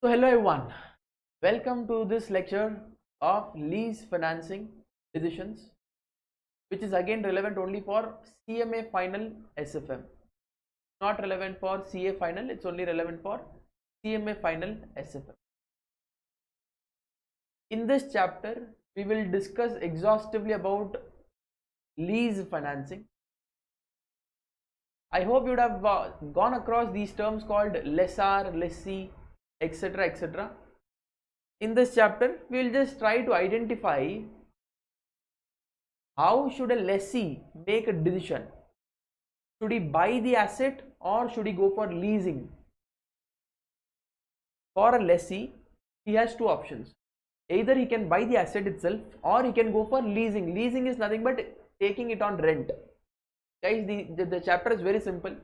So hello everyone, welcome to this lecture of lease financing decisions, which is again relevant only for CMA final SFM, not relevant for CA final. It's only relevant for CMA final SFM. In this chapter we will discuss exhaustively about lease financing. I hope you would have gone across these terms called lessor, lessee, etc, etc. In this chapter we will just try to identify how should a lessee make a decision. Should he buy the asset or should he go for leasing? For a lessee, he has two options. Either he can buy the asset itself or he can go for leasing. Leasing is nothing but taking it on rent. Guys, the chapter is very simple.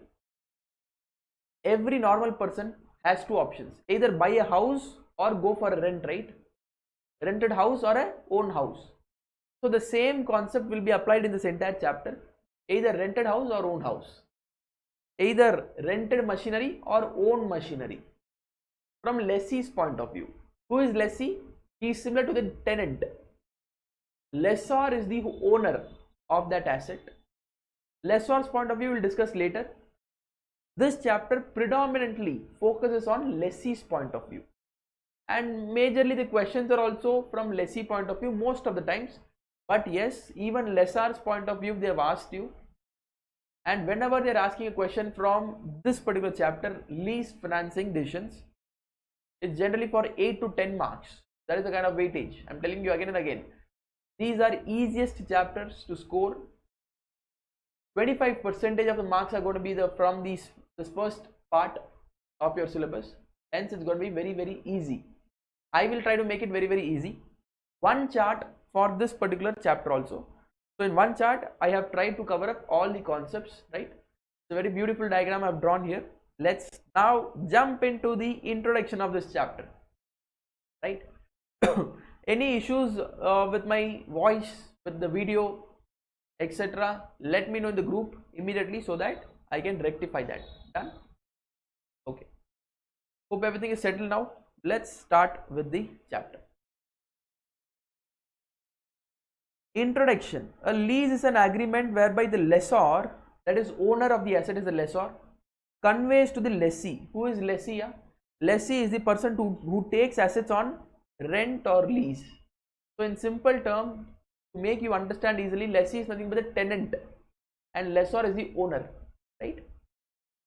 Every normal person has two options. Either buy a house or go for a rent, right? Rented house or a own house. So the same concept will be applied in this entire chapter. Either rented house or own house. Either rented machinery or own machinery. From lessee's point of view. Who is lessee? He is similar to the tenant. Lessor is the owner of that asset. Lessor's point of view we will discuss later. This chapter predominantly focuses on lessee's point of view. And majorly the questions are also from lessee point of view most of the times. But yes, even lessor's point of view they have asked you. And whenever they are asking a question from this particular chapter, lease financing decisions, it's generally for 8 to 10 marks. That is the kind of weightage. I'm telling you again and again. These are easiest chapters to score. 25% of the marks are going to be from this first part of your syllabus. Hence, it's going to be very, very easy. I will try to make it very, very easy. One chart for this particular chapter also. So in one chart, I have tried to cover up all the concepts, right? It's a very beautiful diagram I've drawn here. Let's now jump into the introduction of this chapter, right? Any issues with my voice, with the video, etc., let me know in the group immediately so that I can rectify that. Done? Okay. Hope everything is settled now. Let's start with the chapter. Introduction. A lease is an agreement whereby the lessor, that is owner of the asset is the lessor, conveys to the lessee. Who is lessee? Lessee is the person who takes assets on rent or lease. So in simple term, to make you understand easily, lessee is nothing but the tenant and lessor is the owner, right?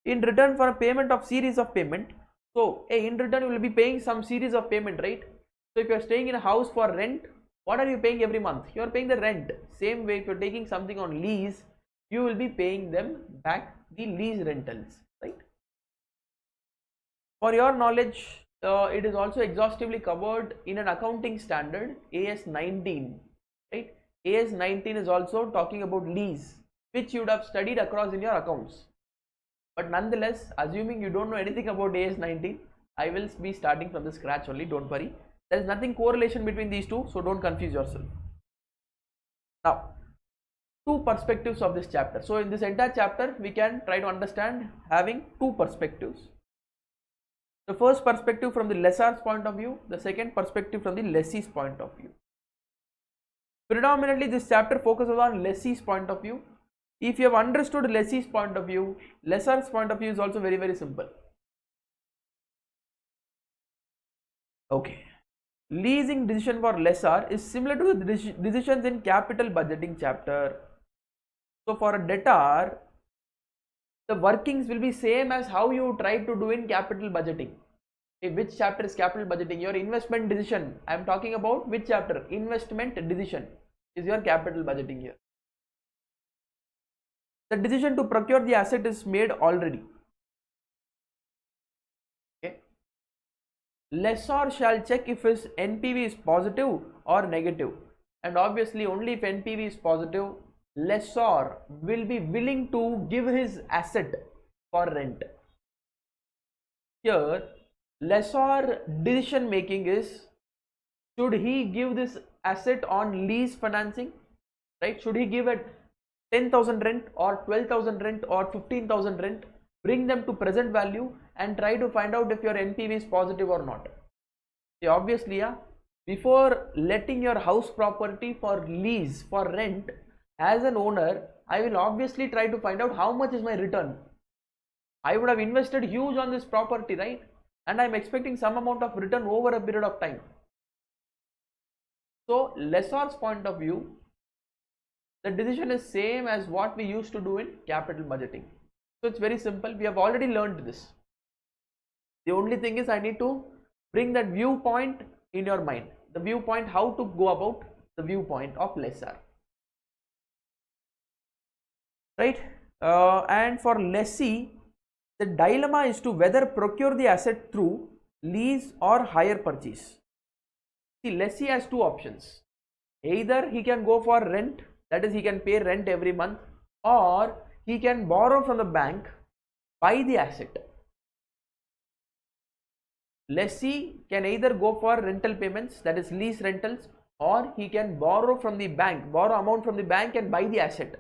In return for a payment of series of payment, so in return you will be paying some series of payment, right? So if you are staying in a house for rent, what are you paying every month? You are paying the rent. Same way, if you are taking something on lease, you will be paying them back the lease rentals, right? For your knowledge, it is also exhaustively covered in an accounting standard, AS 19, right? AS 19 is also talking about lease, which you would have studied across in your accounts. But nonetheless, assuming you don't know anything about AS 19, I will be starting from the scratch only, don't worry. There is nothing correlation between these two, so don't confuse yourself. Now, two perspectives of this chapter. So in this entire chapter, we can try to understand having two perspectives. The first perspective from the lessor's point of view, the second perspective from the lessee's point of view. Predominantly, this chapter focuses on lessee's point of view. If you have understood lessee's point of view, lessor's point of view is also very, very simple. Okay. Leasing decision for lessor is similar to the decisions in capital budgeting chapter. So for a debtor, the workings will be same as how you tried to do in capital budgeting. Which chapter is capital budgeting? Your investment decision. I am talking about which chapter? Investment decision is your capital budgeting here. The decision to procure the asset is made already. Okay. Lessor shall check if his NPV is positive or negative, and obviously only if NPV is positive, lessor will be willing to give his asset for rent. Here, lessor decision making is, should he give this asset on lease financing, right? Should he give it 10,000 rent or 12,000 rent or 15,000 rent? Bring them to present value and try to find out if your NPV is positive or not. Obviously, yeah, before letting your house property for lease, for rent, as an owner, I will obviously try to find out how much is my return. I would have invested huge on this property, right? And I'm expecting some amount of return over a period of time. So lessor's point of view, the decision is same as what we used to do in capital budgeting. So it's very simple. We have already learned this. The only thing is I need to bring that viewpoint in your mind. The viewpoint, how to go about the viewpoint of lessor. Right? And for lessee, the dilemma is to whether procure the asset through lease or hire purchase. See, lessee has two options. Either he can go for rent, that is he can pay rent every month, or he can borrow from the bank, buy the asset. Lessee can either go for rental payments, that is lease rentals, or he can borrow from the bank, borrow amount from the bank and buy the asset,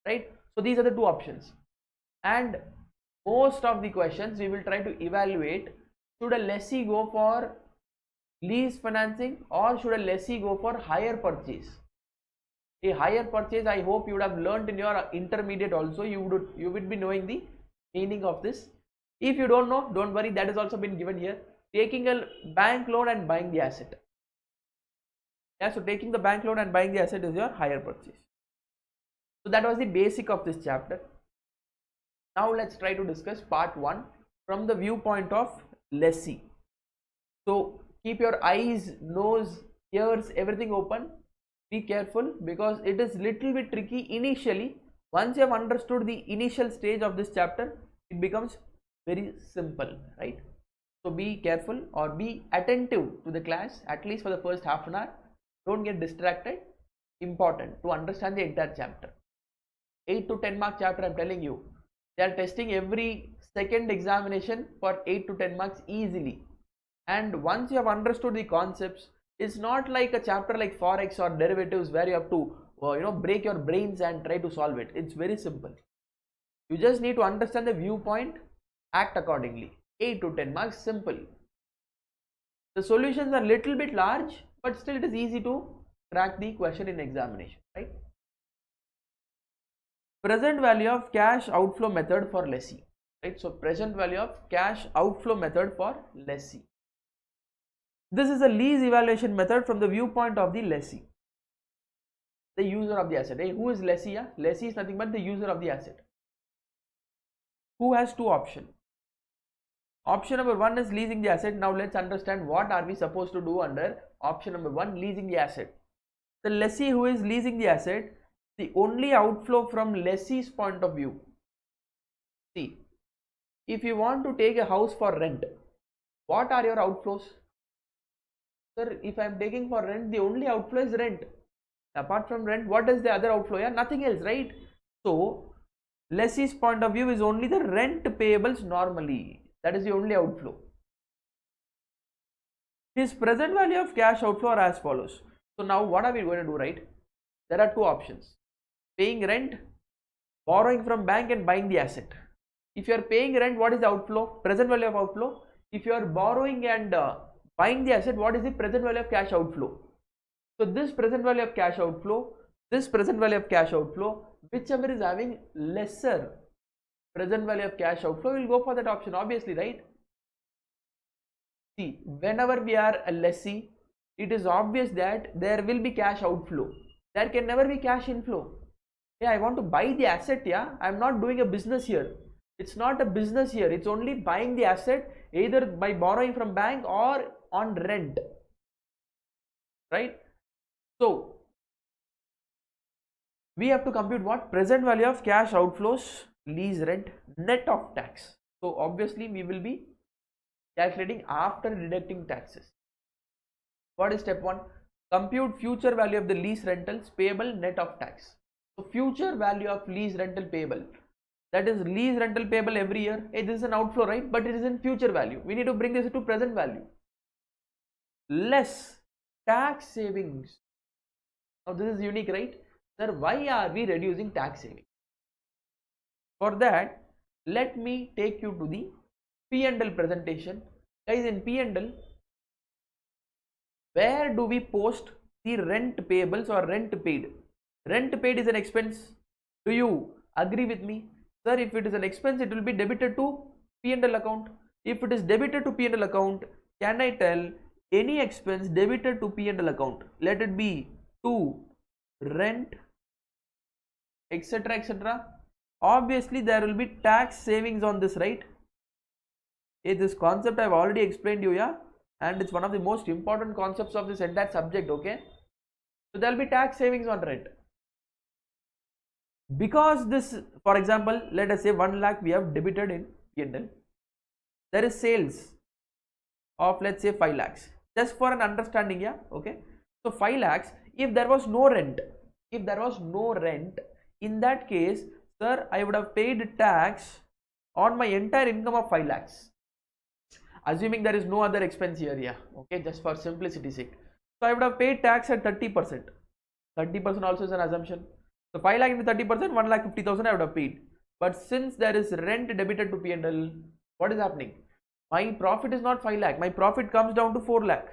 right? So these are the two options. And most of the questions we will try to evaluate, should a lessee go for lease financing or should a lessee go for hire purchase? A hire purchase, I hope you would have learned in your intermediate also. You would be knowing the meaning of this. If you don't know, don't worry, that has also been given here. Taking a bank loan and buying the asset. Yeah, so taking the bank loan and buying the asset is your hire purchase. So that was the basic of this chapter. Now let's try to discuss part 1 from the viewpoint of lessee. So keep your eyes, nose, ears, everything open. Be careful because it is little bit tricky initially. Once you have understood the initial stage of this chapter, it becomes very simple, right? So be careful or be attentive to the class, at least for the first half an hour. Don't get distracted. Important to understand the entire chapter. 8 to 10 mark chapter, I'm telling you. They are testing every second examination for 8 to 10 marks easily. And once you have understood the concepts, it's not like a chapter like forex or derivatives where you have to break your brains and try to solve it. It's very simple. You just need to understand the viewpoint, act accordingly. 8 to 10 marks, simple. The solutions are little bit large, but still it is easy to crack the question in examination, right? Present value of cash outflow method for lessee, right? So present value of cash outflow method for lessee. This is a lease evaluation method from the viewpoint of the lessee, the user of the asset. Hey, who is lessee? Yeah? Lessee is nothing but the user of the asset, who has two options. Option number 1 is leasing the asset. Now let's understand what are we supposed to do under option number 1, leasing the asset. The lessee who is leasing the asset, the only outflow from lessee's point of view. See, if you want to take a house for rent, what are your outflows? Sir, if I am taking for rent, the only outflow is rent. Apart from rent, what is the other outflow? Yeah, nothing else, right? So lessee's point of view is only the rent payables normally. That is the only outflow. His present value of cash outflow are as follows. So now what are we going to do, right? There are two options: paying rent, borrowing from bank and buying the asset. If you are paying rent, what is the outflow? Present value of outflow. If you are borrowing and buying the asset, what is the present value of cash outflow? So this present value of cash outflow, this present value of cash outflow, whichever is having lesser present value of cash outflow, will go for that option, obviously, right? See, whenever we are a lessee, it is obvious that there will be cash outflow. There can never be cash inflow. Yeah, I want to buy the asset. Yeah, I'm not doing a business here. It's not a business here. It's only buying the asset either by borrowing from bank or on rent, right? So we have to compute what? Present value of cash outflows, lease rent, net of tax. So obviously we will be calculating after deducting taxes. What is step 1? Compute future value of the lease rentals payable net of tax. So future value of lease rental payable, that is lease rental payable every year. Hey, this is an outflow, right? But it is in future value. We need to bring this to present value. Less tax savings. Now this is unique, right? Sir, why are we reducing tax savings? For that, let me take you to the P&L presentation. Guys, in P&L, where do we post the rent payables or rent paid? Rent paid is an expense. Do you agree with me? Sir, if it is an expense, it will be debited to P&L account. If it is debited to P&L account, can I tell any expense debited to P&L account? Let it be to rent, etc., etc. Obviously, there will be tax savings on this, right? This concept I have already explained you, yeah, and it's one of the most important concepts of this entire subject. Okay, so there will be tax savings on rent because this, for example, let us say 1 lakh we have debited in P&L. There is sales of, let's say, 5 lakhs, just for an understanding, yeah. Okay, so 5 lakhs, if there was no rent, in that case, sir, I would have paid tax on my entire income of 5 lakhs. Assuming there is no other expense here, yeah, okay, just for simplicity's sake. So I would have paid tax at 30%. 30% also is an assumption. So 5 lakh into 30%, 1,50,000 I would have paid. But since there is rent debited to P&L, what is happening? My profit is not 5 lakh. My profit comes down to 4 lakh.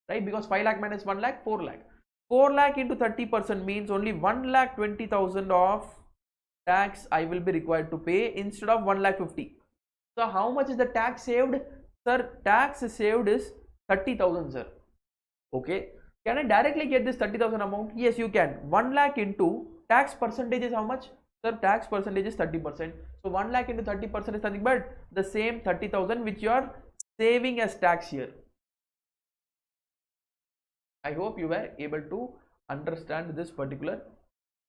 Right? Because 5 lakh minus 1 lakh, 4 lakh. 4 lakh into 30% means only 1,20,000 of tax I will be required to pay instead of 1,50,000. So how much is the tax saved? Sir, tax saved is 30,000, sir. Okay. Can I directly get this 30,000 amount? Yes, you can. 1 lakh into tax percentage is how much? Sir, tax percentage is 30%. So 1 lakh into 30% is nothing but the same 30,000 which you are saving as tax here. I hope you were able to understand this particular.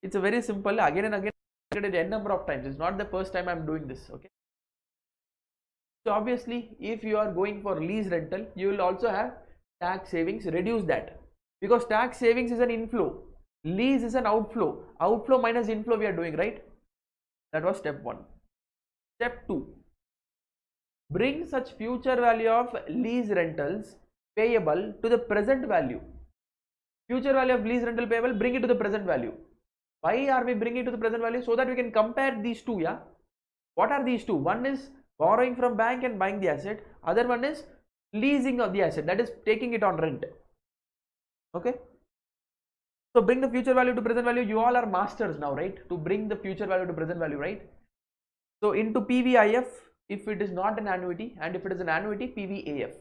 It's a very simple, again and again, a number of times. It's not the first time I'm doing this. Okay. So obviously, if you are going for lease rental, you will also have tax savings. Reduce that because tax savings is an inflow. Lease is an outflow. Outflow minus inflow we are doing, right? That was step 1. Step 2. Bring such future value of lease rentals payable to the present value. Future value of lease rental payable, bring it to the present value. Why are we bringing it to the present value? So that we can compare these two, yeah. What are these two? One is borrowing from bank and buying the asset. Other one is leasing of the asset, that is taking it on rent. Okay. So bring the future value to present value. You all are masters now, right? To bring the future value to present value, right? So into PVIF if it is not an annuity, and if it is an annuity, PVAF.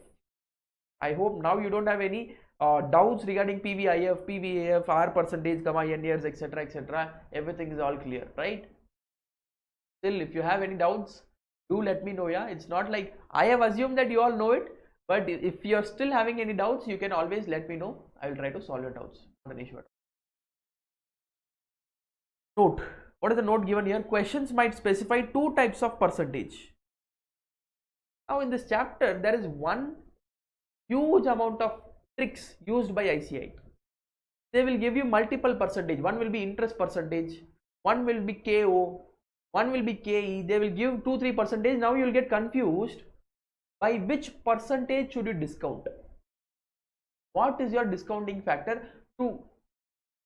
I hope now you don't have any doubts regarding PVIF, PVAF, R percentage, N years, etc., etc. Everything is all clear, right? Still, if you have any doubts, do let me know. Yeah, it's not like I have assumed that you all know it, but if you are still having any doubts, you can always let me know. I will try to solve your doubts. Not an issue at all. Note. What is the note given here? Questions might specify 2 types of percentage. Now in this chapter, there is one huge amount of tricks used by ICI. They will give you multiple percentage. One will be interest percentage, one will be KO, one will be KE. They will give 2-3 percentage. Now you will get confused. By which percentage should you discount? What is your discounting factor? To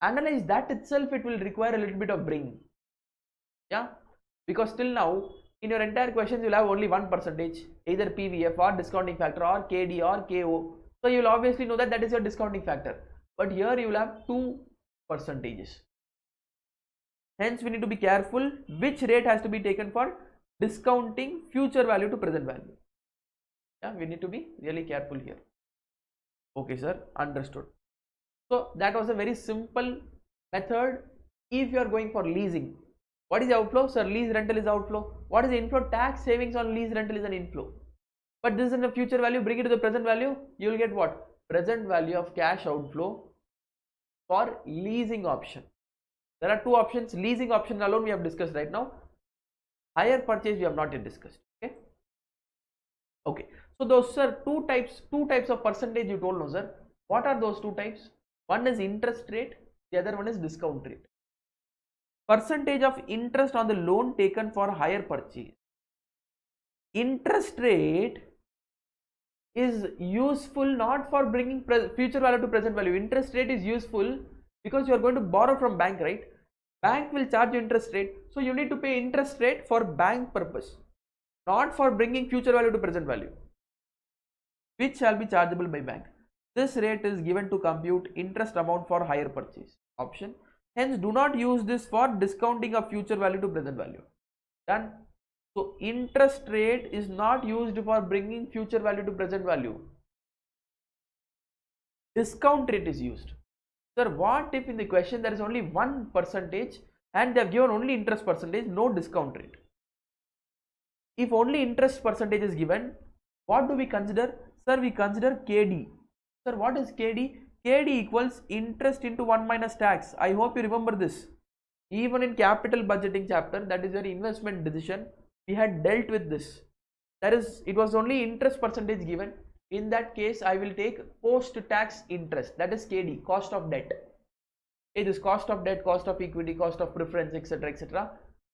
analyze that itself, it will require a little bit of brain. Yeah, because till now in your entire questions you will have only one percentage, either PVF or discounting factor or KD or KO. So you will obviously know that that is your discounting factor. But here you will have 2 percentages. Hence we need to be careful which rate has to be taken for discounting future value to present value. Yeah, we need to be really careful here. Okay, sir, understood. So that was a very simple method. If you are going for leasing, what is outflow? Sir, lease rental is outflow. What is the inflow? Tax savings on lease rental is an inflow. But this is in the future value. Bring it to the present value. You will get what? Present value of cash outflow for leasing option. There are 2 options. Leasing option alone we have discussed right now. Hire purchase we have not yet discussed. Okay. Okay. So those are two types of percentage you told, no sir. What are those 2 types? One is interest rate. The other one is discount rate. Percentage of interest on the loan taken for hire purchase. Interest rate is useful not for bringing future value to present value. Interest rate is useful because you are going to borrow from bank, right? Bank will charge you interest rate, so you need to pay interest rate for bank purpose, not for bringing future value to present value, which shall be chargeable by bank. This rate is given to compute interest amount for hire purchase option. Hence, do not use this for discounting of future value to present value. Done. So, interest rate is not used for bringing future value to present value. Discount rate is used. Sir, what if in the question there is only 1% and they have given only interest percentage, no discount rate? If only interest percentage is given, what do we consider? Sir, we consider KD. Sir, what is KD? KD equals interest into 1 minus tax. I hope you remember this. Even in capital budgeting chapter, that is your investment decision, we had dealt with this. That is, it was only interest percentage given. In that case, I will take post-tax interest, that is KD, cost of debt. It is cost of debt, cost of equity, cost of preference, etc., etc.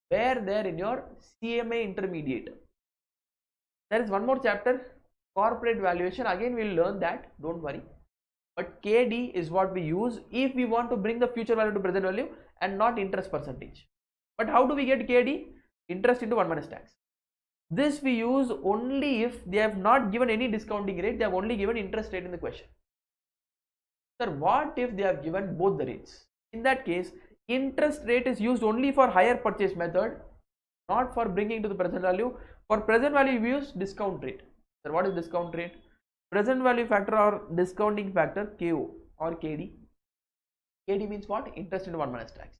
Where there in your CMA intermediate. There is one more chapter, corporate valuation. Again, we will learn that. Don't worry. But KD is what we use if we want to bring the future value to present value and not interest percentage. But how do we get KD? Interest into 1 minus tax. This we use only if they have not given any discounting rate, they have only given interest rate in the question. Sir, what if they have given both the rates? In that case, interest rate is used only for hire purchase method, not for bringing to the present value. For present value, we use discount rate. Sir, what is discount rate? Present value factor or discounting factor, KO or KD. KD means what? Interest into 1 minus tax.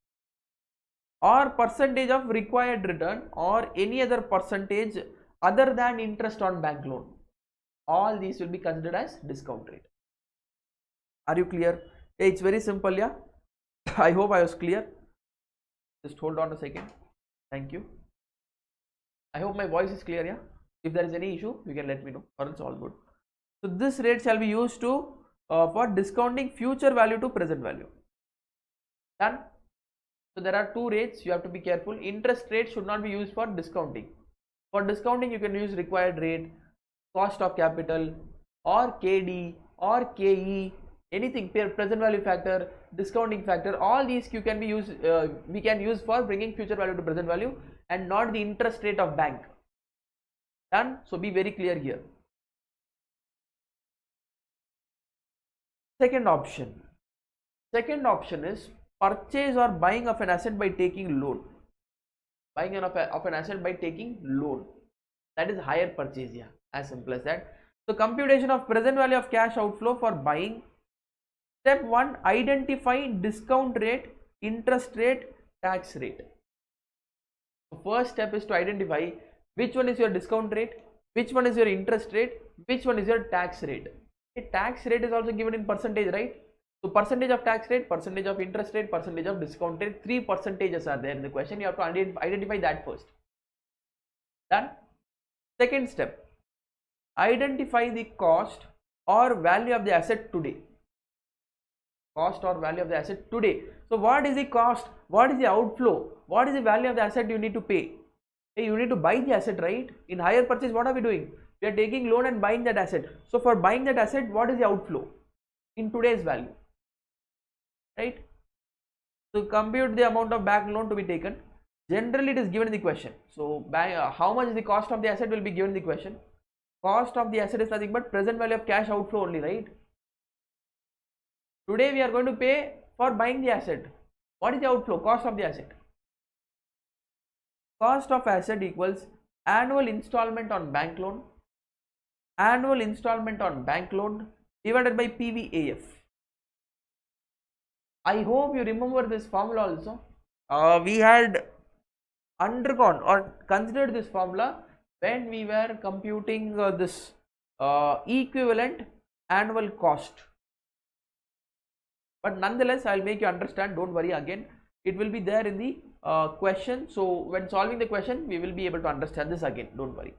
Or percentage of required return or any other percentage other than interest on bank loan. All these will be considered as discount rate. Are you clear? It's very simple, yeah. I hope I was clear. Just hold on a second. Thank you. I hope my voice is clear, yeah. If there is any issue, you can let me know, or it's all good. So this rate shall be used to for discounting future value to present value. Done. So there are two rates, you have to be careful. Interest rate should not be used for discounting. For discounting, you can use required rate, cost of capital, or KD, or KE, anything, present value factor, discounting factor. All these you can be used. We can use for bringing future value to present value, and not the interest rate of bank. Done. So be very clear here. Second option is purchase or buying of an asset by taking loan. Buying of an asset by taking loan. That is hire purchase, yeah, as simple as that. So computation of present value of cash outflow for buying. Step 1, identify discount rate, interest rate, tax rate. The first step is to identify which one is your discount rate, which one is your interest rate, which one is your tax rate. A tax rate is also given in percentage, right? So percentage of tax rate, percentage of interest rate, percentage of discount rate, 3 percentages are there in the question. You have to identify that first. Done. Second step, identify the cost or value of the asset today. Cost or value of the asset today. So what is the cost? What is the outflow? What is the value of the asset you need to pay? Hey, you need to buy the asset, right? In hire purchase, what are we doing? We are taking loan and buying that asset. So for buying that asset, what is the outflow in today's value? Right? So compute the amount of bank loan to be taken. Generally, it is given in the question. So how much is the cost of the asset will be given in the question. Cost of the asset is nothing but present value of cash outflow only, right? Today we are going to pay for buying the asset. What is the outflow? Cost of the asset. Cost of asset equals annual installment on bank loan. Annual installment on bank loan divided by PVAF. I hope you remember this formula also. We had undergone or considered this formula when we were computing this equivalent annual cost. But nonetheless, I will make you understand. Don't worry again. It will be there in the question. So when solving the question, we will be able to understand this again. Don't worry.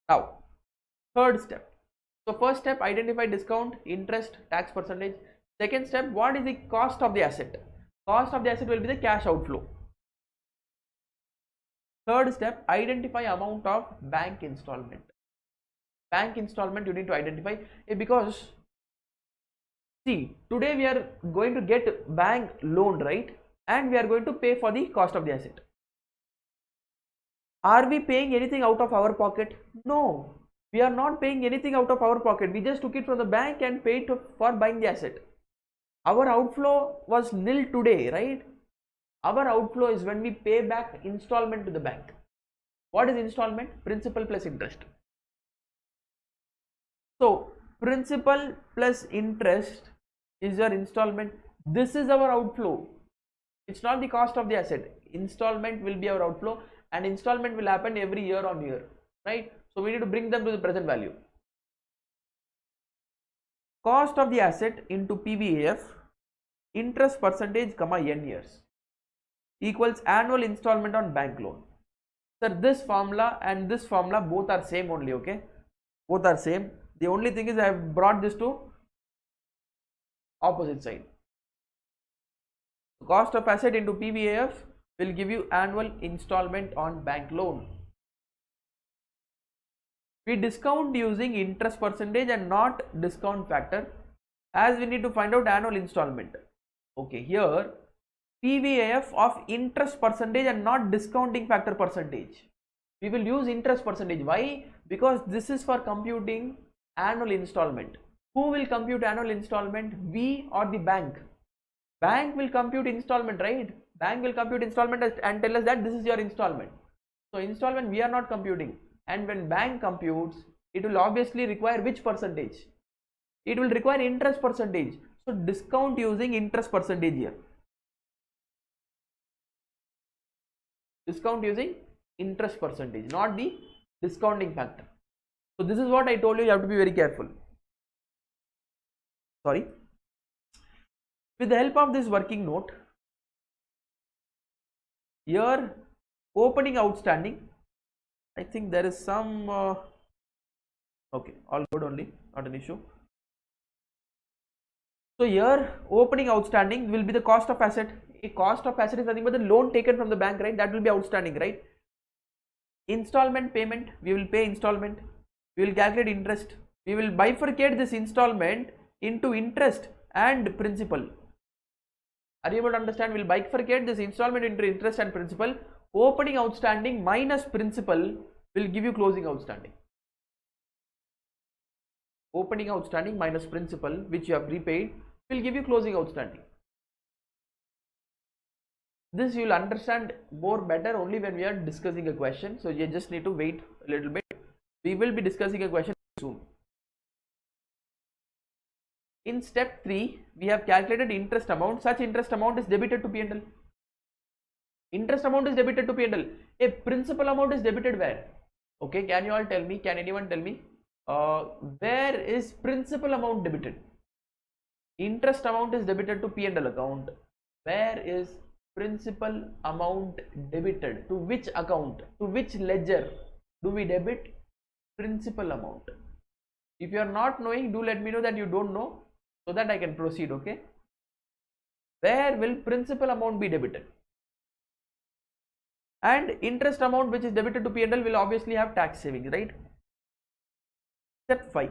Now, third step. So first step, identify discount, interest, tax percentage. Second step, what is the cost of the asset? Cost of the asset will be the cash outflow. Third step, identify amount of bank installment. Bank installment you need to identify because see, today we are going to get bank loan, right? And we are going to pay for the cost of the asset. Are we paying anything out of our pocket? No. We are not paying anything out of our pocket. We just took it from the bank and paid for buying the asset. Our outflow was nil today, right? Our outflow is when we pay back installment to the bank. What is installment? Principal plus interest. So principal plus interest is your installment. This is our outflow. It's not the cost of the asset. Installment will be our outflow, and installment will happen every year on year, right? So we need to bring them to the present value. Cost of the asset into PVAF, interest percentage comma n years, equals annual installment on bank loan. Sir, this formula and this formula both are same only, okay? Both are same. The only thing is I have brought this to opposite side. Cost of asset into PVAF will give you annual installment on bank loan. We discount using interest percentage and not discount factor, as we need to find out annual installment. Okay, here PVAF of interest percentage and not discounting factor percentage. We will use interest percentage. Why? Because this is for computing annual installment. Who will compute annual installment? We or the bank? Bank will compute installment, right? Bank will compute installment and tell us that this is your installment. So installment we are not computing, and when bank computes, it will obviously require which percentage? It will require interest percentage. So discount using interest percentage here. Discount using interest percentage, not the discounting factor. So this is what I told you, you have to be very careful. Sorry. With the help of this working note, here opening outstanding, I think there is some okay, all good only, not an issue. So here opening outstanding will be the cost of asset. A cost of asset is nothing but the loan taken from the bank, right? That will be outstanding, right? Installment payment, we will pay installment. We will calculate interest. We will bifurcate this installment into interest and principal. Are you able to understand? We will bifurcate this installment into interest and principal. Opening outstanding minus principal will give you closing outstanding. Opening outstanding minus principal, which you have repaid, will give you closing outstanding. This you will understand more better only when we are discussing a question. So you just need to wait a little bit. We will be discussing a question soon. In step 3, we have calculated interest amount. Such interest amount is debited to P&L. Interest amount is debited to P&L. A principal amount is debited where? Okay, can you all tell me? Can anyone tell me? Where is principal amount debited? Interest amount is debited to P&L account. Where is principal amount debited? To which account? To which ledger do we debit principal amount? If you are not knowing, do let me know that you don't know, so that I can proceed. Okay, where will principal amount be debited? And interest amount which is debited to P&L will obviously have tax savings, right? Step 5.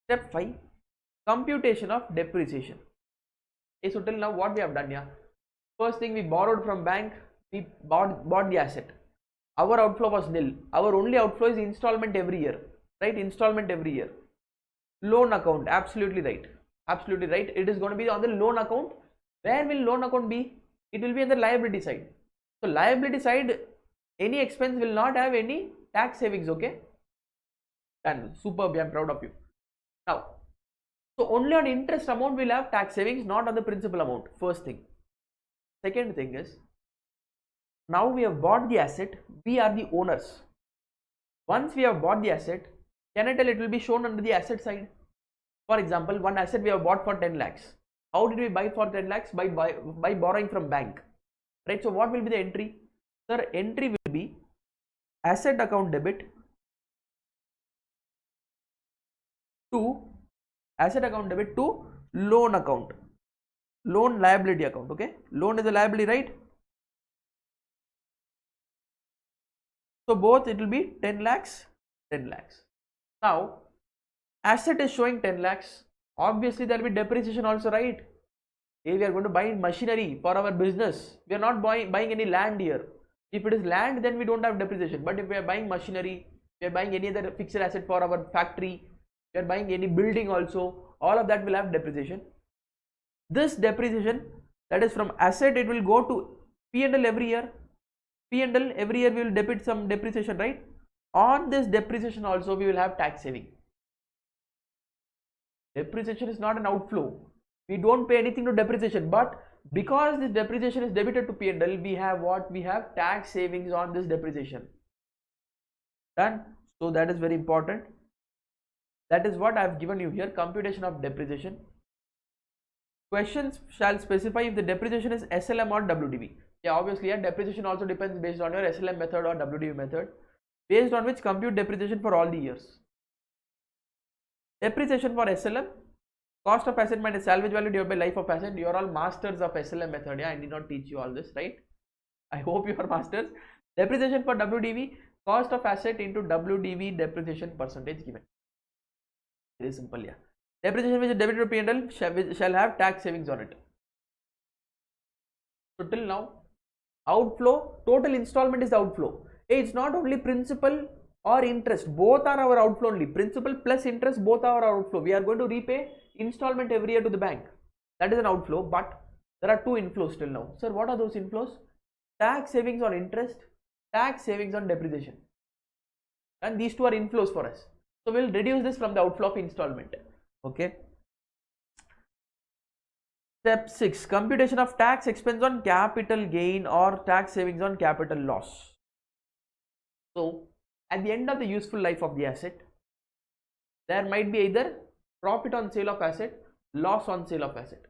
Step 5, computation of depreciation. Okay, so till now what we have done here? First thing, we borrowed from bank, we bought the asset. Our outflow was nil. Our only outflow is installment every year, right? Installment every year. Loan account, absolutely right. Absolutely right. It is going to be on the loan account. Where will loan account be? It will be on the liability side. So liability side, any expense will not have any tax savings. Okay, and superb, I am proud of you. Now, so only on interest amount will have tax savings, not on the principal amount. First thing. Second thing is, now we have bought the asset, we are the owners. Once we have bought the asset, can I tell it will be shown under the asset side? For example, one asset we have bought for 10 lakhs. How did we buy for 10 lakhs? By borrowing from bank, right? So what will be the entry? Sir, entry will be asset account debit to asset account debit to loan account, loan liability account. Okay, loan is a liability, right? So both it will be 10 lakhs, 10 lakhs. Now asset is showing 10 lakhs. Obviously there will be depreciation also, right? If we are going to buy machinery for our business, we are not buying any land here. If it is land, then we don't have depreciation. But if we are buying machinery, we are buying any other fixed asset for our factory, we are buying any building also, all of that will have depreciation. This depreciation, that is from asset, it will go to P&L every year. P&L every year we will debit some depreciation, right? On this depreciation also we will have tax saving. Depreciation is not an outflow. We don't pay anything to depreciation, but because this depreciation is debited to P&L, we have what? We have tax savings on this depreciation. Done. So that is very important. That is what I have given you here, computation of depreciation. Questions shall specify if the depreciation is SLM or WDV. Yeah, obviously, yeah, depreciation also depends based on your SLM method or WDV method, based on which compute depreciation for all the years. Depreciation for SLM, cost of asset minus salvage value divided by life of asset. You are all masters of SLM method. Yeah, I need not teach you all this, right? I hope you are masters. Depreciation for WDV, cost of asset into WDV depreciation percentage given. Very simple, yeah. Depreciation which is debited to P&L shall have tax savings on it. So till now, outflow, total installment is the outflow. It's not only principal or interest, both are our outflow only. Principal plus interest, both are our outflow. We are going to repay installment every year to the bank. That is an outflow, but there are two inflows till now. Sir, what are those inflows? Tax savings on interest, tax savings on depreciation. And these two are inflows for us. So we'll reduce this from the outflow of installment. Okay. Step 6, computation of tax expense on capital gain or tax savings on capital loss. So at the end of the useful life of the asset, there might be either profit on sale of asset, loss on sale of asset.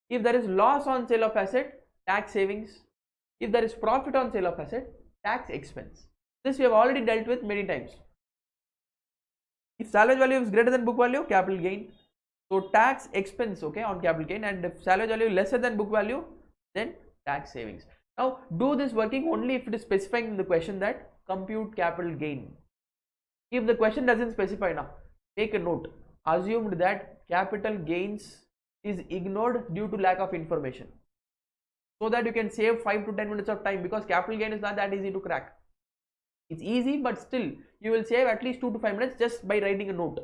If there is loss on sale of asset, tax savings. If there is profit on sale of asset, tax expense. This we have already dealt with many times. If salvage value is greater than book value, capital gain. So tax expense, okay, on capital gain, and if salvage value lesser than book value, then tax savings. Now do this working only if it is specifying in the question that compute capital gain. If the question doesn't specify, now take a note, assumed that capital gains is ignored due to lack of information, so that you can save 5 to 10 minutes of time, because capital gain is not that easy to crack. It's easy, but still you will save at least 2 to 5 minutes just by writing a note.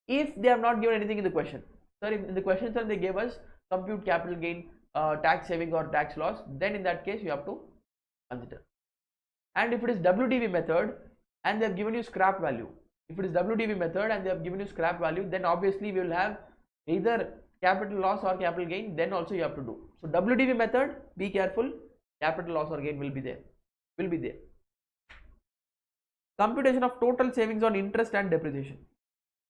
If they have not given anything in the question, sir, if in the question itself they gave us compute capital gain, tax saving or tax loss, then in that case you have to consider. And if it is WDV method and they have given you scrap value, if it is WDV method and they have given you scrap value, then obviously we will have either capital loss or capital gain, then also you have to do. So WDV method, be careful, capital loss or gain will be there. Computation of total savings on interest and depreciation.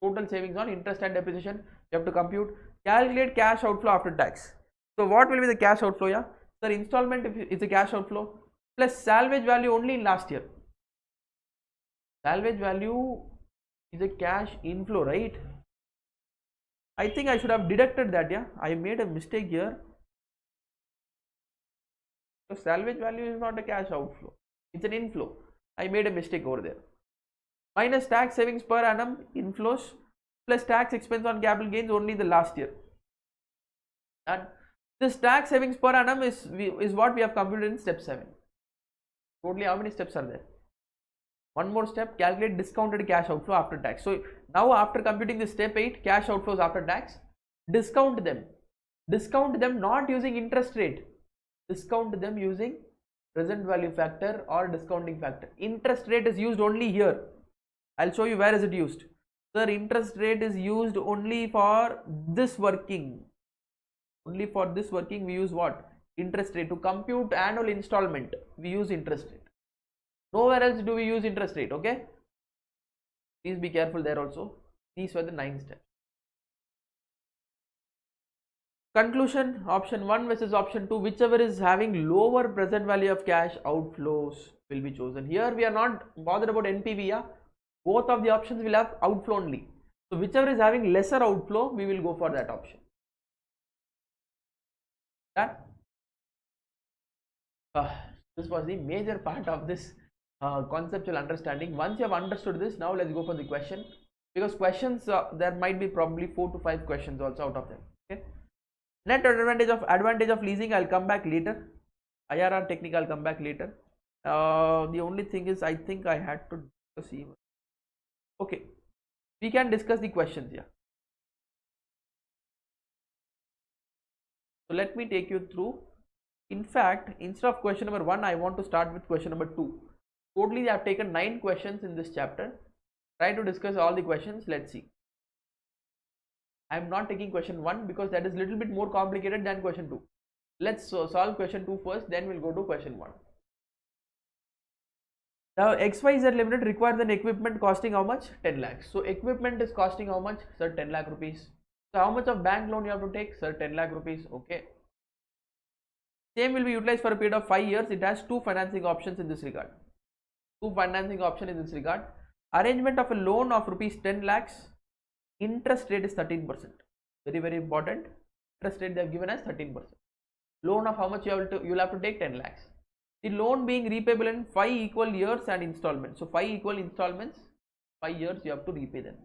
Total savings on interest and depreciation, you have to compute. Calculate cash outflow after tax. So what will be the cash outflow? Yeah, sir, installment is a cash outflow plus salvage value only in last year. Salvage value is a cash inflow, right? I think I should have deducted that. Yeah, I made a mistake here. So salvage value is not a cash outflow, it's an inflow. I made a mistake over there. Minus tax savings per annum inflows plus tax expense on capital gains only the last year. And this tax savings per annum is what we have computed in step 7. Totally how many steps are there? One more step, calculate discounted cash outflow after tax. So now after computing this step 8, cash outflows after tax, discount them. Discount them not using interest rate. Discount them using present value factor or discounting factor. Interest rate is used only here. I'll show you where is it used. Sir, interest rate is used only for this working. Only for this working we use what? Interest rate. To compute annual installment, we use interest rate. Nowhere else do we use interest rate, okay? Please be careful there also. These were the 9 steps. Conclusion, option 1 versus option 2, whichever is having lower present value of cash outflows will be chosen. Here we are not bothered about NPV, yeah? Both of the options will have outflow only. So whichever is having lesser outflow, we will go for that option. That this was the major part of this conceptual understanding. Once you have understood this, now let's go for the question, because questions there might be probably 4 to 5 questions also out of them. Okay. Net advantage of leasing, I'll come back later. IRR technique, I'll come back later. The only thing is, I think I had to see Okay, we can discuss the questions here. So let me take you through. In fact, instead of question number 1, I want to start with question number 2. Totally I have taken 9 questions in this chapter. Try to discuss all the questions. Let's see. I am not taking question 1 because that is little bit more complicated than question 2. Let's solve question 2 first, then we'll go to question 1. Now XYZ Limited requires an equipment costing how much? 10 lakhs. So equipment is costing how much? Sir, 10 lakh rupees. So how much of bank loan you have to take? Sir, 10 lakh rupees. Okay. Same will be utilized for a period of 5 years. It has 2 financing options in this regard. 2 financing options in this regard. Arrangement of a loan of rupees 10 lakhs. Interest rate is 13%. Very, very important. Interest rate they have given as 13%. Loan of how much you will have to take? 10 lakhs. The loan being repayable in 5 equal years and installments. So 5 equal installments, 5 years you have to repay them.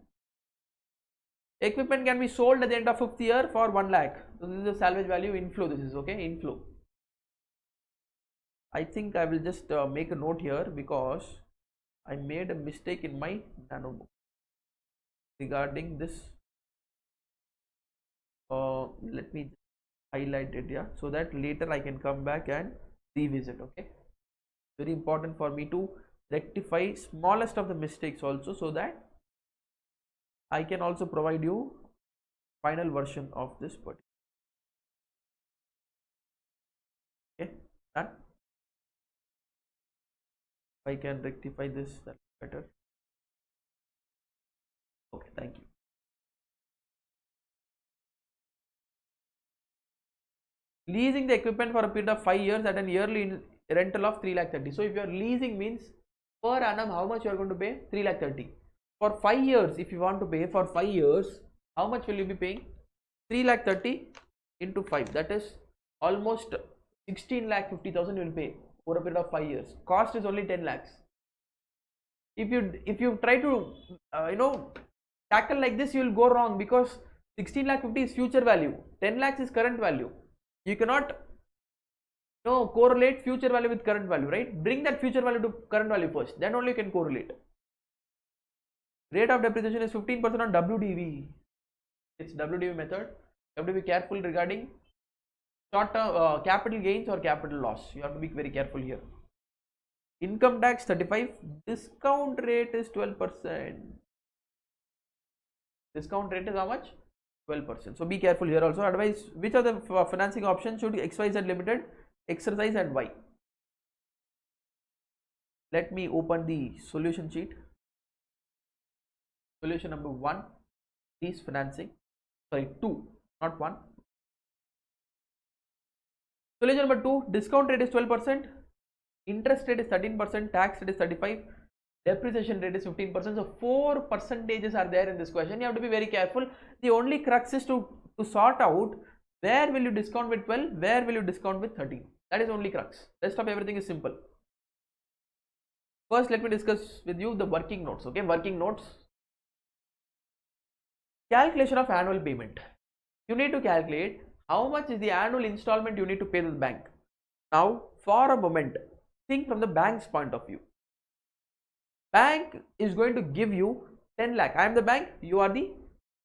Equipment can be sold at the end of 5th year for 1 lakh. So this is the salvage value inflow. This is okay, inflow. I think I will just make a note here because I made a mistake in my nano book regarding this. Let me highlight it here so that later I can come back and revisit. Okay, very important for me to rectify smallest of the mistakes also, so that I can also provide you final version of this particular. Okay, done. If I can rectify this, that's better. Okay, thank you. Leasing the equipment for a period of 5 years at an yearly rental of 3,30,000. So if you are leasing means per annum how much you are going to pay? 3,30,000. For 5 years, if you want to pay for 5 years, how much will you be paying? 3,30,000 into 5. That is almost 16,50,000 you will pay over a period of 5 years. Cost is only 10 lakhs. If you try to tackle like this, you will go wrong because 16,50,000 is future value, 10 lakhs is current value. You cannot correlate future value with current value, right? Bring that future value to current value first, then only you can correlate. Rate of depreciation is 15% on WDV. It's WDV method. You have to be careful regarding short-term capital gains or capital loss. You have to be very careful here. Income tax 35. Discount rate is 12%. Discount rate is how much? 12%. So be careful here also. Otherwise, which of the financing options should XYZ Limited exercise and why? Let me open the solution sheet. Solution number 1 is financing. Sorry, 2, not 1. Solution number 2, discount rate is 12%, interest rate is 13%, tax rate is 35%, depreciation rate is 15%. So 4 percentages are there in this question. You have to be very careful. The only crux is to sort out where will you discount with 12, where will you discount with 13. That is only crux. Rest of everything is simple. First, let me discuss with you the working notes. Okay, working notes. Calculation of annual payment. You need to calculate how much is the annual installment you need to pay to the bank. Now, for a moment, think from the bank's point of view. Bank is going to give you 10 lakh. I am the bank, you are the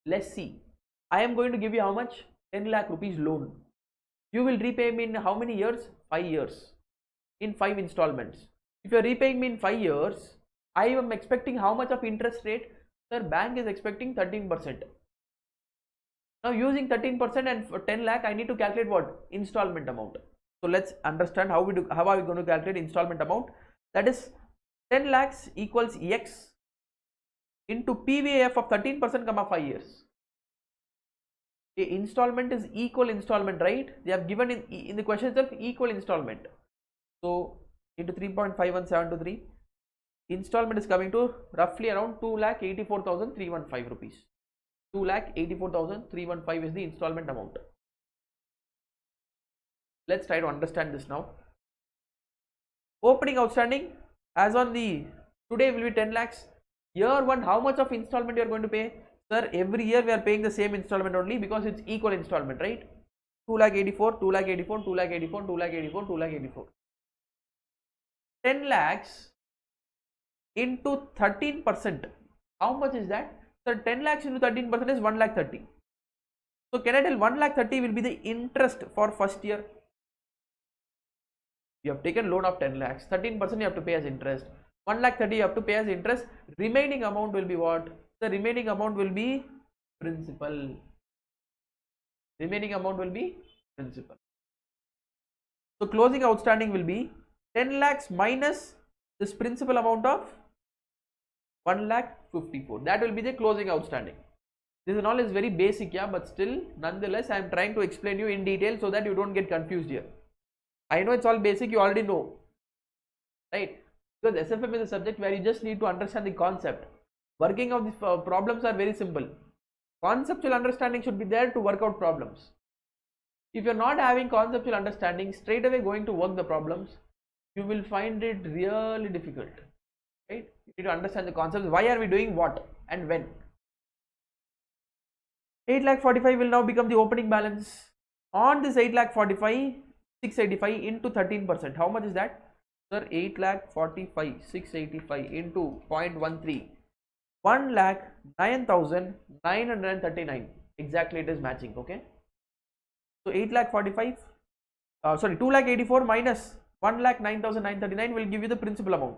lessee. I am going to give you how much? 10 lakh rupees loan. You will repay me in how many years? 5 years. In 5 installments. If you are repaying me in 5 years, I am expecting how much of interest rate? Sir, bank is expecting 13%. Now using 13% and for 10 lakh, I need to calculate what? Installment amount. So let's understand how are we going to calculate installment amount. That is 10 lakhs equals X into PVAF of 13% comma 5 years. Okay, installment is equal installment, right? They have given in the question itself equal installment. So into 3.51723, installment is coming to roughly around 2,84,315 rupees. 2,84,315 is the installment amount. Let's try to understand this now. Opening outstanding as on the today will be 10 lakhs. Year 1, how much of installment you are going to pay? Sir, every year we are paying the same installment only because it's equal installment, right? 2,84,000, 2,84,000, 2,84,000, 2,84,000, 2,84,000. 10 lakhs into 13%. How much is that? So 10 lakhs into 13% is 1 lakh 30. So can I tell 1 lakh 30 will be the interest for first year? You have taken loan of 10 lakhs, 13% you have to pay as interest. 1 lakh 30 you have to pay as interest. Remaining amount will be what? The remaining amount will be principal. Remaining amount will be principal. So closing outstanding will be 10 lakhs minus this principal amount of 1 lakh 54. That will be the closing outstanding. This all is very basic, yeah, but still nonetheless I am trying to explain you in detail so that you don't get confused here. I know it's all basic, you already know, right? Because SFM is a subject where you just need to understand the concept. Working of these problems are very simple. Conceptual understanding should be there to work out problems. If you're not having conceptual understanding, straight away going to work the problems, you will find it really difficult, right? You need to understand the concepts. Why are we doing what and when? 8 lakh 45 will now become the opening balance. On this 8 lakh 45, 685 into 13%. How much is that? Sir, 8 lakh 45, 685 into 0.13. 1 lakh 9,939. Exactly, it is matching. Okay. So 8 lakh 45, 2 lakh 84 minus 1 lakh 9,939 will give you the principal amount.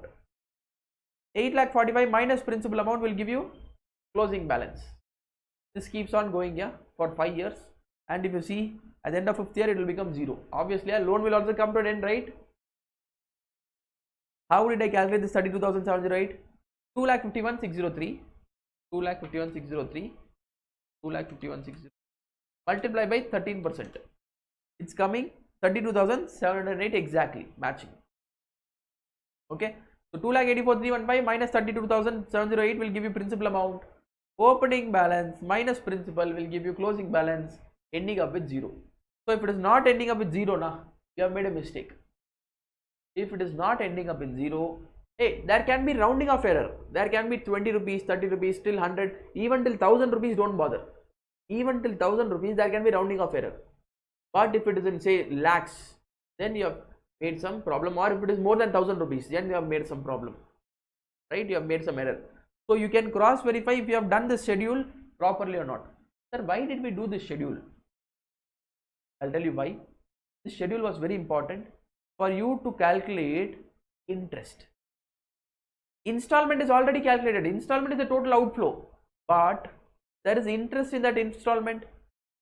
8 lakh 45 minus principal amount will give you closing balance. This keeps on going, yeah, for 5 years. And if you see at the end of 5th year, it will become 0. Obviously, a loan will also come to an end, right? How did I calculate this 32,708? 2,51,603, 2,51,603, 2,51,603 multiply by 13%. It's coming 32,708 exactly, matching. Okay, so 2,84,315 minus 32,708 will give you principal amount. Opening balance minus principal will give you closing balance, ending up with 0. So if it is not ending up with 0, you have made a mistake. If it is not ending up in 0, hey, there can be rounding of error. There can be 20 rupees, 30 rupees, till 100, even till 1000 rupees, don't bother. Even till 1000 rupees, there can be rounding of error. But if it is in, say, lakhs, then you have made some problem. Or if it is more than 1000 rupees, then you have made some problem, right? You have made some error. So you can cross verify if you have done this schedule properly or not. Sir, why did we do this schedule? I'll tell you why. This schedule was very important for you to calculate interest. Installment is already calculated. Installment is the total outflow, but there is interest in that installment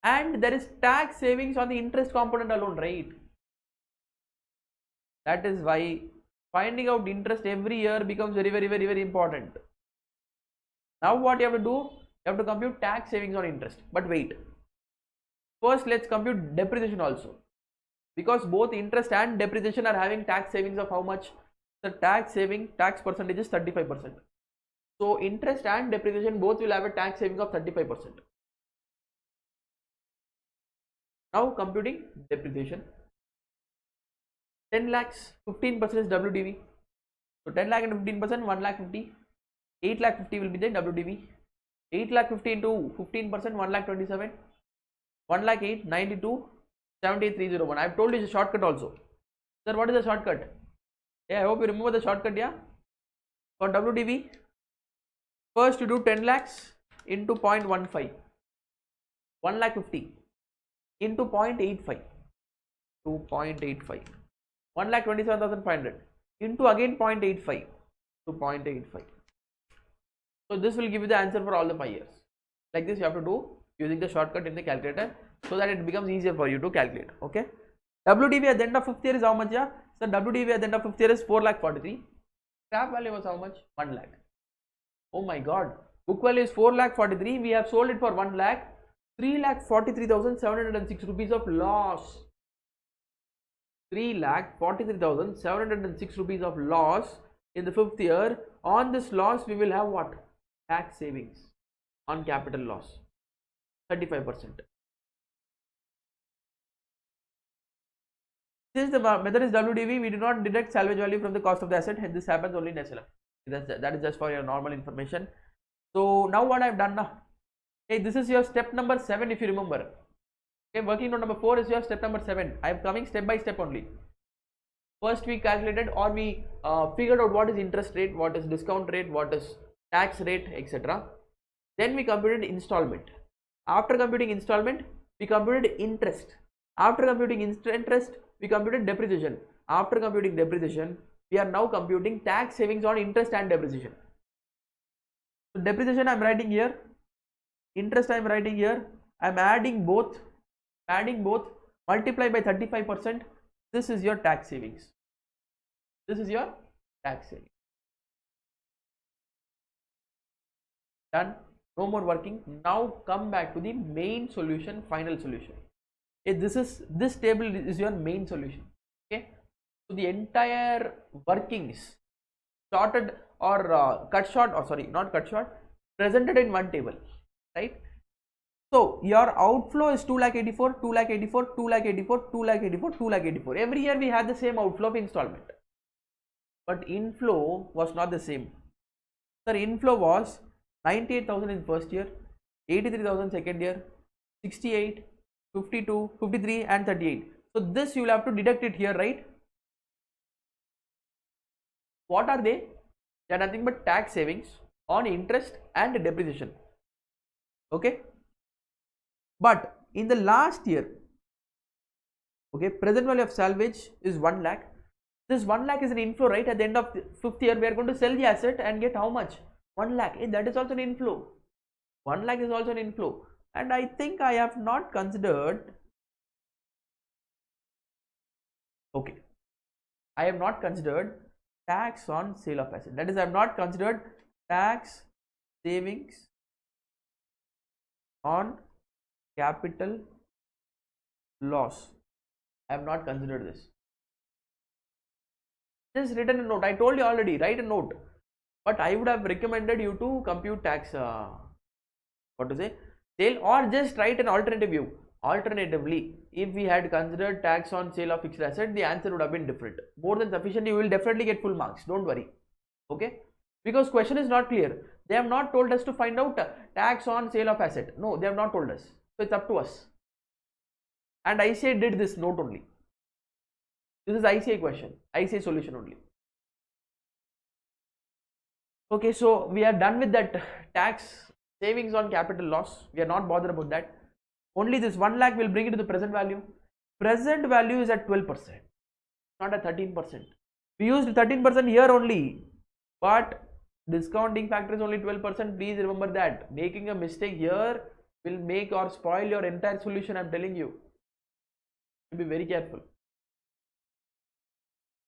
and there is tax savings on the interest component alone, right? That is why finding out interest every year becomes very important. Now what you have to do? You have to compute tax savings on interest. But wait, first let's compute depreciation also, because both interest and depreciation are having tax savings of how much? The tax percentage is 35%. So interest and depreciation both will have a tax saving of 35%. Now computing depreciation. 10 lakhs, 15% is WDV. So 10 lakh into 15%, 1 lakh 50. 8 lakh 50 will be the WDV. 8 lakh 50 into 15%, 1 lakh 27. 1 lakh 8, 92, 78,301. I have told you the shortcut also. Sir, what is the shortcut? Yeah, I hope you remember the shortcut, yeah. For WDV, first you do 10 lakhs into 0.15. 1 lakh 50 into 0.85 to 0.85. 1 lakh 27,500 into again 0.85 to 0.85. So this will give you the answer for all the 5 years. Like this you have to do using the shortcut in the calculator so that it becomes easier for you to calculate. Okay. WDV at the end of 5th year is how much? Yeah. So WDV at the end of 5th year is 4,43,000. Scrap value was how much? 1 lakh. Oh my god. Book value is 4,43,000. We have sold it for 1 lakh. 3,43,706 rupees of loss. 3,43,706 rupees of loss in the 5th year. On this loss, we will have what? Tax savings on capital loss, 35%. Since the method is WDV, we do not deduct salvage value from the cost of the asset. Hence, this happens only in SLM. That is just for your normal information. So now what I have done now? Okay, this is your step number 7 if you remember. Okay, working note number 4 is your step number 7. I am coming step by step only. First we calculated or we figured out what is interest rate, what is discount rate, what is tax rate, etc. Then we computed installment. After computing installment, we computed interest. After computing interest, we computed depreciation. After computing depreciation, we are now computing tax savings on interest and depreciation. So depreciation I am writing here, interest I am writing here. I am adding both, multiply by 35%. This is your tax savings. This is your tax savings. Done. No more working. Now come back to the main solution, final solution. This table is your main solution. Okay. So the entire workings sorted or cut short, or sorry, not cut short, presented in one table, right? So your outflow is 2,84,000, 2,84,000, 2,84,000, 2,84,000, 2,84,000. Every year we had the same outflow of installment, but inflow was not the same. Sir, inflow was 98,000 in first year, 83,000 second year, 68, 52, 53 and 38. So this you will have to deduct it here, right? What are they? They are nothing but tax savings on interest and depreciation. Okay. But in the last year, okay, present value of salvage is 1 lakh. This 1 lakh is an inflow, right? At the end of the 5th year, we are going to sell the asset and get how much? 1 lakh. That is also an inflow. 1 lakh is also an inflow. And I think I have not considered, okay, I have not considered tax on sale of asset. That is, I have not considered tax savings on capital loss. I have not considered this. Just written a note. I told you already, write a note. But I would have recommended you to compute tax, sale, or just write an alternative view. Alternatively, if we had considered tax on sale of fixed asset, the answer would have been different. More than sufficient. You will definitely get full marks. Don't worry. Okay? Because question is not clear. They have not told us to find out tax on sale of asset. No, they have not told us. So it's up to us. And ICA did this note only. This is ICA question, ICA solution only. Okay, so we are done with that tax savings on capital loss. We are not bothered about that. Only this 1 lakh will bring it to the present value. Present value is at 12%, not at 13%. We used 13% here only, but discounting factor is only 12%. Please remember that. Making a mistake here will make or spoil your entire solution. I am telling you. Be very careful.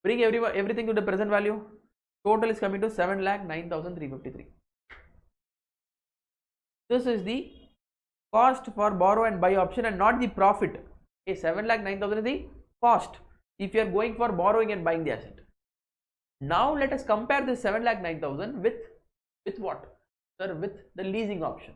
Bring everything to the present value. Total is coming to 7,09,353. This is the cost for borrow and buy option and not the profit. Okay, 7,09,000 is the cost if you are going for borrowing and buying the asset. Now let us compare this 7,09,000 with what? Sir, with the leasing option.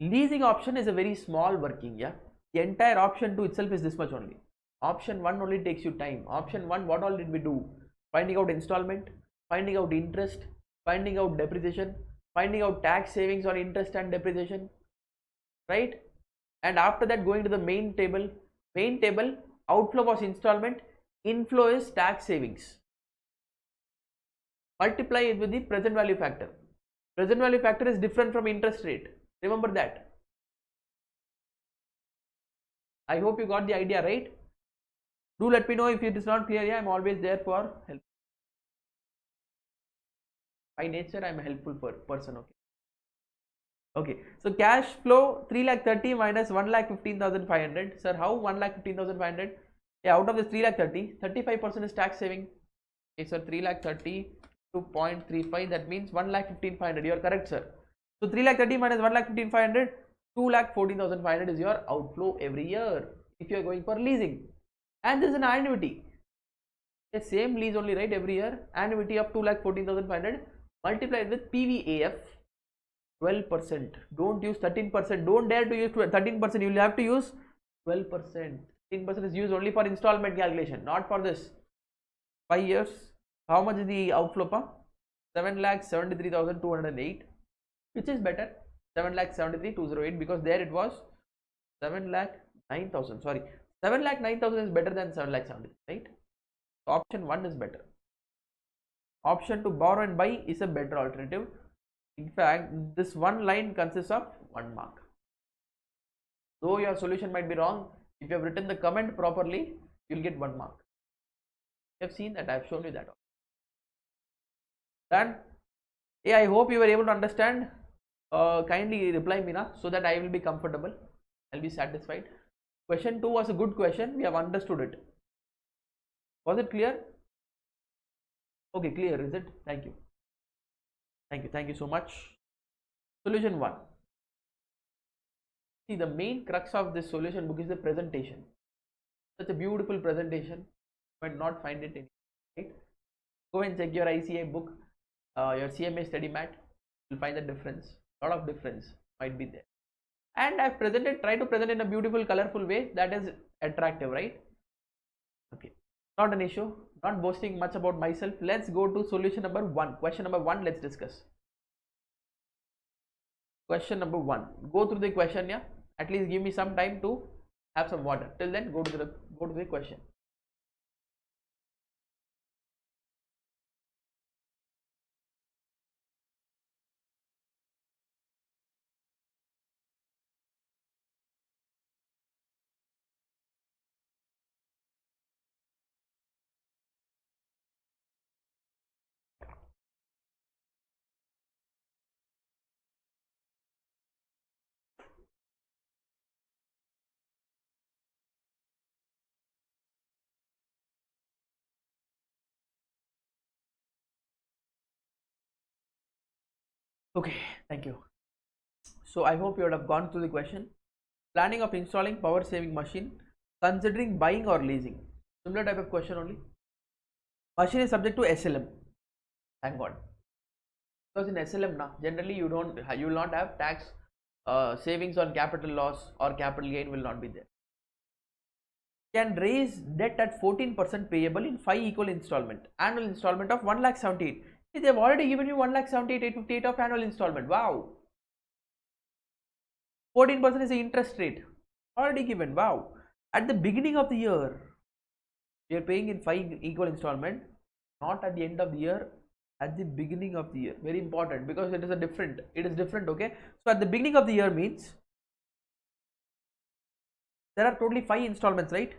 Leasing option is a very small working, yeah. The entire option 2 itself is this much only. Option 1 only takes you time. Option 1, what all did we do? Finding out installment, finding out interest, finding out depreciation, finding out tax savings on interest and depreciation, right? And after that, going to the main table. Main table, outflow was installment, inflow is tax savings. Multiply it with the present value factor. Present value factor is different from interest rate. Remember that. I hope you got the idea, right? Do let me know if it is not clear. Yeah, I am always there for help. By nature, I am a helpful person. Okay. Okay. So cash flow 3,30,000 minus 1,15,500. Sir, how 1,15,500? Yeah, out of this 3,30,000, 35% is tax saving. Okay, sir, 3,30,000 to 0.35. That means 1,15,500. You are correct, sir. So 3,30,000 minus 1,15,500, 2,14,500 is your outflow every year if you are going for leasing. And this is an annuity. The same lease only, right? Every year, annuity of 2,14,500 multiplied with PVAF 12%. Don't use 13%. Don't dare to use 13%. You will have to use 12%. 13% is used only for installment calculation, not for this. 5 years. How much is the outflow? 7,73,208, which is better. 7,73,208 because there it was 7,09,000. Sorry. 7,09,000 is better than 7,70,000, right? So option 1 is better. Option to borrow and buy is a better alternative. In fact, this one line consists of 1 mark. Though your solution might be wrong, if you have written the comment properly, you will get 1 mark. You have seen that, I have shown you that. Done? Yeah, I hope you were able to understand. Kindly reply me now, so that I will be comfortable. I'll be satisfied. Question 2 was a good question. We have understood it. Was it clear? Okay, clear, is it? Thank you. Thank you so much. Solution 1. See, the main crux of this solution book is the presentation. Such a beautiful presentation. You might not find it in, right? Go and check your ICA book, your CMA study mat. You'll find the difference. A lot of difference might be there. And I've tried to present in a beautiful, colorful way that is attractive, right? Okay, not an issue. Not boasting much about myself. Let's go to solution number 1. Question number 1. Let's discuss. Question number 1. Go through the question, yeah. At least give me some time to have some water. Till then, go to the question. Okay, thank you. So I hope you would have gone through the question. Planning of installing power saving machine, considering buying or leasing. Similar type of question only. Machine is subject to SLM. Thank God. Because in SLM now, generally you will not have tax savings on capital loss or capital gain will not be there. Can raise debt at 14% payable in 5 equal installment. Annual installment of 1,78,000. They have already given you 1,78,858 of annual installment. Wow. 14% is the interest rate. Already given. Wow. At the beginning of the year, we are paying in 5 equal installment. Not at the end of the year. At the beginning of the year. Very important, because it is different. Okay. So at the beginning of the year means there are totally 5 installments, right?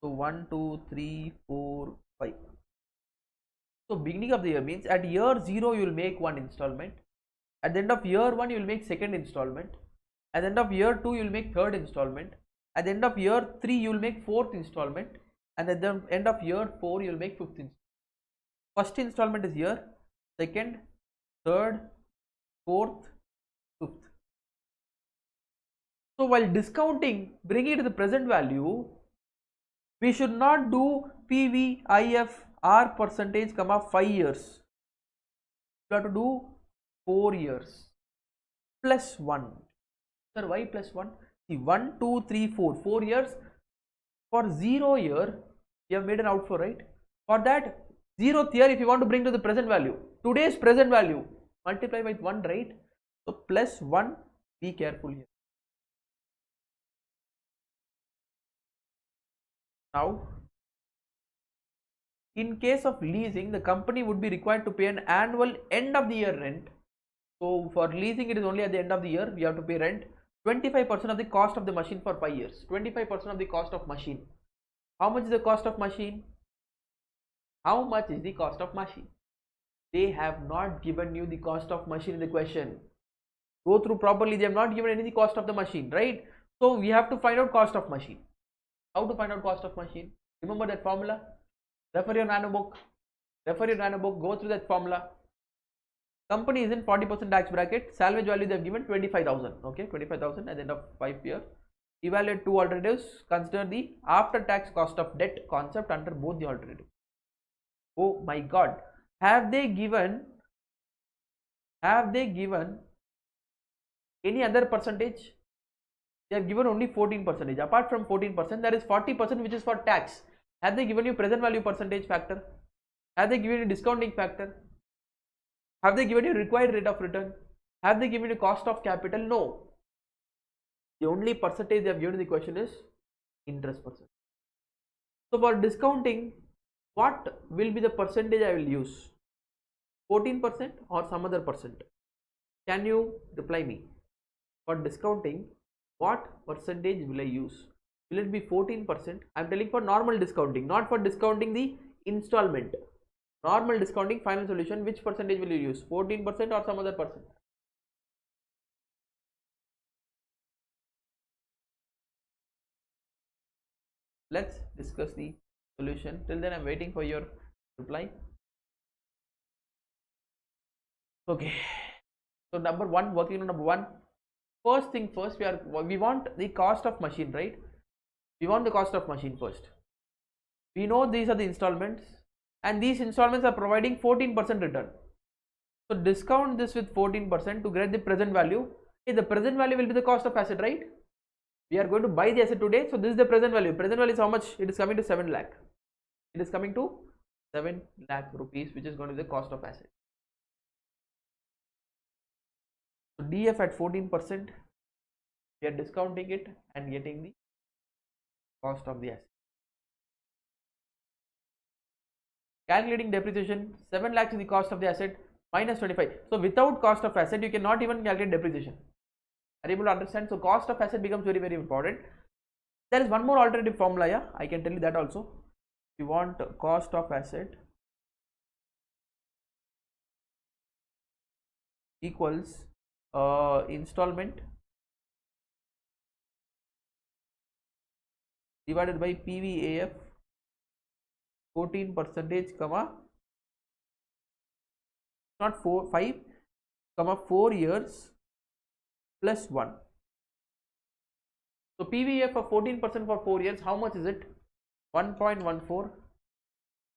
So 1, 2, 3, 4, 5. So beginning of the year means at year 0 you will make 1 installment. At the end of year 1 you will make 2nd installment. At the end of year 2 you will make 3rd installment. At the end of year 3 you will make 4th installment. And at the end of year 4 you will make 5th installment. First installment is here, 2nd, 3rd, 4th, 5th. So while discounting, bringing it to the present value, we should not do PV, IF, R percentage, 5 years. You have to do 4 years plus 1. Sir, why plus 1? See, 1, 2, 3, 4. 4 years. For 0 year, you have made an outflow, right? For that 0th year, if you want to bring to the present value, today's present value, multiply by 1, right? So plus 1, be careful here. Now, in case of leasing, the company would be required to pay an annual end of the year rent. So for leasing, it is only at the end of the year we have to pay rent. 25% of the cost of the machine for 5 years. 25% of the cost of machine. How much is the cost of machine? How much is the cost of machine? They have not given you the cost of machine in the question. Go through properly. They have not given any cost of the machine, right? So we have to find out cost of machine. How to find out cost of machine? Remember that formula? Refer your nano book. Go through that formula. Company is in 40% tax bracket. Salvage value they have given 25,000. Okay, 25,000 at the end of 5 years. Evaluate 2 alternatives. Consider the after tax cost of debt concept under both the alternatives. Oh my God, have they given any other percentage? They have given only 14%. Apart from 14%, there is 40% which is for tax. Have they given you present value percentage factor? Have they given you discounting factor? Have they given you required rate of return? Have they given you cost of capital? No. The only percentage they have given in the question is interest percentage. So for discounting, what will be the percentage I will use? 14% or some other percent? Can you reply me? For discounting, what percentage will I use? Will it be 14%? I am telling for normal discounting, not for discounting the installment. Normal discounting, final solution, which percentage will you use? 14% or some other percent? Let's discuss the solution. Till then, I am waiting for your reply. Okay. So number one, working on number one. First thing first, we want the cost of machine, right? We want the cost of machine first. We know these are the installments, and these installments are providing 14% return. So discount this with 14% to get the present value. The present value will be the cost of asset, right? We are going to buy the asset today, so this is the present value. Present value is how much? It is coming to 7 lakh. It is coming to 7 lakh rupees, which is going to be the cost of asset. So DF at 14%, we are discounting it and getting the cost of the asset. Calculating depreciation, 7 lakhs is the cost of the asset minus 25. So without cost of asset, you cannot even calculate depreciation. Are you able to understand? So cost of asset becomes very, very important. There is one more alternative formula, yeah, I can tell you that also. If you want cost of asset equals installment divided by PVAF 14%, comma, not 5, comma 4 years plus 1. So PVF of 14% for 4 years, how much is it? 1.14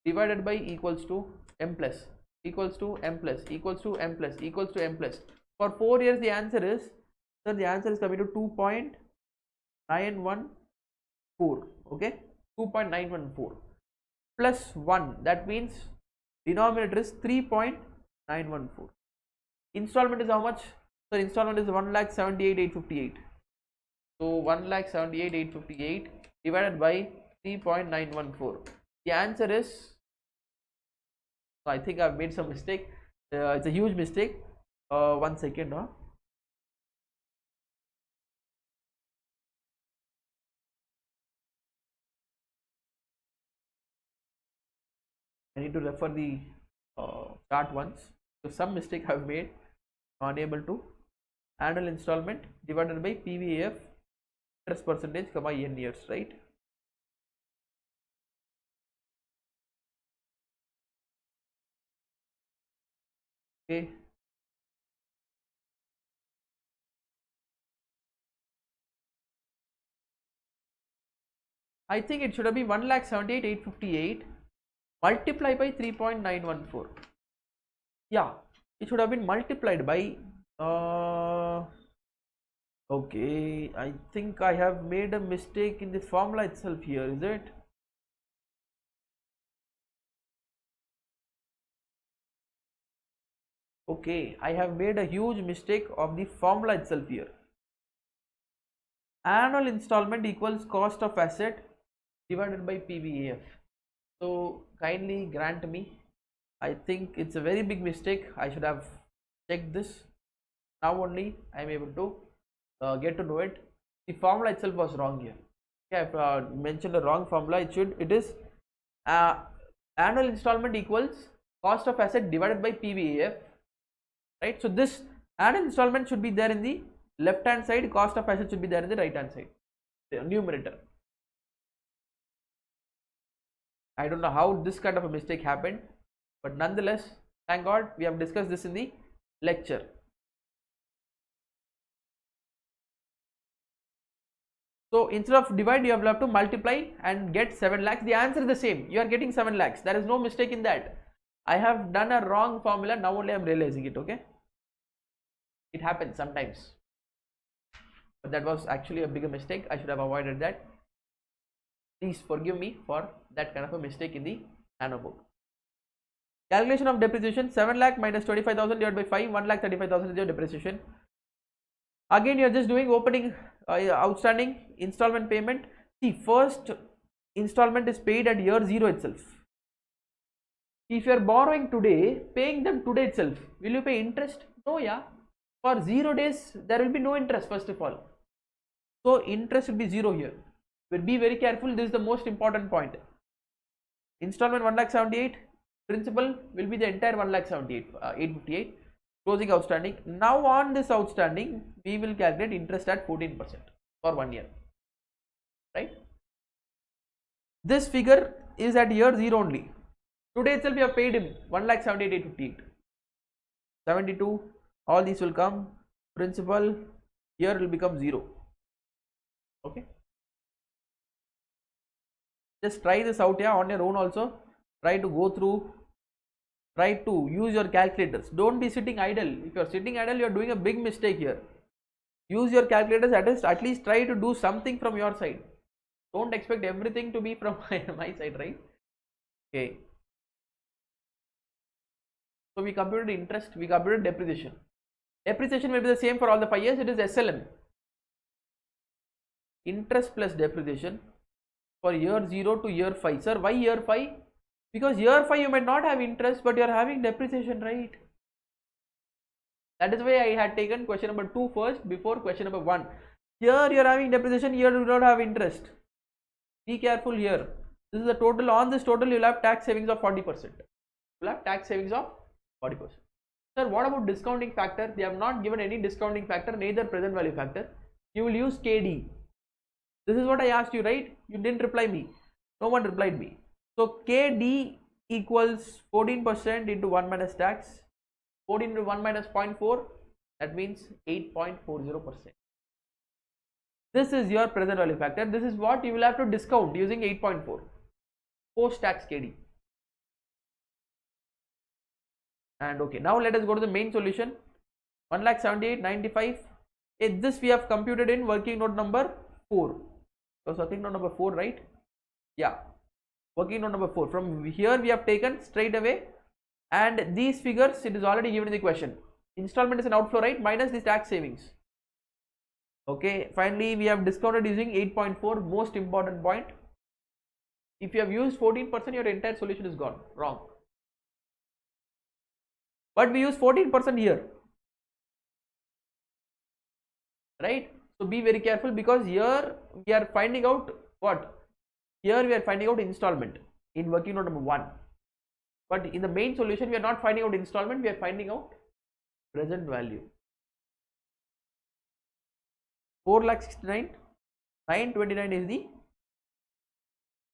divided by equals to M plus, equals to M plus, equals to M plus, equals to M plus. For 4 years, the answer is, sir, the answer is coming to 2.914, okay, 2.914 plus 1, that means denominator is 3.914. Installment is how much? So installment is 1,78,858. So 1,78,858 divided by 3.914. The answer is, so I think I've made some mistake. It's a huge mistake. 1 second. I need to refer the chart once. So some mistake I've made. Unable to. Annual installment divided by PVAF interest percentage, comma, n years, right? Okay. I think it should have been 1,78,858 multiplied by 3.914. Yeah, it should have been multiplied by okay, I think I have made a mistake in the formula itself here, is it? Okay, I have made a huge mistake of the formula itself here. Annual installment equals cost of asset divided by PVAF. So kindly grant me. I think it's a very big mistake. I should have checked this. Now only I am able to get to know it. The formula itself was wrong here. Okay, I've mentioned the wrong formula. It is annual installment equals cost of asset divided by PVAF, right? So this annual installment should be there in the left hand side, cost of asset should be there in the right hand side, the numerator. I don't know how this kind of a mistake happened, but nonetheless, thank God we have discussed this in the lecture. So instead of divide, you have to multiply and get 7 lakhs. The answer is the same. You are getting 7 lakhs. There is no mistake in that. I have done a wrong formula. Now only I am realizing it. Okay. It happens sometimes. But that was actually a bigger mistake. I should have avoided that. Please forgive me for that kind of a mistake in the nano book. Calculation of depreciation: 7 lakh minus 25,000 divided by 5, 1,35,000 is your depreciation. Again, you are just doing opening outstanding installment payment. See, first installment is paid at year 0 itself. If you are borrowing today, paying them today itself, will you pay interest? No, yeah. For 0 days, there will be no interest first of all. So interest will be 0 here. But be very careful, this is the most important point. Installment 1,78,000, principal will be the entire 1,78,858, closing outstanding. Now on this outstanding, we will calculate interest at 14% for 1 year, right? This figure is at year 0 only. Today itself we have paid him 1,78,858. 72, all these will come, principal here will become 0. Okay. Just try this out, yeah, on your own also. Try to go through, try to use your calculators. Don't be sitting idle. If you are sitting idle, you are doing a big mistake here. Use your calculators, at least try to do something from your side. Don't expect everything to be from my side, right? Okay. So we computed interest, we computed depreciation. Depreciation will be the same for all the 5 years, it is SLM. Interest plus depreciation for year 0 to year 5. Sir, why year 5? Because year 5 you might not have interest, but you are having depreciation, right? That is why I had taken question number 2 first before question number 1. Here you are having depreciation, here you do not have interest. Be careful here. This is the total. On this total, you will have tax savings of 40%. You will have tax savings of 40%. Sir, what about discounting factor? They have not given any discounting factor, neither present value factor. You will use KD. This is what I asked you, right? You didn't reply me. No one replied me. So KD equals 14% into 1 minus tax. 14 into 1 minus 0.4. That means 8.40%. This is your present value factor. This is what you will have to discount using 8.4 post tax KD. And okay, now let us go to the main solution. 1,78,95. This we have computed in working note number 4. So working note number 4, right? Yeah, working note number 4. From here we have taken straight away, and these figures it is already given in the question. Installment is an outflow, right? Minus the tax savings. Okay, finally we have discounted using 8.4. Most important point, if you have used 14%, your entire solution is gone wrong. But we use 14% here, right? So be very careful, because here we are finding out what? Here we are finding out installment in working note number 1. But in the main solution we are not finding out installment, we are finding out present value. 4,69,929 is the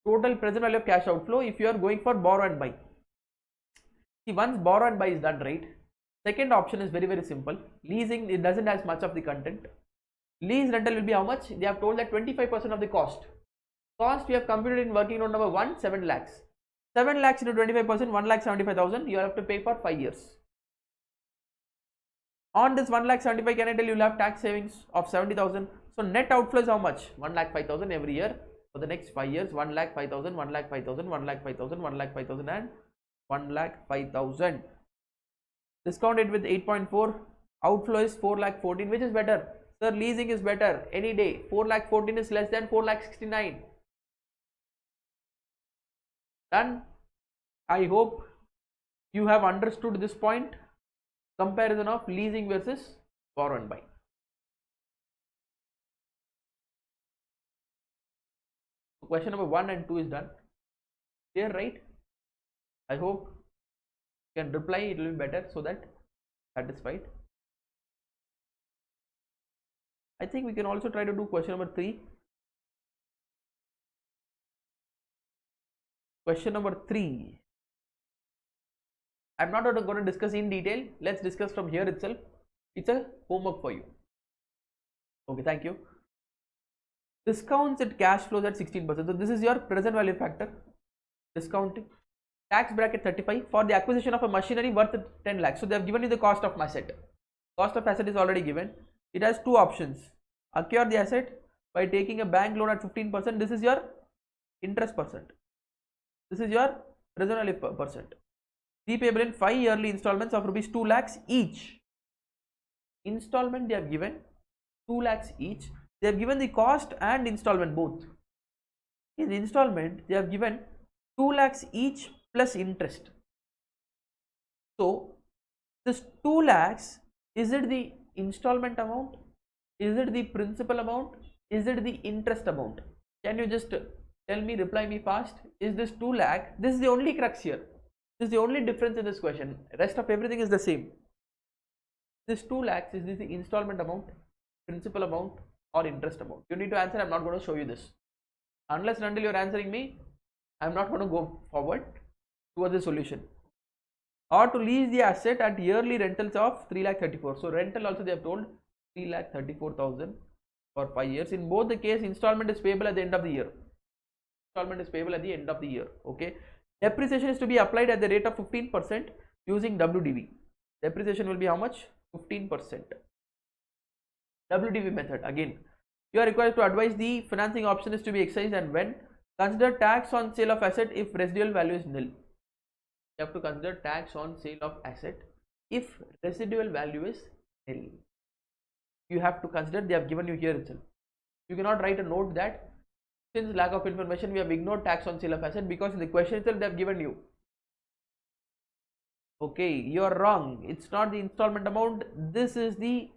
total present value of cash outflow if you are going for borrow and buy. See, once borrow and buy is done, right? Second option is very, very simple. Leasing, it doesn't have much of the content. Lease rental will be how much? They have told that 25% of the cost. Cost we have computed in working note number 1, 7 lakhs. 7 lakhs into 25%, 1,75,000 you have to pay for 5 years. On this 1,75,000, can I tell you will have tax savings of 70,000. So net outflow is how much? 1,05,000 every year for the next 5 years. 1,05,000, 1,05,000, 1,05,000, 1,05,000 and 1,05,000. Discounted with 8.4. Outflow is 4,14,000. Which is better? Sir, leasing is better any day. 4,14,000 is less than 4,69,000. Done. I hope you have understood this point. Comparison of leasing versus borrow and buy. Question number 1 and 2 is done. Clear, right? I hope you can reply, it will be better, so that satisfied. I think we can also try to do question number 3. Question number 3. I'm not going to discuss in detail. Let's discuss from here itself. It's a homework for you. Okay, thank you. Discounts at cash flows at 16%. So this is your present value factor. Discounting. Tax bracket 35 for the acquisition of a machinery worth 10 lakhs. So they have given you the cost of asset. Cost of asset is already given. It has two options. Acquire the asset by taking a bank loan at 15%. This is your interest percent. This is your present value percent. Repayable in 5 yearly installments of rupees 2 lakhs each. Installment they have given 2 lakhs each. They have given the cost and installment both. In installment they have given 2 lakhs each plus interest. So this 2 lakhs, is it the installment amount? Is it the principal amount? Is it the interest amount? Can you just tell me, reply me fast? Is this 2 lakh? This is the only crux here. This is the only difference in this question. Rest of everything is the same. This 2 lakhs, is this the installment amount, principal amount, or interest amount? You need to answer. I'm not going to show you this. Unless and until you're answering me, I'm not going to go forward towards the solution. Or to lease the asset at yearly rentals of 3,34,000. So rental also they have told 3,34,000 for 5 years. In both the case, installment is payable at the end of the year. Installment is payable at the end of the year. Okay. Depreciation is to be applied at the rate of 15% using WDV. Depreciation will be how much? 15%. WDV method. Again, you are required to advise the financing option is to be exercised and when. Consider tax on sale of asset if residual value is nil. You have to consider tax on sale of asset if residual value is nil. You have to consider, they have given you here itself. You cannot write a note that since lack of information we have ignored tax on sale of asset, because in the question itself they have given you. Okay, you are wrong. It's not the installment amount. This is the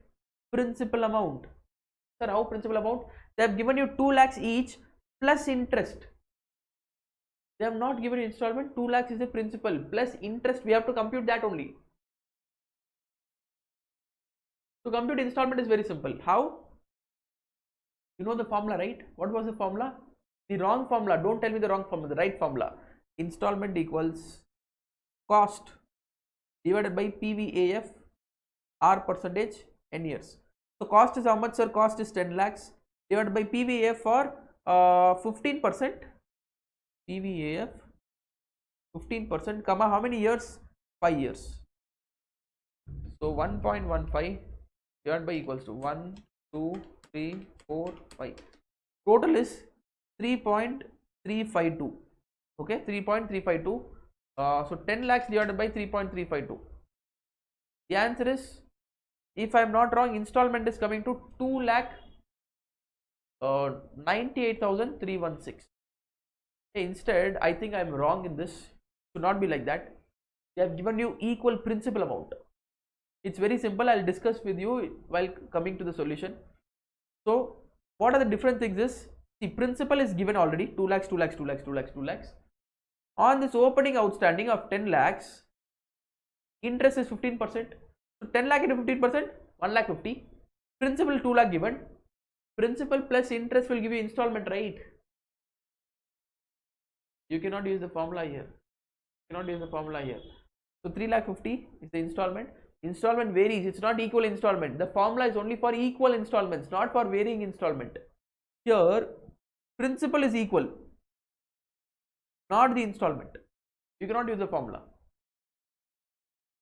principal amount. Sir, how principal amount? They have given you 2 lakhs each plus interest. They have not given you installment. 2 lakhs is the principal plus interest. We have to compute that only. To compute installment is very simple. How? You know the formula, right? What was the formula? The wrong formula. Don't tell me the wrong formula. The right formula. Installment equals cost divided by PVAF R percentage n years. So cost is how much, sir? Cost is 10 lakhs divided by PVAF for 15%. PVAF 15%, comma how many years? 5 years. So 1.15 divided by equals to 1, 2, 3, 4, 5. Total is 3.352. Okay, 3.352. So 10 lakhs divided by 3.352. The answer is, if I am not wrong, installment is coming to 2,98,316. Instead, I think I am wrong in this. Should not be like that. They have given you equal principal amount. It's very simple. I'll discuss with you while coming to the solution. So what are the different things is, see, principal is given already, 2 lakhs, 2 lakhs, 2 lakhs, 2 lakhs, 2 lakhs. On this opening outstanding of 10 lakhs, interest is 15%. So 10 lakh into 15%, 1 lakh 50. Principal 2 lakh given. Principal plus interest will give you installment, right? You cannot use the formula here. So 3 lakh 50 is the installment. Installment varies. It's not equal installment. The formula is only for equal installments, not for varying installment. Here, principal is equal, not the installment. You cannot use the formula.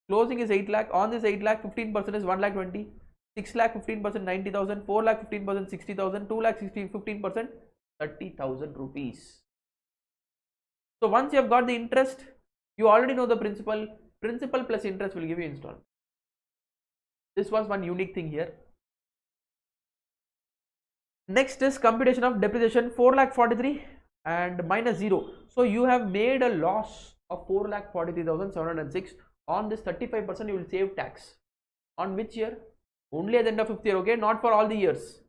Closing is 8 lakh. On this 8 lakh, 15% is 1 lakh 20. 6 lakh 15% 90,000. 4 lakh 15% 60,000. 2 lakh 15% 30,000 rupees. So once you have got the interest, you already know the principal. Principal plus interest will give you installment. This was one unique thing here. Next is computation of depreciation, 4,43,000 and minus 0. So you have made a loss of 4,43,706. On this 35% you will save tax. On which year? Only at the end of 5th year, okay? Not for all the years.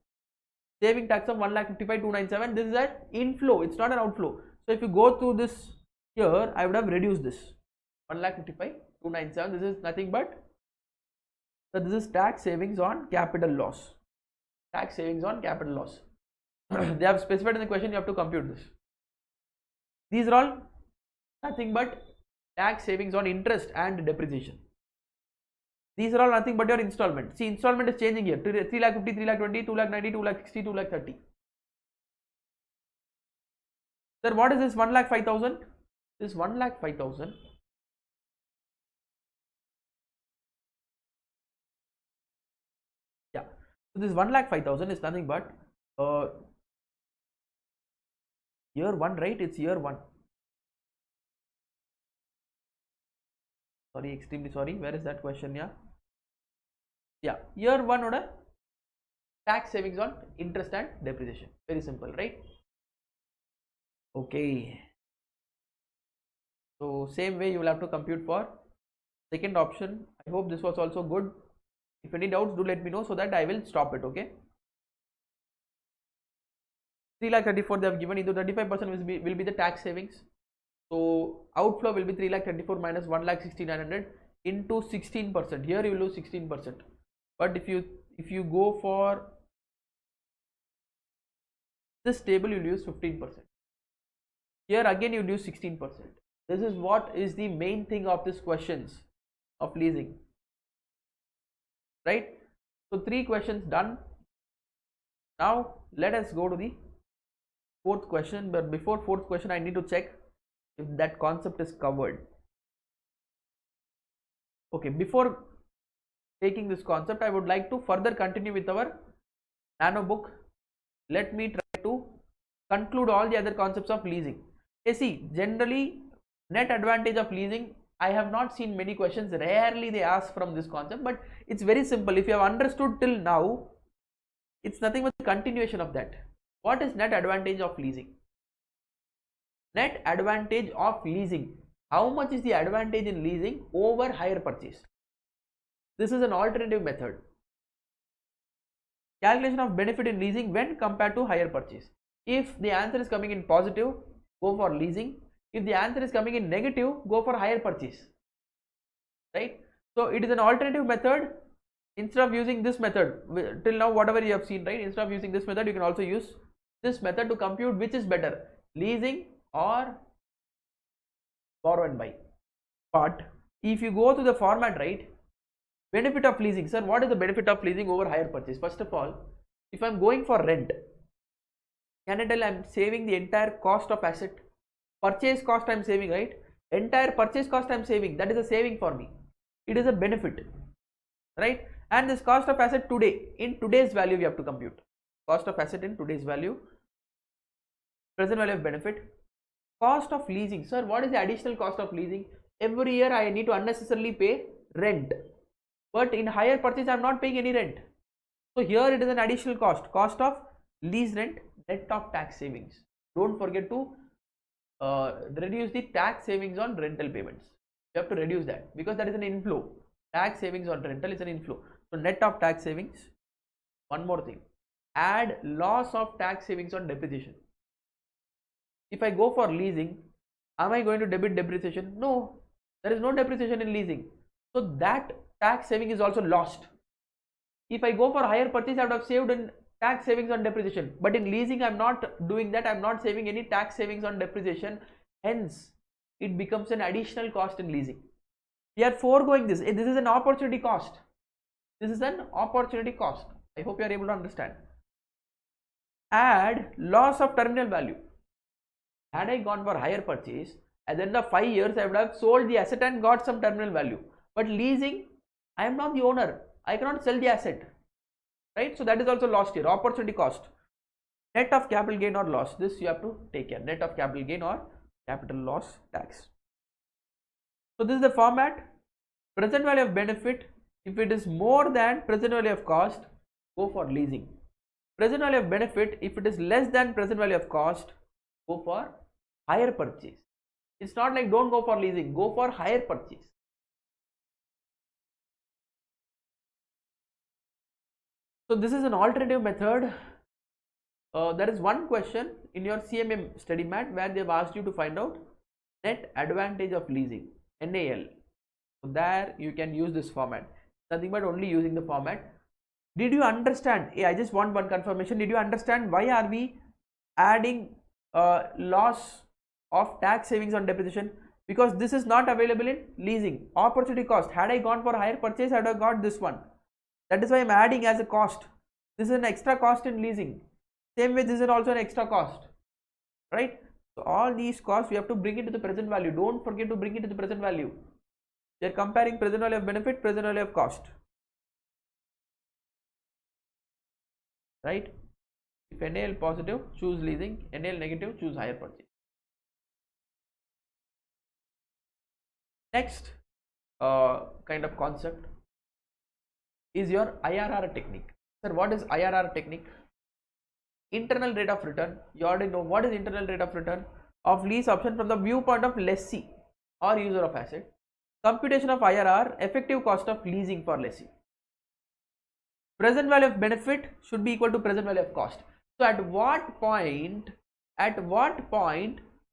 Saving tax of 1,55,297. This is an inflow, it's not an outflow. So if you go through this here, I would have reduced this 1,55,297. This is nothing but this is tax savings on capital loss. Tax savings on capital loss. They have specified in the question, you have to compute this. These are all nothing but tax savings on interest and depreciation. These are all nothing but your installment. See, installment is changing here. 3 lakh 50, 3 lakh 20, 2 lakh 90, 2 lakh 60, 2 lakh 30. Sir, what is this 1,05,000? This 1,05,000. Yeah. So this 1,05,000 is nothing but year 1, right? It's year 1. Sorry, extremely sorry. Where is that question? Yeah, year 1 order tax savings on interest and depreciation. Very simple, right? Okay. So same way you will have to compute for second option. I hope this was also good. If any doubts, do let me know so that I will stop it. Okay. 3,34,000 they have given. Into 35% will be the tax savings. So outflow will be 3,34,000 minus 1,69,900 into 16%. Here you will lose 16%. But if you go for this table, you will use 15%. Here again you will use 16%. This is what is the main thing of these questions of leasing, right? So 3 questions done. Now let us go to the 4th question, but before 4th question I need to check if that concept is covered. Okay, before taking this concept, I would like to further continue with our nano book. Let me try to conclude all the other concepts of leasing. See, generally net advantage of leasing, I have not seen many questions. Rarely they ask from this concept, but it's very simple. If you have understood till now, it's nothing but the continuation of that. What is net advantage of leasing? Net advantage of leasing. How much is the advantage in leasing over hire purchase? This is an alternative method. Calculation of benefit in leasing when compared to hire purchase. If the answer is coming in positive, go for leasing. If the answer is coming in negative, go for hire purchase. Right? So it is an alternative method. Instead of using this method, till now whatever you have seen, right? Instead of using this method, you can also use this method to compute which is better, leasing or borrow and buy. But if you go to the format, right, benefit of leasing, sir, what is the benefit of leasing over hire purchase? First of all, if I am going for rent, can I tell I am saving the entire cost of asset? Purchase cost I am saving, right? Entire purchase cost I am saving. That is a saving for me. It is a benefit, right? And this cost of asset today, in today's value we have to compute. Cost of asset in today's value, present value of benefit. Cost of leasing, sir, what is the additional cost of leasing? Every year I need to unnecessarily pay rent, but in hire purchase I am not paying any rent. So here it is an additional cost, cost of lease rent, net of tax savings. Don't forget to reduce the tax savings on rental payments. You have to reduce that because that is an inflow. Tax savings on rental is an inflow. So net of tax savings. One more thing, add loss of tax savings on depreciation. If I go for leasing, am I going to debit depreciation? No, there is no depreciation in leasing. So that tax saving is also lost. If I go for hire purchase, I would have saved in tax savings on depreciation. But in leasing, I am not doing that. I am not saving any tax savings on depreciation. Hence, it becomes an additional cost in leasing. We are foregoing this. This is an opportunity cost. This is an opportunity cost. I hope you are able to understand. Add loss of terminal value. Had I gone for hire purchase, at the end of 5 years, I would have sold the asset and got some terminal value. But leasing, I am not the owner. I cannot sell the asset. Right? So that is also lost here. Opportunity cost. Net of capital gain or loss. This you have to take care. Net of capital gain or capital loss tax. So this is the format. Present value of benefit. If it is more than present value of cost, go for leasing. Present value of benefit. If it is less than present value of cost, go for hire purchase. It's not like don't go for leasing, go for hire purchase. So this is an alternative method. There is one question in your CMM study mat where they have asked you to find out net advantage of leasing, NAL. So there you can use this format. Nothing but only using the format. Did you understand? I just want one confirmation. Did you understand why are we adding loss of tax savings on depreciation? Because this is not available in leasing. Opportunity cost. Had I gone for hire purchase, I would have got this one. That is why I am adding as a cost. This is an extra cost in leasing. Same way, this is also an extra cost, right? So all these costs we have to bring it to the present value. Don't forget to bring it to the present value. They are comparing present value of benefit, present value of cost, right? If NAL positive, choose leasing. NAL negative, choose hire purchase. Next kind of concept is your IRR technique. Sir, what is IRR technique? Internal rate of return. You already know what is internal rate of return of lease option from the viewpoint of lessee or user of asset. Computation of IRR, effective cost of leasing for lessee. Present value of benefit should be equal to present value of cost. So at what point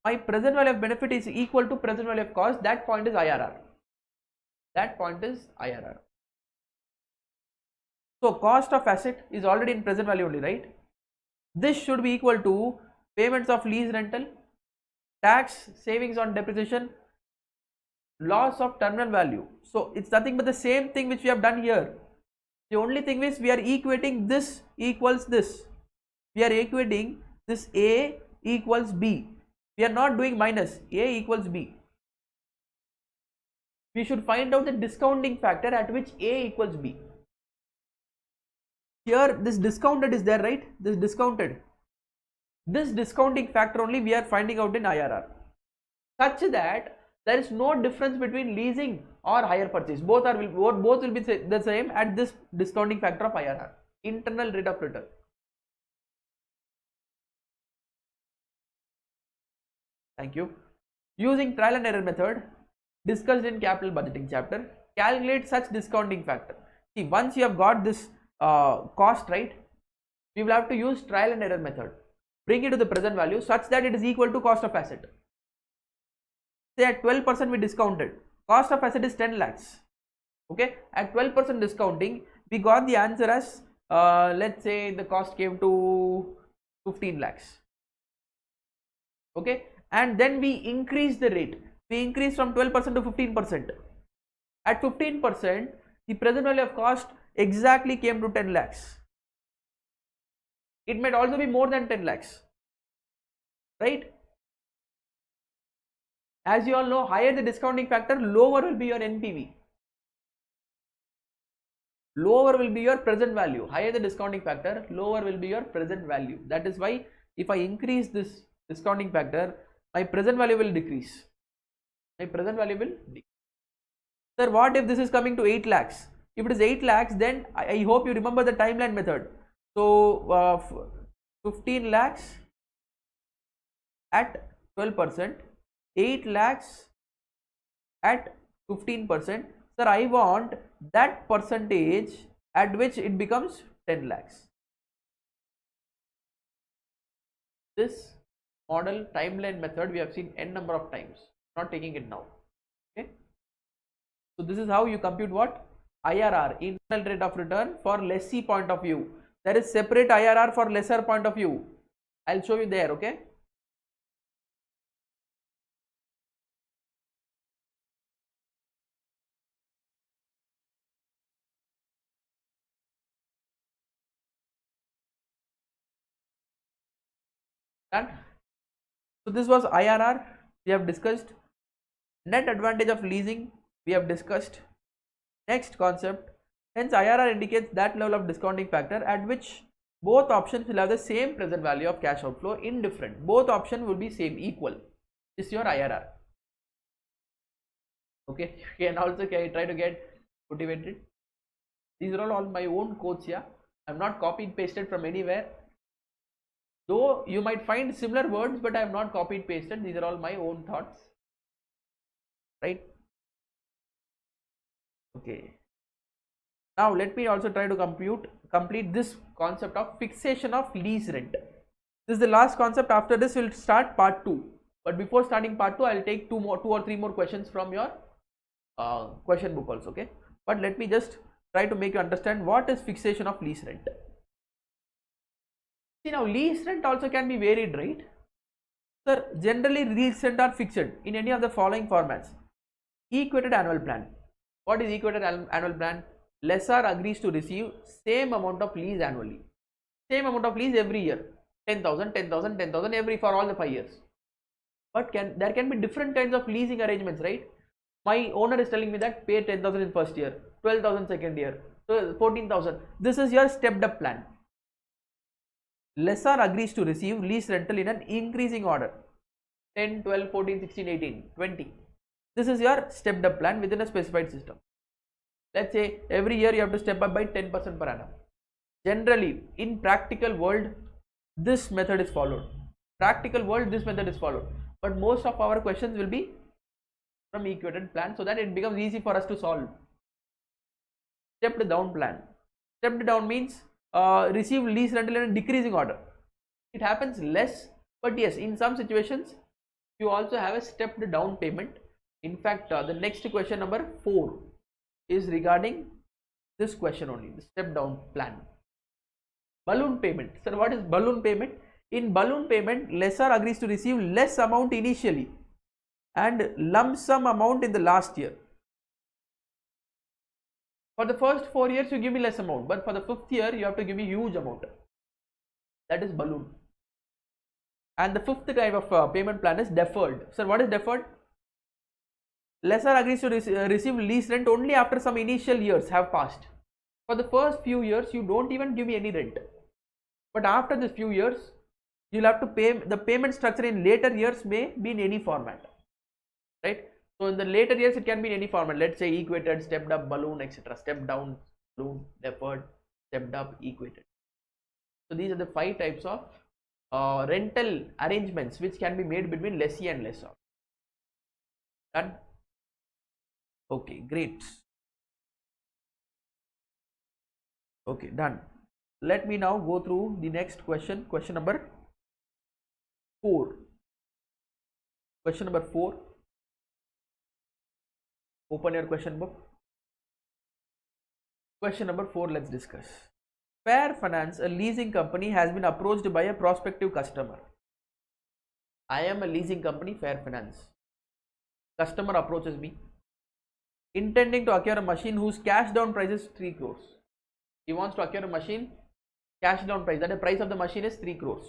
my present value of benefit is equal to present value of cost? That point is IRR. That point is IRR. So cost of asset is already in present value only, right? This should be equal to payments of lease rental, tax, savings on depreciation, loss of terminal value. So it's nothing but the same thing which we have done here. The only thing is we are equating this equals this. We are equating this A equals B. We are not doing minus. A equals B. We should find out the discounting factor at which A equals B. Here this discounted is there, right? This discounted. This discounting factor only we are finding out in IRR, such that there is no difference between leasing or hire purchase. Both will be the same at this discounting factor of IRR, internal rate of return. Thank you. Using trial and error method discussed in capital budgeting chapter, calculate such discounting factor. See, once you have got this cost right, we will have to use trial and error method, bring it to the present value such that it is equal to cost of asset. Say at 12% we discounted, cost of asset is 10 lakhs. Okay, at 12% discounting we got the answer as let's say the cost came to 15 lakhs. Okay, and then we increase the rate. We increase from 12% to 15%. At 15%, the present value of cost exactly came to 10 lakhs. It might also be more than 10 lakhs, right? As you all know, higher the discounting factor, lower will be your NPV. Lower will be your present value. Higher the discounting factor, lower will be your present value. That is why if I increase this discounting factor, my present value will decrease. My present value will decrease. Sir, what if this is coming to 8 lakhs? If it is 8 lakhs, then I hope you remember the timeline method. So 15 lakhs at 12%, 8 lakhs at 15%. Sir, I want that percentage at which it becomes 10 lakhs. This model timeline method we have seen n number of times, not taking it now. Okay, so this is how you compute what? IRR, internal rate of return, for lessee point of view. There is separate IRR for lessor point of view. I'll show you there. Okay, and so this was IRR we have discussed. Net advantage of leasing we have discussed. Next concept, hence IRR indicates that level of discounting factor at which both options will have the same present value of cash outflow, indifferent. Both options will be same, equal. This is your IRR. Okay, you can also try to get motivated. These are all my own quotes here. I have not copied pasted from anywhere. Though you might find similar words, but I have not copied pasted. These are all my own thoughts. Right? Okay. Now let me also try to complete this concept of fixation of lease rent. This is the last concept. After this we'll start part 2. But before starting part 2, I'll take two or three more questions from your question book also. Okay. But let me just try to make you understand what is fixation of lease rent. See, now lease rent also can be varied, right? Sir, generally lease rent are fixed in any of the following formats. Equated annual plan. What is equated annual plan? Lessor agrees to receive same amount of lease annually. Same amount of lease every year. 10,000, 10,000, 10,000 every for all the 5 years. But there can be different kinds of leasing arrangements, right? My owner is telling me that pay 10,000 in first year, 12,000 second year, so 14,000. This is your stepped up plan. Lessor agrees to receive lease rental in an increasing order. 10, 12, 14, 16, 18, 20. This is your stepped up plan within a specified system. Let's say every year you have to step up by 10% per annum. Generally, in practical world, this method is followed. Practical world, this method is followed. But most of our questions will be from equated plan so that it becomes easy for us to solve. Stepped down plan. Stepped down means receive lease rental in a decreasing order. It happens less, but yes, in some situations you also have a stepped down payment. In fact, the next question number 4 is regarding this question only, the step down plan. Balloon payment. Sir, what is balloon payment? In balloon payment, lessor agrees to receive less amount initially and lump sum amount in the last year. For the first 4 years you give me less amount, but for the 5th year you have to give me huge amount. That is balloon. And the 5th type of payment plan is deferred. Sir, what is deferred? Lessor agrees to receive lease rent only after some initial years have passed. For the first few years you don't even give me any rent, but after this few years you'll have to pay. The payment structure in later years may be in any format, right? So in the later years it can be in any format. Let's say equated, stepped up, balloon, etc. Step down, balloon, deferred, stepped up, equated. So these are the 5 types of rental arrangements which can be made between lessee and lessor. Done? Okay, great. Okay, done. Let me now go through the next question. Question number 4. Question number 4. Open your question book. Question number 4, let's discuss. Fair Finance, a leasing company, has been approached by a prospective customer. I am a leasing company, Fair Finance. Customer approaches me, intending to acquire a machine whose cash down price is 3 crores. He wants to acquire a machine, cash down price, that the price of the machine is 3 crores.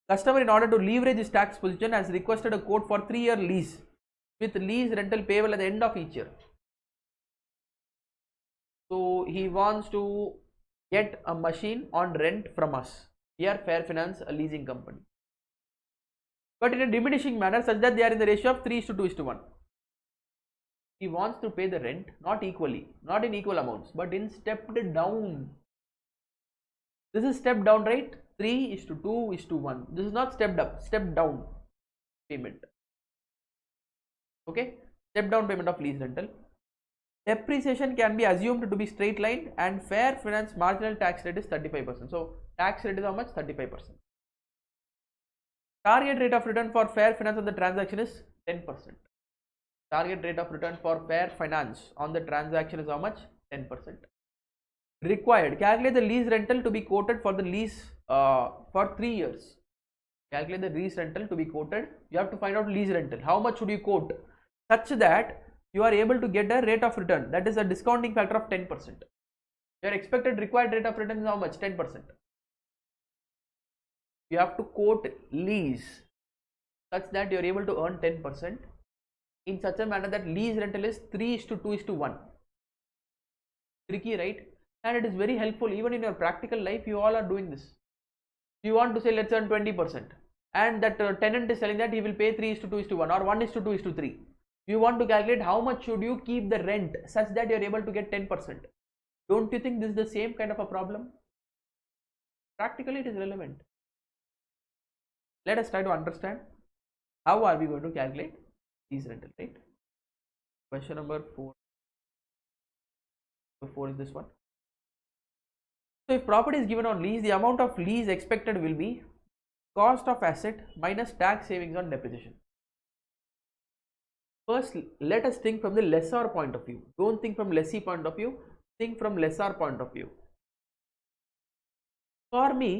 Customer, in order to leverage his tax position, has requested a quote for 3-year lease with lease rental payable at the end of each year. So he wants to get a machine on rent from us. We are Fair Finance, a leasing company, but in a diminishing manner such that they are in the ratio of 3:2:1. He wants to pay the rent not equally, not in equal amounts, but in stepped down. This is stepped down, right? 3:2:1. This is not stepped up, stepped down payment. Okay, step down payment of lease rental. Depreciation can be assumed to be straight line, and Fair Finance marginal tax rate is 35%. So tax rate is how much? 35%. Target rate of return for Fair Finance on the transaction is 10%. Target rate of return for Fair Finance on the transaction is how much? 10%. Required, calculate the lease rental to be quoted for the lease for 3 years. Calculate the lease rental to be quoted. You have to find out lease rental. How much should you quote such that you are able to get a rate of return, that is a discounting factor of 10%. Your expected required rate of return is how much? 10%. You have to quote lease such that you are able to earn 10% in such a manner that lease rental is 3:2:1. Tricky, right? And it is very helpful even in your practical life. You all are doing this. You want to say let's earn 20%, and that tenant is telling that he will pay 3:2:1 or 1:2:3. You want to calculate how much should you keep the rent such that you are able to get 10%. Don't you think this is the same kind of a problem? Practically it is relevant. Let us try to understand how are we going to calculate lease rental, right? Question number 4. So 4 is this one. So if property is given on lease, the amount of lease expected will be cost of asset minus tax savings on depreciation. First, let us think from the lessor point of view. Don't think from lessee point of view. Think from lessor point of view. For me,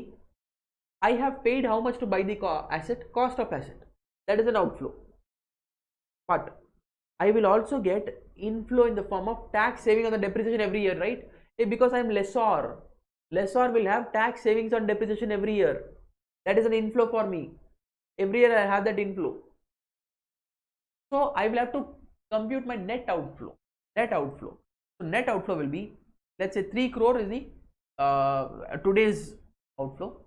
I have paid how much to buy the asset? Cost of asset. That is an outflow. But I will also get inflow in the form of tax saving on the depreciation every year, right? Because I am lessor. Lessor will have tax savings on depreciation every year. That is an inflow for me. Every year I have that inflow. So I will have to compute my net outflow. Net outflow. So net outflow will be, let's say 3 crore is the today's outflow.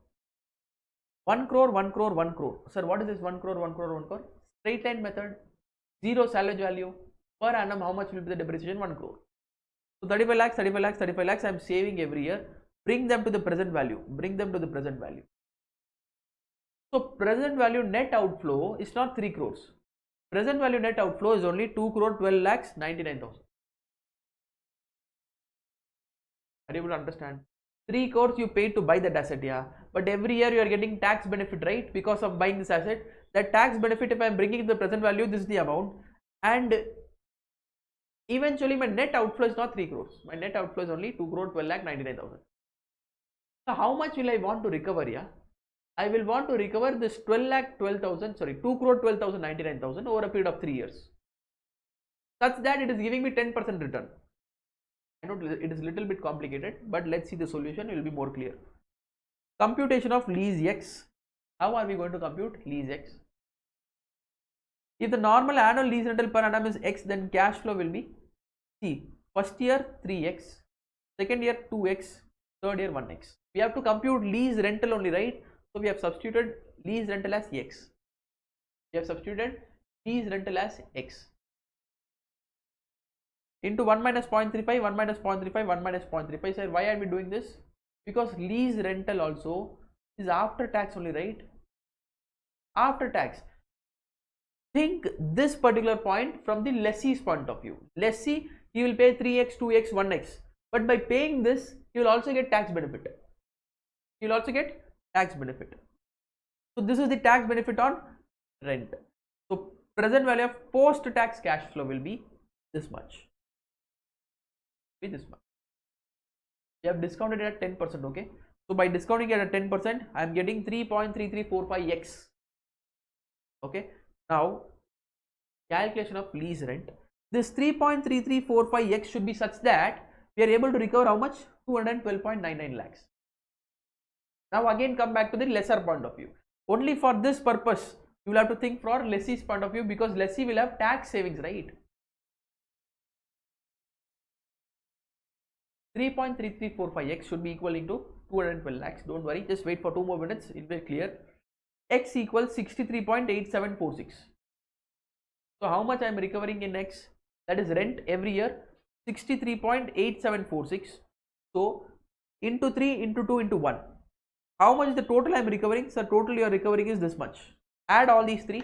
1 crore, 1 crore, 1 crore. Sir, what is this 1 crore, 1 crore, 1 crore? Straight line method. Zero salvage value. Per annum, how much will be the depreciation? 1 crore. So 35 lakhs, 35 lakhs, 35 lakhs I am saving every year. Bring them to the present value. Bring them to the present value. So present value net outflow is not 3 crores. Present value net outflow is only 2 crore 12 lakhs 99,000. Are you able to understand? 3 crores you paid to buy that asset, yeah, but every year you are getting tax benefit, right, because of buying this asset. That tax benefit, if I am bringing the present value, this is the amount, and eventually my net outflow is not 3 crores, my net outflow is only 2 crore 12 lakh 99,000. So how much will I want to recover here? I will want to recover this 2 crore 12,000 99,000 over a period of 3 years, such that it is giving me 10% return. I know it is a little bit complicated, but let's see the solution, it will be more clear. Computation of lease X. How are we going to compute lease X? If the normal annual lease rental per annum is X, then cash flow will be, see, first year 3X, second year 2X, third year 1X. We have to compute lease rental only, right? So we have substituted lease rental as X. We have substituted lease rental as X. Into 1 minus 0.35, 1 minus 0.35, 1 minus 0.35. Sir, why are we doing this? Because lease rental also is after tax only, right? After tax. Think this particular point from the lessee's point of view. Lessee, he will pay 3x, 2x, 1x. But by paying this, he will also get tax benefit. He will also get tax benefit. So this is the tax benefit on rent. So present value of post-tax cash flow will be this much. Be this much. We have discounted it at 10%, okay? So by discounting it at 10%, I am getting 3.3345x. Okay? Now, calculation of lease rent. This 3.3345x should be such that we are able to recover how much? 212.99 lakhs. Now again come back to the lessor point of view. Only for this purpose, you will have to think from lessee's point of view, because lessee will have tax savings, right? 3.3345x should be equal into 212 lakhs. Don't worry, just wait for 2 more minutes, it will be clear. X equals 63.8746. So how much I am recovering in X? That is rent every year, 63.8746. So into 3 into 2 into 1. How much is the total I am recovering? Sir, total you are recovering is this much. Add all these three.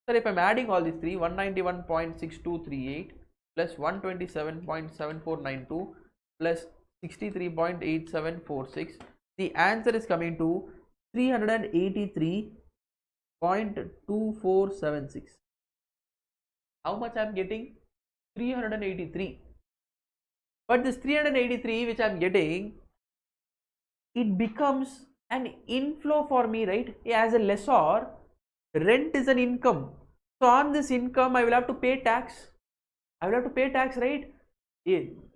Sir, if I am adding all these three, 191.6238 plus 127.7492 plus 63.8746, the answer is coming to 383.2476. How much I am getting? 383. But this 383 which I am getting, it becomes an inflow for me, right? As a lessor, rent is an income. So on this income, I will have to pay tax. I will have to pay tax, right?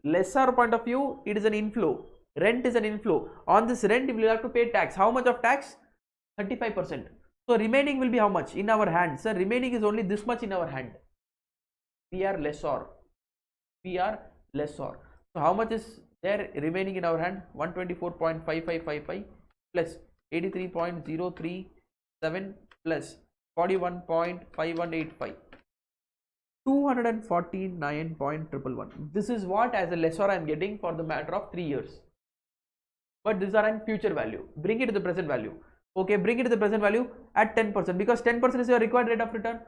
Lessor point of view, it is an inflow. Rent is an inflow. On this rent, we will have to pay tax. How much of tax? 35%. So remaining will be how much in our hand? Sir, remaining is only this much in our hand. We are lessor. We are lessor. So how much is there remaining in our hand? 124.5555 plus 83.037 plus 41.5185. 249.111. This is what as a lessor I am getting for the matter of 3 years. But these are in future value. Bring it to the present value. Okay, bring it to the present value at 10%, because 10% is your required rate of return.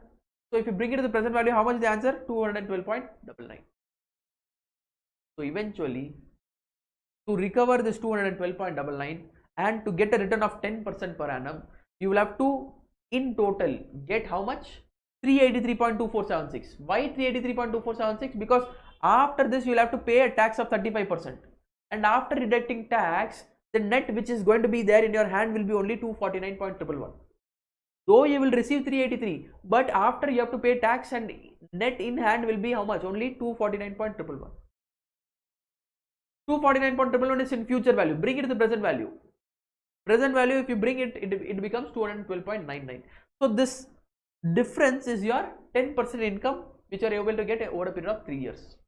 So if you bring it to the present value, how much is the answer? 212.99. So eventually, to recover this 212.99 and to get a return of 10% per annum, you will have to in total get how much? 383.2476. Why 383.2476? Because after this you will have to pay a tax of 35%, and after deducting tax, the net which is going to be there in your hand will be only 249.111. Though you will receive 383, but after you have to pay tax, and net in hand will be how much? Only 249.111. 249.111 is in future value. Bring it to the present value. Present value, if you bring it, it becomes 212.99. So this difference is your 10% income which you are able to get over a period of 3 years.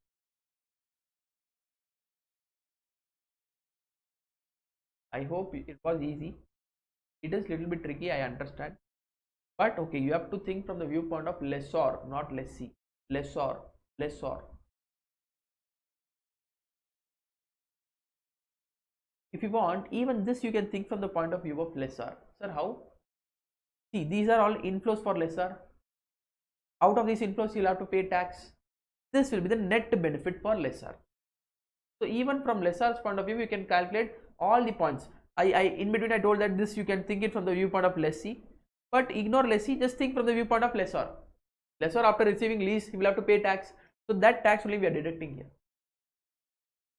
I hope it was easy. It is little bit tricky, I understand. But okay, you have to think from the viewpoint of lessor, not lessee. Lessor, lessor. If you want, even this you can think from the point of view of lessor. Sir, how? See, these are all inflows for lessor. Out of these inflows, he'll have to pay tax. This will be the net benefit for lessor. So even from lessor's point of view, you can calculate all the points. In between I told that this you can think it from the viewpoint of lessee, but ignore lessee, just think from the viewpoint of lessor. Lessor, after receiving lease, he will have to pay tax. So that tax only we are deducting here.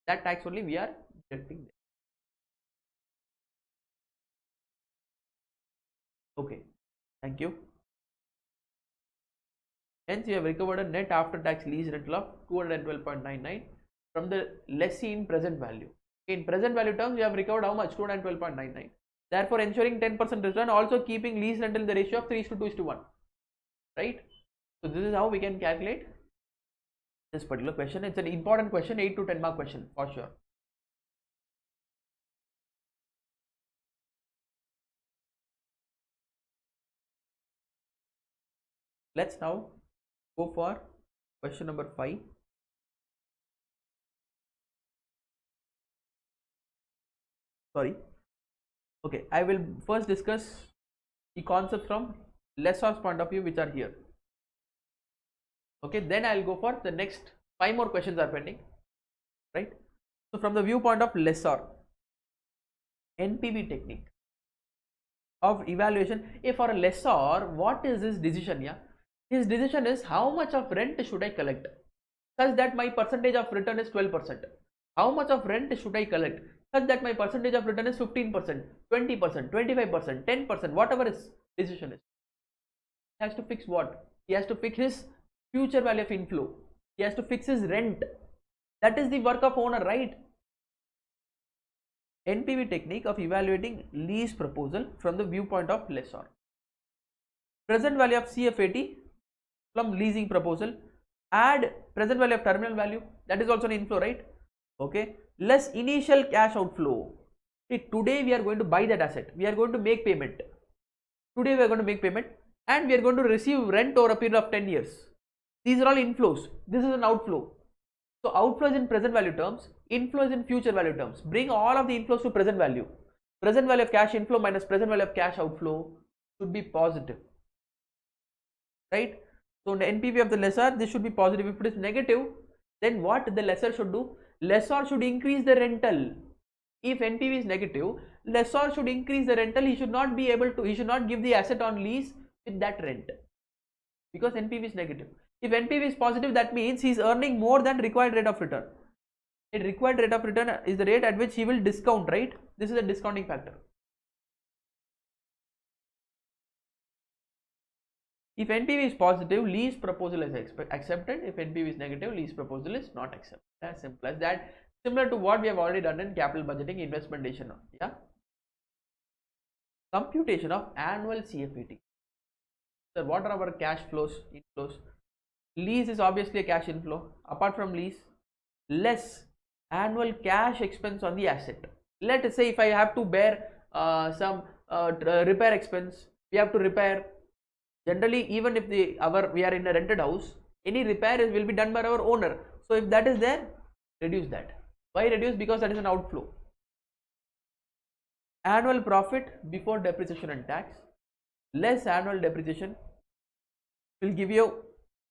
That tax only we are deducting there. Okay, thank you. Hence, you have recovered a net after tax lease rental of 212.99 from the lessee in present value. In present value terms, you have recovered how much? 212.99. Therefore, ensuring 10% return, also keeping lease rental in the ratio of 3:2:1. Right? So this is how we can calculate this particular question. It's an important question, 8 to 10 mark question for sure. Let's now go for question number 5. Sorry. Okay, I will first discuss the concepts from lessor's point of view, which are here. Okay, then I'll go for the next 5 more questions are pending. Right? So from the viewpoint of lessor, NPV technique of evaluation. If for a lessor, what is his decision? Yeah, his decision is how much of rent should I collect, such that my percentage of return is 12%. How much of rent should I collect, such that my percentage of return is 15%, 20%, 25%, 10%, whatever his decision is. He has to fix what? He has to fix his future value of inflow. He has to fix his rent. That is the work of owner, right? NPV technique of evaluating lease proposal from the viewpoint of lessor. Present value of Cfpt from leasing proposal, add present value of terminal value, that is also an inflow, right? Okay, less initial cash outflow. See, today we are going to buy that asset, we are going to make payment. Today we are going to make payment and we are going to receive rent over a period of 10 years. These are all inflows. This is an outflow. So outflow is in present value terms, inflow is in future value terms. Bring all of the inflows to present value. Present value of cash inflow minus present value of cash outflow should be positive, right? So the NPV of the lessor, this should be positive. If it is negative, then what the lessor should do? Lessor should increase the rental. If NPV is negative, lessor should increase the rental. He should not be able to, he should not give the asset on lease with that rent, because NPV is negative. If NPV is positive, that means he is earning more than required rate of return. A required rate of return is the rate at which he will discount, right? This is a discounting factor. If NPV is positive, lease proposal is accepted. If NPV is negative, lease proposal is not accepted. As simple as that. Similar to what we have already done in capital budgeting, investment decision. Yeah. Computation of annual Cfpt. So what are our cash flows, inflows? Lease is obviously a cash inflow. Apart from lease, less annual cash expense on the asset. Let us say if I have to bear some repair expense, we have to repair. Generally, even if we are in a rented house, any repair will be done by our owner. So if that is there, reduce that. Why reduce? Because that is an outflow. Annual profit before depreciation and tax, less annual depreciation will give you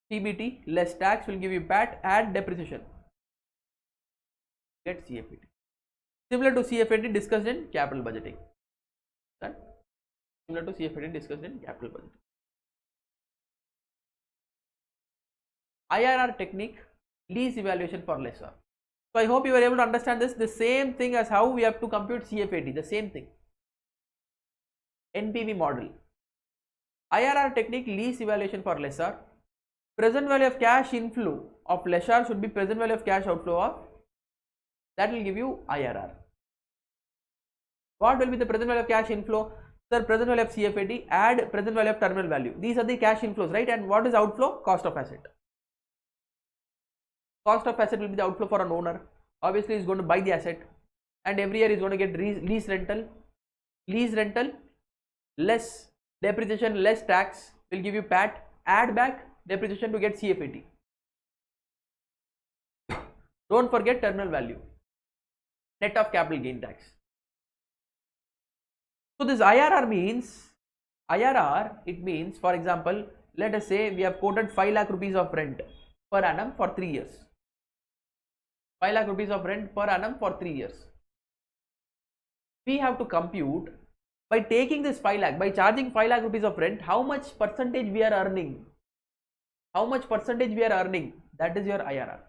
PBT, less tax will give you PAT, add depreciation, get CFT. Similar to CFT discussed in capital budgeting. Right? Similar to CFT discussed in capital budgeting. IRR technique, lease evaluation for lessor. So I hope you were able to understand this. The same thing as how we have to compute CFT, the same thing. NPV model. IRR technique, lease evaluation for lessor. Present value of cash inflow of lessor should be present value of cash outflow of, that will give you IRR. What will be the present value of cash inflow? Sir, present value of CFT, add present value of terminal value. These are the cash inflows, right? And what is outflow? Cost of asset. Cost of asset will be the outflow for an owner. Obviously, he is going to buy the asset, and every year he is going to get lease rental. Lease rental less depreciation, less tax will give you PAT. Add back depreciation to get CFT. Don't forget terminal value, net of capital gain tax. So this IRR means, it means, for example, let us say we have quoted 5 lakh rupees of rent per annum for 3 years. 5 lakh rupees of rent per annum for 3 years. We have to compute by taking this 5 lakh, by charging 5 lakh rupees of rent, how much percentage we are earning. How much percentage we are earning, that is your IRR.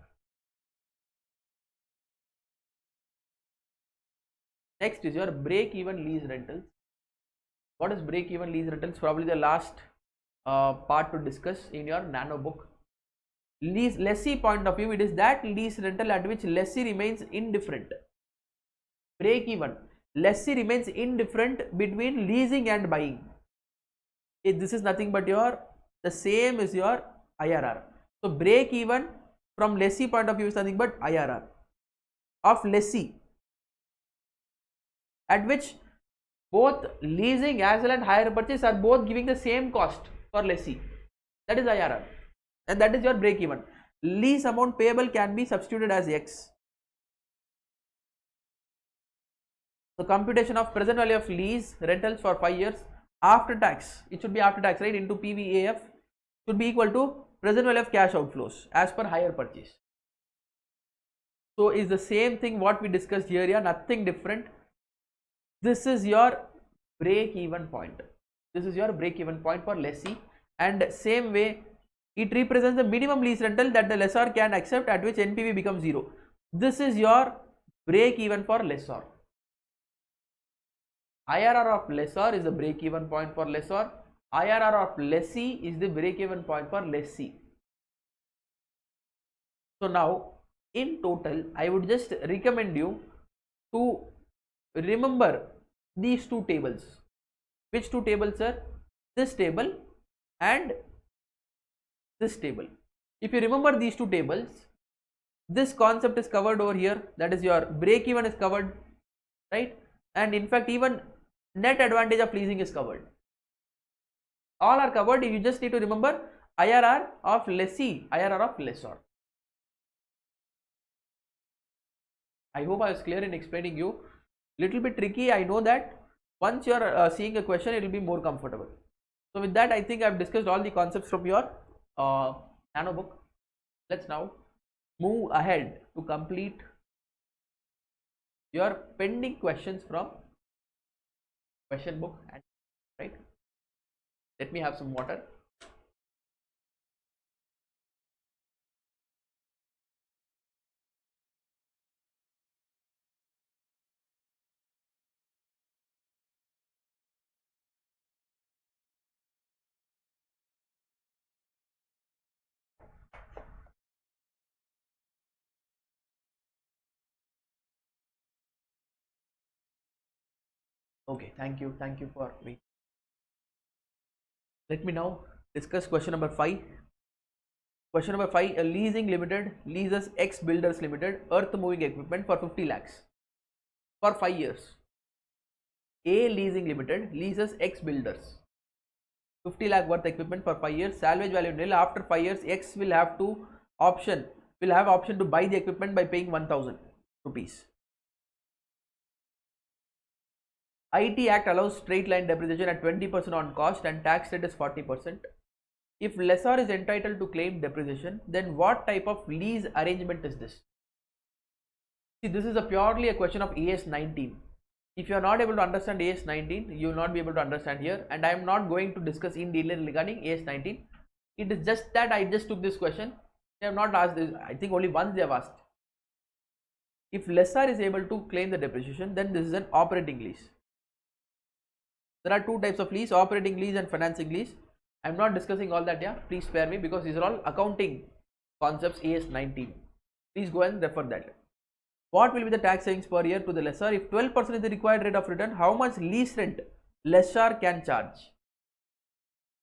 Next is your break-even lease rentals. What is break-even lease rentals? Probably the last part to discuss in your nano book. Lessee point of view, it is that lease rental at which lessee remains indifferent. Break-even. Lessee remains indifferent between leasing and buying. This is nothing but the same is your IRR. So break even from lessee point of view is nothing but IRR of lessee, at which both leasing as well as hire purchase are both giving the same cost for lessee. That is IRR, and that is your break even. Lease amount payable can be substituted as X. So computation of present value of lease rentals for 5 years after tax, it should be after tax, right, into PVAF should be equal to present value of cash outflows as per hire purchase. So is the same thing what we discussed here, yeah, nothing different. This is your break even point. This is your break even point for lessee, and same way it represents the minimum lease rental that the lessor can accept at which NPV becomes 0. This is your break even for lessor. IRR of lessor is the break even point for lessor. IRR of lessee is the break even point for lessee. So now in total I would just recommend you to remember these two tables. Which two tables, sir? This table and this table. If you remember these two tables, this concept is covered over here, that is your break even is covered, right? And in fact even net advantage of leasing is covered. All are covered. You just need to remember IRR of lessee, IRR of lessor. I hope I was clear in explaining you. Little bit tricky, I know that. Once you are seeing a question, it will be more comfortable. So with that, I think I have discussed all the concepts from your nano book. Let's now move ahead to complete your pending questions from question book, and right. Let me have some water. Okay, thank you for me. Let me now discuss question number 5. Question number 5, a leasing limited leases X Builders Limited earth moving equipment for 50 lakhs for 5 years. A leasing limited leases X Builders 50 lakh worth equipment for 5 years, salvage value nil. After 5 years, X will have option to buy the equipment by paying 1000 rupees. IT Act allows straight line depreciation at 20% on cost and tax rate is 40%. If lessor is entitled to claim depreciation, then what type of lease arrangement is this? See, this is purely a question of AS 19. If you are not able to understand AS 19, you will not be able to understand here, and I am not going to discuss in detail regarding AS 19. It is just that I just took this question. They have not asked this. I think only once they have asked. If lessor is able to claim the depreciation, then this is an operating lease. There are two types of lease, operating lease and financing lease. I am not discussing all that, yeah, please spare me, because these are all accounting concepts, AS 19. Please go and refer that. What will be the tax savings per year to the lessor? If 12% is the required rate of return, how much lease rent lessor can charge?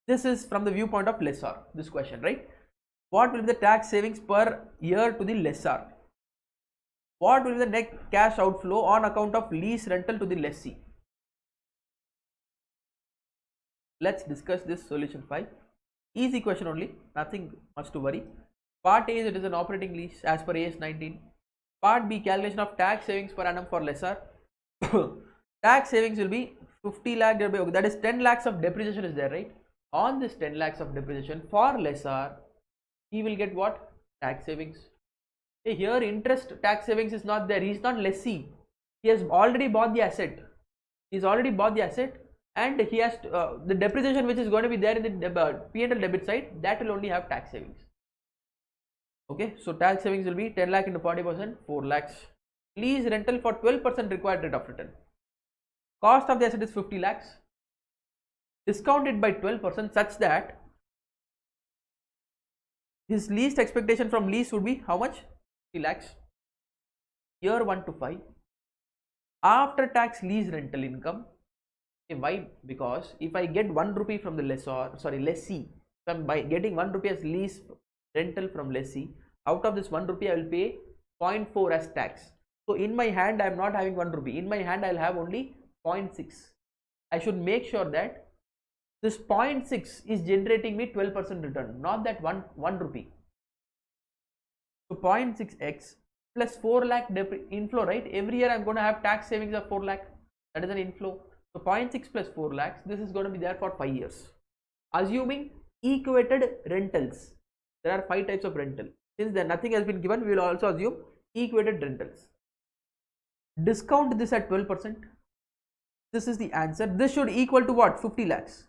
This is from the viewpoint of lessor, this question, right? What will be the tax savings per year to the lessor? What will be the net cash outflow on account of lease rental to the lessee? Let's discuss this solution 5. Easy question only, nothing much to worry. Part A is it is an operating lease as per AS 19. Part B, calculation of tax savings per annum for lessor. Tax savings will be 50 lakh, that is 10 lakhs of depreciation is there, right? On this 10 lakhs of depreciation for lessor, he will get what? Tax savings. Here interest tax savings is not there. He is not lessee. He has already bought the asset. He's already bought the asset, and he has to, the depreciation which is going to be there in the P&L debit side, that will only have tax savings. Okay, so tax savings will be 10 lakh into 40%, 4 lakhs. Lease rental for 12% required rate of return. Cost of the asset is 50 lakhs. Discounted by 12% such that his least expectation from lease would be how much? 3 lakhs. Year 1 to 5. After tax lease rental income. Why? Because if I get 1 rupee from the lessee, if I'm getting 1 rupee as lease rental from lessee, out of this 1 rupee I will pay 0.4 as tax. So in my hand I am not having 1 rupee. In my hand I will have only 0.6. I should make sure that this 0.6 is generating me 12% return, not that 1 rupee. So 0.6x plus 4 lakh inflow, right? Every year I am going to have tax savings of 4 lakh. That is an inflow. So 0.6 plus 4 lakhs, this is going to be there for 5 years. Assuming equated rentals. There are 5 types of rental. Since there nothing has been given, we will also assume equated rentals. Discount this at 12%. This is the answer. This should equal to what? 50 lakhs.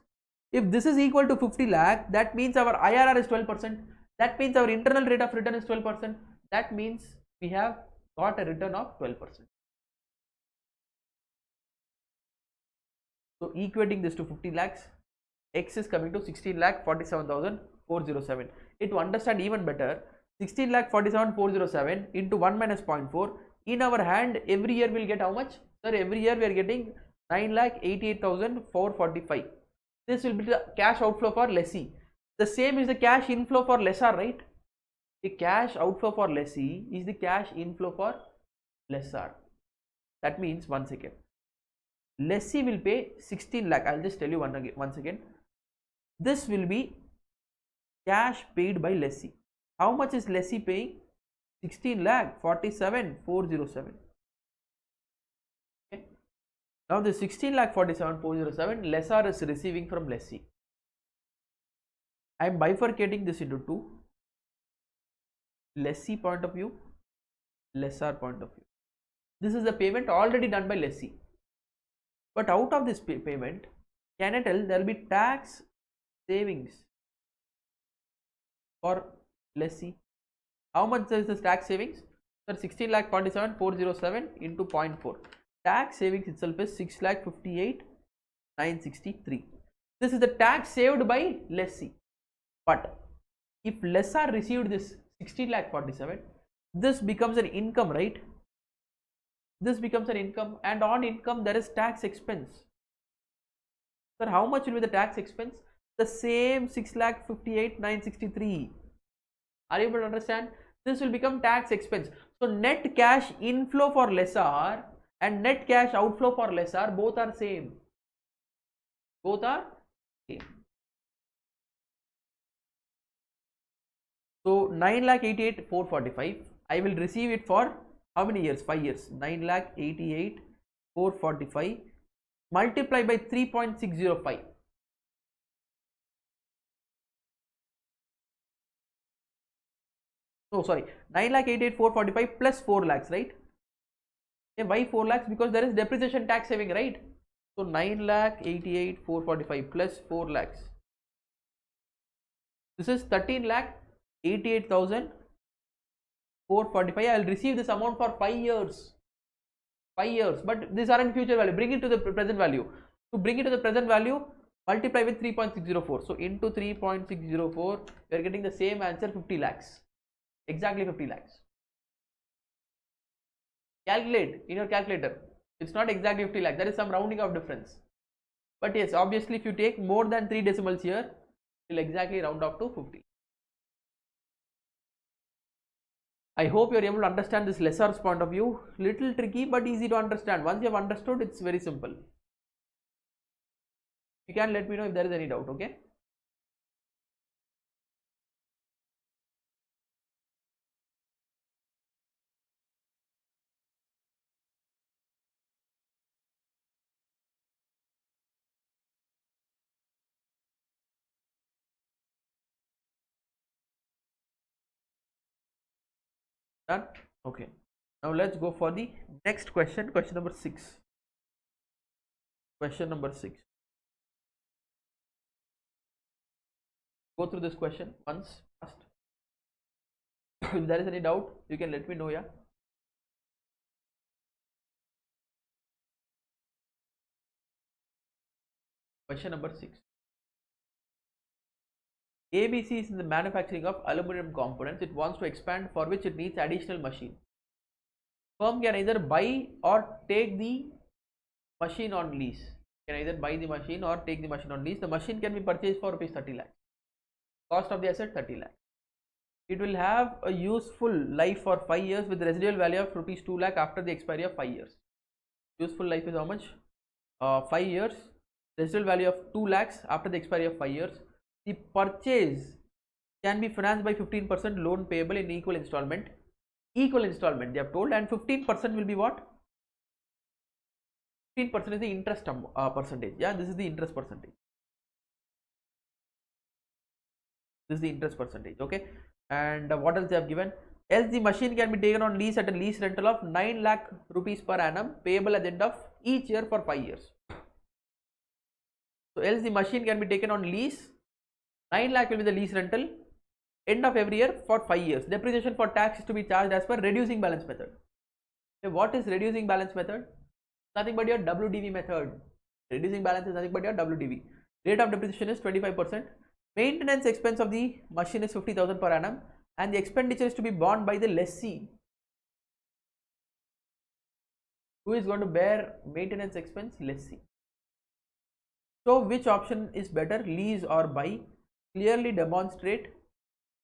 If this is equal to 50 lakh, that means our IRR is 12%. That means our internal rate of return is 12%. That means we have got a return of 12%. So equating this to 50 lakhs, X is coming to 16 lakh 47,407. To understand even better, 16 lakh 47,407 into 1 minus 0.4. In our hand, every year we will get how much? Sir, every year we are getting 9 lakh 88,445. This will be the cash outflow for lessee. The same is the cash inflow for lessor, right? The cash outflow for lessee is the cash inflow for lessor. That means, once again, lessee will pay 16 lakh. I'll just tell you once again. This will be cash paid by lessee. How much is lessee paying? 16 lakh 47,407. Okay. Now the 16 lakh 47,407 lessor is receiving from lessee. I am bifurcating this into two: lessee point of view, lessor point of view. This is the payment already done by lessee. But out of this payment, can I tell there will be tax savings for lessee? How much is this tax savings? Sir, 16 lakh 47,407 into 0.4. Tax savings itself is 6 lakh 58,963. This is the tax saved by lessee. But if lessor received this 16 lakh 47, this becomes an income, right? This becomes an income, and on income there is tax expense. Sir, how much will be the tax expense? The same 6 lakh 58,963. Are you able to understand? This will become tax expense. So net cash inflow for lessor and net cash outflow for lessor, both are same. Both are same. So 9,88,445, I will receive it for how many years? 5 years. 9,88,445 multiply by 3.605. Oh, sorry, 9,88,445 plus 4 lakhs, right? Why 4 lakhs? Because there is depreciation tax saving, right? So 9,88,445 plus 4 lakhs. This is 13,88,445. I will receive this amount for 5 years. 5 years, but these are in future value. Bring it to the present value. To bring it to the present value, multiply with 3.604. So into 3.604, we are getting the same answer, 50 lakhs. Exactly 50 lakhs. Calculate in your calculator. It's not exactly 50 lakhs. There is some rounding of difference. But yes, obviously if you take more than 3 decimals here, it will exactly round off to 50. I hope you are able to understand this lessor's point of view. Little tricky but easy to understand. Once you have understood, it's very simple. You can let me know if there is any doubt, okay? Done? Okay. Now let's go for the next question, question number 6. Question number 6. Go through this question once fast. If there is any doubt, you can let me know, yeah. Question number 6. ABC is in the manufacturing of aluminum components. It wants to expand, for which it needs additional machine. Firm can either buy or take the machine on lease. Can either buy the machine or take the machine on lease. The machine can be purchased for rupees 30 lakhs. Cost of the asset 30 lakhs. It will have a useful life for 5 years with residual value of rupees 2 lakh after the expiry of 5 years. Useful life is how much? 5 years. Residual value of 2 lakhs after the expiry of 5 years. The purchase can be financed by 15% loan payable in equal installment. Equal installment they have told, and 15% will be what? 15% is the interest percentage. Yeah, this is the interest percentage. This is the interest percentage. Okay. And what else they have given? Else the machine can be taken on lease at a lease rental of 9 lakh rupees per annum, payable at the end of each year for 5 years. So else the machine can be taken on lease, 9 lakh will be the lease rental, end of every year for 5 years. Depreciation for tax is to be charged as per reducing balance method. Okay, what is reducing balance method? Nothing but your WDV method. Reducing balance is nothing but your WDV. Rate of depreciation is 25%. Maintenance expense of the machine is 50,000 per annum, and the expenditure is to be borne by the lessee. Who is going to bear maintenance expense? Lessee. So which option is better, lease or buy? Clearly demonstrate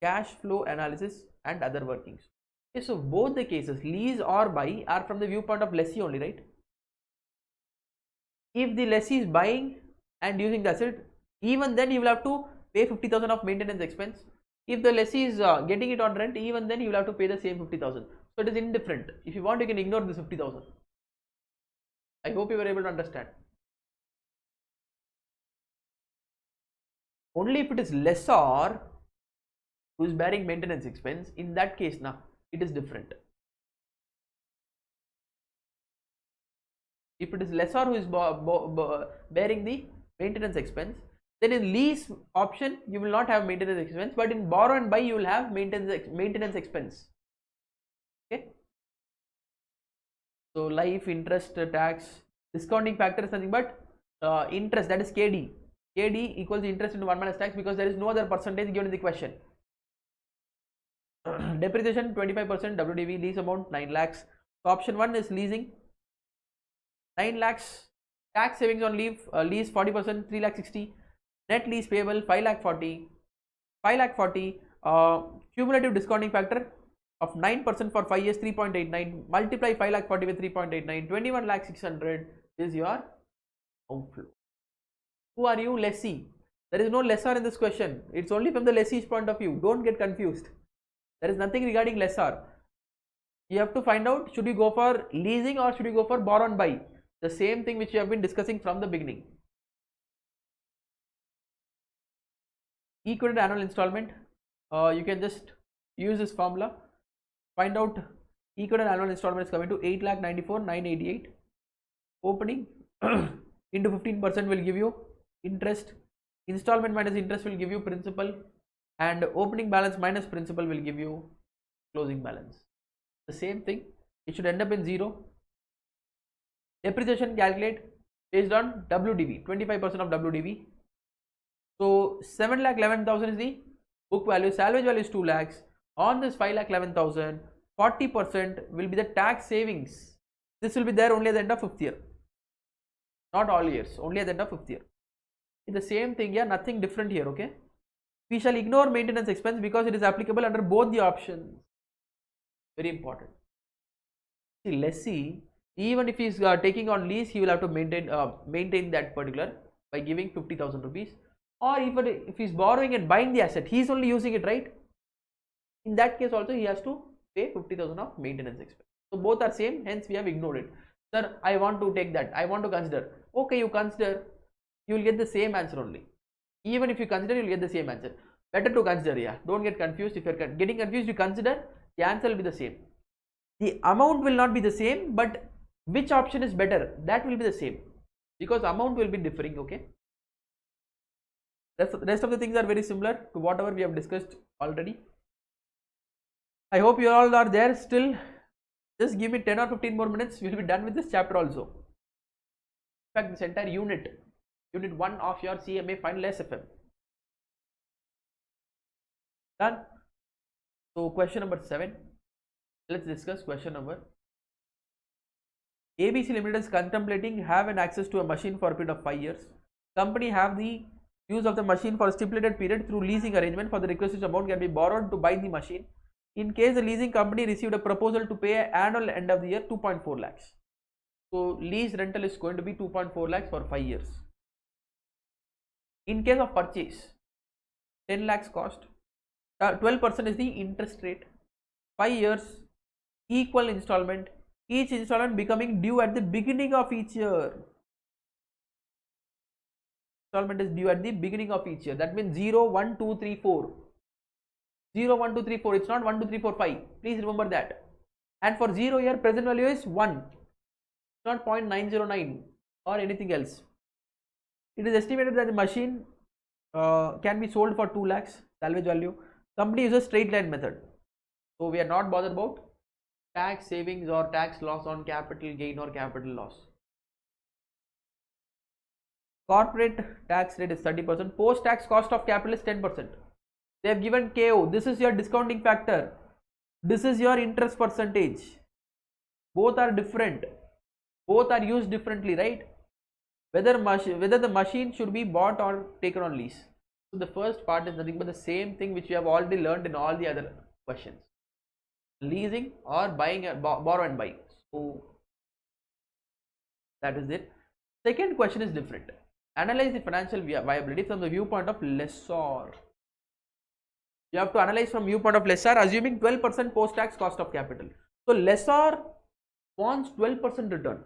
cash flow analysis and other workings. Okay, so both the cases, lease or buy, are from the viewpoint of lessee only, right? If the lessee is buying and using the asset, even then you will have to pay 50,000 of maintenance expense. If the lessee is getting it on rent, even then you will have to pay the same 50,000. So it is indifferent. If you want, you can ignore this 50,000. I hope you were able to understand. Only if it is lessor who is bearing maintenance expense, in that case now it is different. If it is lessor who is bearing the maintenance expense, then in lease option you will not have maintenance expense, but in borrow and buy you will have maintenance expense. Okay. So life, interest, tax, discounting factor is nothing but interest, that is KD. KD equals interest into 1 minus tax, because there is no other percentage given in the question. Depreciation 25%, WDV, lease amount 9 lakhs. So option 1 is leasing, 9 lakhs, tax savings on lease 40%, 3 lakh 60, net lease payable 5 lakh 40, cumulative discounting factor of 9% for 5 years 3.89, multiply 5 lakh 40 with 3.89, 21 lakh 600 is your outflow. Who are you? Lessee. There is no lessor in this question. It's only from the lessee's point of view. Don't get confused. There is nothing regarding lessor. You have to find out, should you go for leasing or should you go for borrow and buy? The same thing which you have been discussing from the beginning. Equated annual installment. You can just use this formula. Find out equated annual installment is coming to 8,94,988. Opening into 15% will give you interest. Installment minus interest will give you principal, and opening balance minus principal will give you closing balance. The same thing, it should end up in 0. Depreciation calculate based on WDV, 25% of WDV. So 7,11,000 is the book value, salvage value is 2 lakhs. On this 5,11,000, 40% will be the tax savings. This will be there only at the end of 5th year, not all years, only at the end of 5th year. It's the same thing here, nothing different here. Okay, we shall ignore maintenance expense because it is applicable under both the options. Very important. See, lessee, even if he is taking on lease, he will have to maintain that particular by giving 50,000 rupees. Or if he is borrowing and buying the asset, he is only using it, right? In that case also he has to pay 50,000 of maintenance expense. So both are same, hence we have ignored it. Sir, I want to take that, I want to consider. Okay, you consider, you will get the same answer only. Even if you consider, you will get the same answer. Better to consider, yeah. Don't get confused. If you are getting confused, you consider, the answer will be the same. The amount will not be the same, but which option is better, that will be the same, because amount will be differing. Okay, the rest of the things are very similar to whatever we have discussed already. I hope you all are there still. Just give me 10 or 15 more minutes, we will be done with this chapter also. In fact, this entire unit 1 of your CMA final SFM done. So question number 7, let's discuss question number. ABC Limited is contemplating have an access to a machine for a period of 5 years. Company have the use of the machine for a stipulated period through leasing arrangement. For the requisite amount can be borrowed to buy the machine. In case the leasing company received a proposal to pay annual end of the year 2.4 lakhs. So lease rental is going to be 2.4 lakhs for 5 years. In case of purchase, 10 lakhs cost, 12% is the interest rate, 5 years, equal installment, each installment becoming due at the beginning of each year. Installment is due at the beginning of each year. That means 0, 1, 2, 3, 4. 0, 1, 2, 3, 4. It's not 1, 2, 3, 4, 5. Please remember that. And for 0 year, present value is 1. It's not 0.909 or anything else. It is estimated that the machine can be sold for 2 lakhs salvage value. Company uses straight line method. So we are not bothered about tax savings or tax loss on capital gain or capital loss. Corporate tax rate is 30%. Post tax cost of capital is 10%. They have given KO. This is your discounting factor. This is your interest percentage. Both are different. Both are used differently, right? Whether the machine should be bought or taken on lease. So the first part is nothing but the same thing which we have already learned in all the other questions. Leasing or buying, borrow and buy. So that is it. Second question is different. Analyze the financial viability from the viewpoint of lessor. You have to analyze from viewpoint of lessor, assuming 12% post-tax cost of capital. So lessor wants 12% return.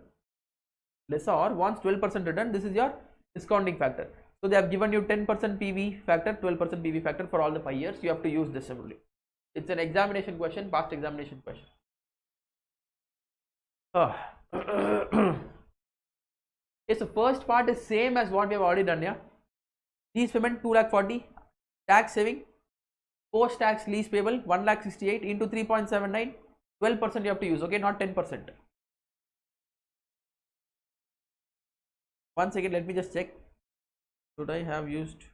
Lessor wants 12% return. This is your discounting factor. So they have given you 10% PV factor, 12% PV factor for all the 5 years. You have to use this only. It's an examination question, past examination question. Okay, so first part is same as what we have already done. Yeah, lease payment 2,40,000, tax saving, post tax lease payable 1,68,000 into 3.79, 12% you have to use. Okay, not 10%. One second, let me just check. Should I have used?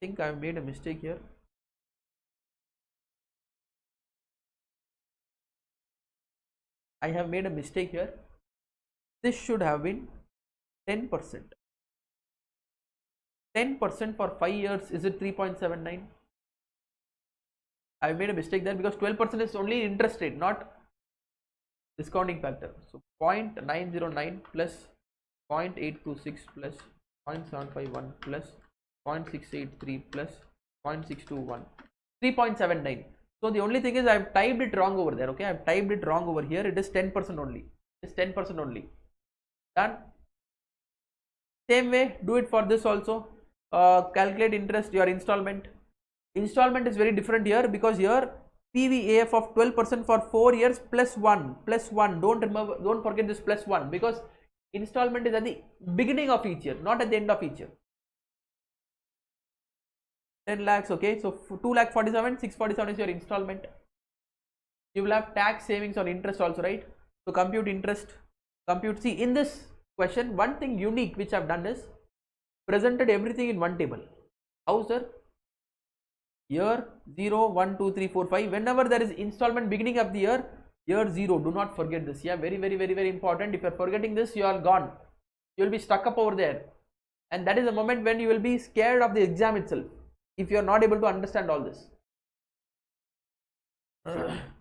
I think I have made a mistake here. I have made a mistake here. This should have been 10%. 10% for 5 years, is it 3.79? I made a mistake there because 12% is only interest rate, not discounting factor. So 0.909 plus 0.826 plus 0.751 plus 0.683 plus 0.621, 3.79. So the only thing is I have typed it wrong over there. Okay, I have typed it wrong over here. It is 10% only. It's 10% only. Done. Same way, do it for this also. Calculate interest, your installment. Installment is very different here because here PVAF of 12% for 4 years plus 1 plus 1. Don't forget this plus 1 because installment is at the beginning of each year, not at the end of each year. 10 lakhs. Okay, so 2,47,000, 647 is your installment. You will have tax savings on interest also, right? So compute interest, compute. See, in this question, one thing unique which I have done is presented everything in one table. How, sir? Year 0, 1, 2, 3, 4, 5. Whenever there is installment beginning of the year 0. Do not forget this. Yeah, very important. If you are forgetting this, you are gone. You will be stuck up over there, and that is the moment when you will be scared of the exam itself. If you are not able to understand all this.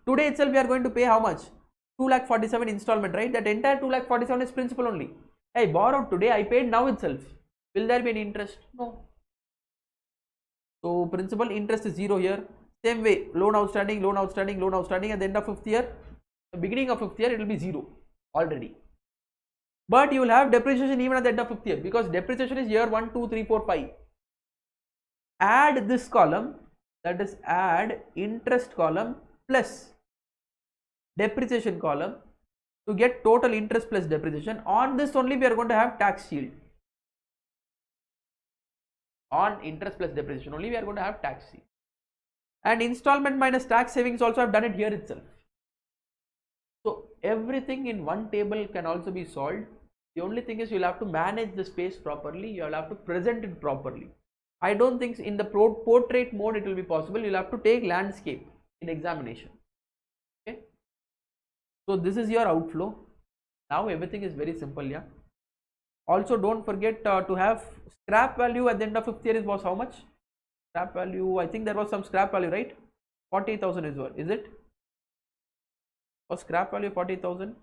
Today itself we are going to pay how much? 2,47,000 installment, right? That entire 2,47,000 is principal only. I borrowed today, I paid now itself. Will there be any interest? No. So principal interest is 0 here. Same way, loan outstanding at the end of 5th year. The beginning of 5th year it will be 0 already. But you will have depreciation even at the end of 5th year because depreciation is year 1, 2, 3, 4, 5. Add this column, that is add interest column plus depreciation column to get total interest plus depreciation. On this only we are going to have tax shield. On interest plus depreciation only we are going to have tax shield. And installment minus tax savings also I have done it here itself. So everything in one table can also be solved. The only thing is you will have to manage the space properly, you will have to present it properly. I don't think in the portrait mode it will be possible, you will have to take landscape in examination. Okay. So this is your outflow. Now everything is very simple, yeah. Also don't forget to have scrap value at the end of 5th year was how much? Scrap value, I think there was some scrap value, right? 40,000 is what? Is it? Or scrap value 40,000?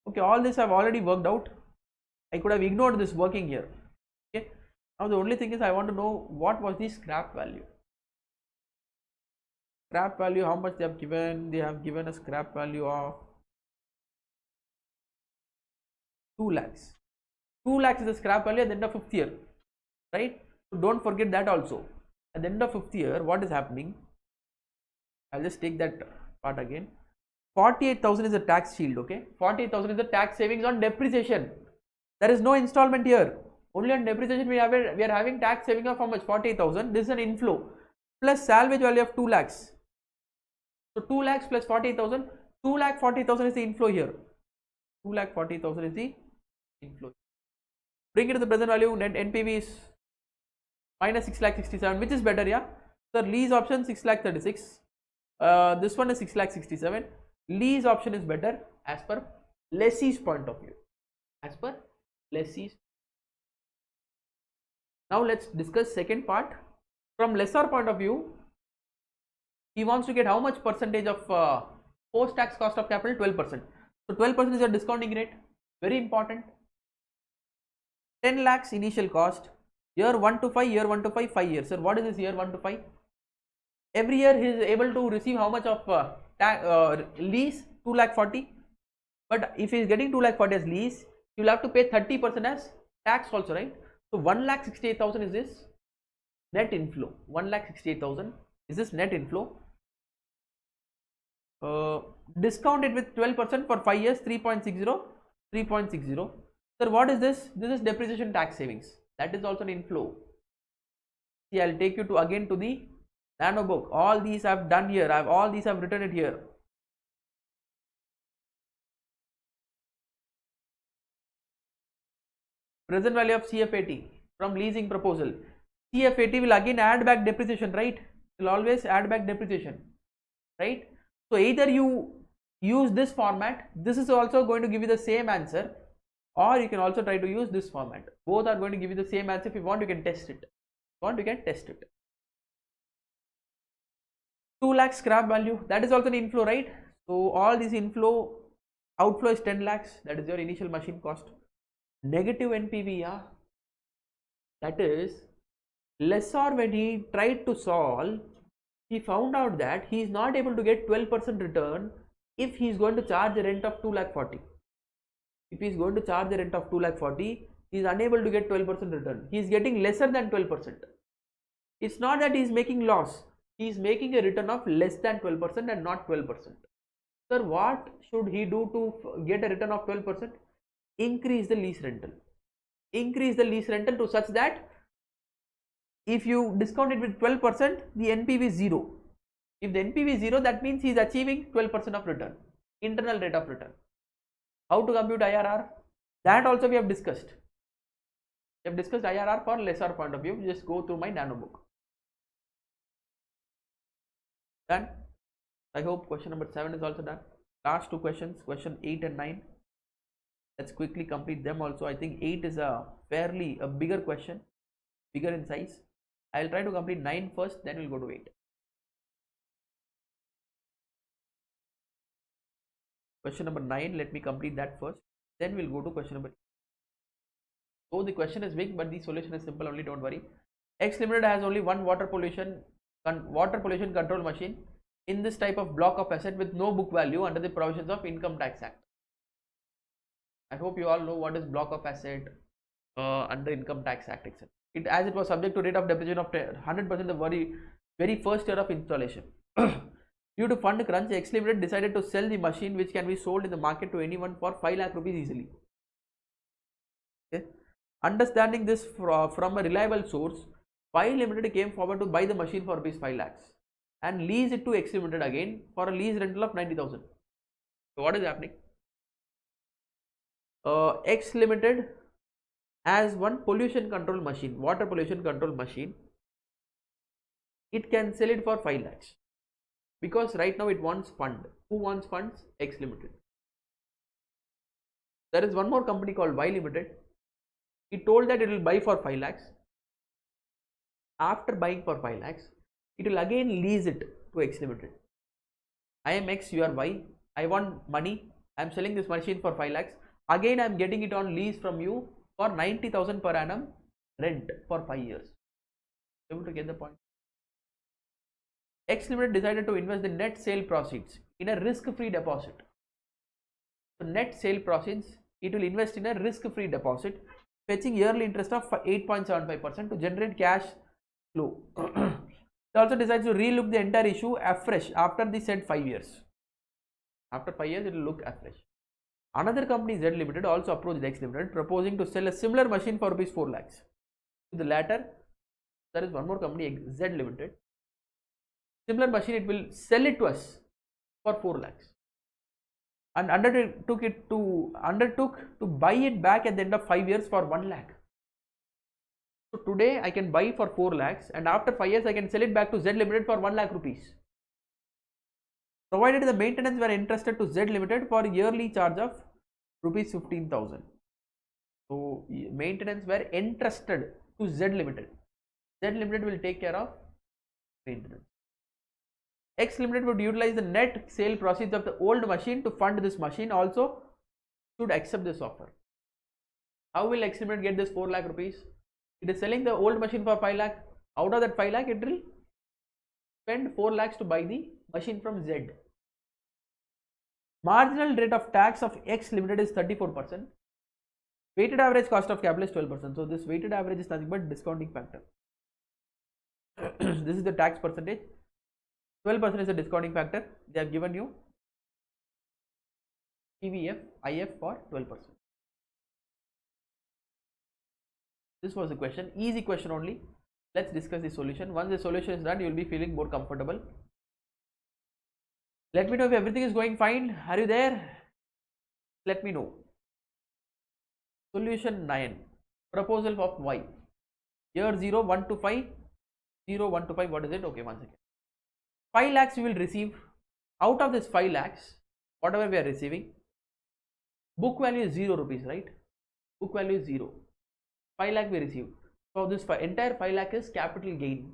Okay, all this I've already worked out. I could have ignored this working here. Okay. Now the only thing is I want to know what was the scrap value. Scrap value, how much they have given? They have given a scrap value of 2 lakhs. 2 lakhs is the scrap value at the end of 5th year, right? So don't forget that also. At the end of 5th year, what is happening? I'll just take that part again. 48,000 is a tax shield, okay? 48,000 is the tax savings on depreciation. There is no installment here. Only on depreciation we are having tax saving of how much? 48,000. This is an inflow plus salvage value of 2 lakhs. So 2 lakhs plus 48,000. 2,40,000 is the inflow here. 2,40,000 is the inflow. Bring it to the present value. Net NPV is minus 6,67,000, which is better, yeah. So lease option 6,36,000. This one is 6,67,000. Lease option is better as per lessee's point of view. As per lessee's. Now let's discuss second part. From lessor point of view, he wants to get how much percentage of post-tax cost of capital? 12%. So 12% is your discounting rate. Very important. 10 lakhs initial cost. Year 1 to 5, year 1 to 5, 5 years. Sir, what is this year 1 to 5? Every year he is able to receive how much of lease? 2,40,000. But if he is getting 2,40,000 as lease, he will have to pay 30% as tax also, right? So 1,68,000 is this net inflow. 1,68,000 is this net inflow. Discounted with 12% for 5 years, 3.60, 3.60. Sir, what is this? This is depreciation tax savings. That is also an inflow. See, I'll take you to again to the nano book. All these I've done here. All these I've written it here. Present value of Cfpt from leasing proposal. Cfpt will again add back depreciation, right? Will always add back depreciation, right? So either you use this format. This is also going to give you the same answer, or you can also try to use this format. Both are going to give you the same answer. If you want, you can test it. If you want, you can test it. 2 lakhs scrap value, that is also an inflow, right? So all these outflow is 10 lakhs. That is your initial machine cost. Negative NPV, yeah. That is, lessor when he tried to solve, he found out that he is not able to get 12% return if he is going to charge a rent of 2,40,000. If he is going to charge a rent of 2,40,000, he is unable to get 12% return. He is getting lesser than 12%. It's not that he is making loss. He is making a return of less than 12% and not 12%. Sir, what should he do to get a return of 12%? Increase the lease rental. Increase the lease rental to such that if you discount it with 12%, the NPV is 0. If the NPV is 0, that means he is achieving 12% of return, internal rate of return. How to compute IRR? That also we have discussed. We have discussed IRR for lessor point of view. Just go through my nano book. Done. I hope question number 7 is also done. Last 2 questions, question 8 and 9. Let's quickly complete them also. I think 8 is a bigger question, bigger in size. I'll try to complete 9 first, then we'll go to 8. Question number 9, let me complete that first, then we'll go to question number 8. So the question is big, but the solution is simple only, don't worry. X Limited has only one water pollution control machine in this type of block of asset with no book value under the provisions of Income Tax Act. I hope you all know what is block of asset under Income Tax Act, etc. as it was subject to rate of depreciation of 100% the very first year of installation. Due to fund crunch, X Limited decided to sell the machine, which can be sold in the market to anyone for 5 lakh rupees easily. Okay. Understanding this from a reliable source, Y Limited came forward to buy the machine for rupees 5 lakhs and lease it to X Limited again for a lease rental of 90,000. So what is happening? X Limited has one pollution control machine, water pollution control machine. It can sell it for 5 lakhs because right now it wants fund. Who wants funds? X Limited. There is one more company called Y Limited. It told that it will buy for 5 lakhs. After buying for 5 lakhs, it will again lease it to X Limited. I am X, you are Y. I want money. I am selling this machine for 5 lakhs. Again, I am getting it on lease from you for 90,000 per annum rent for 5 years. Able to get the point? X Limited decided to invest the net sale proceeds in a risk-free deposit. So net sale proceeds, it will invest in a risk-free deposit, fetching yearly interest of 8.75% to generate cash flow. It also decides to relook the entire issue afresh after the said 5 years. After 5 years, it will look afresh. Another company, Z Limited, also approached X Limited, proposing to sell a similar machine for rupees 4 lakhs. To the latter, there is one more company, Z Limited. Similar machine, it will sell it to us for 4 lakhs and undertook to buy it back at the end of 5 years for 1 lakh. So today I can buy for 4 lakhs and after 5 years I can sell it back to Z Limited for 1 lakh rupees. Provided the maintenance were entrusted to Z Limited for yearly charge of rupees 15,000. So maintenance were entrusted to Z Limited. Z Limited will take care of maintenance. X Limited would utilize the net sale proceeds of the old machine to fund this machine. Also should accept this offer. How will X Limited get this 4 lakh rupees? It is selling the old machine for 5 lakh. Out of that 5 lakh, it will spend 4 lakhs to buy the machine from Z. Marginal rate of tax of X Limited is 34%. Weighted average cost of capital is 12%. So this weighted average is nothing but discounting factor. This is the tax percentage. 12% is the discounting factor. They have given you PVF, IF for 12%. This was the question. Easy question only. Let's discuss the solution. Once the solution is done, you will be feeling more comfortable. Let me know if everything is going fine. Are you there? Let me know. Solution 9. Proposal of Y. Year 0, 1 to 5. 0, 1 to 5. What is it? Okay, one second. 5 lakhs you will receive. Out of this 5 lakhs, whatever we are receiving, book value is 0 rupees, right? Book value is 0. 5 lakh we received. So this entire 5 lakh is capital gain.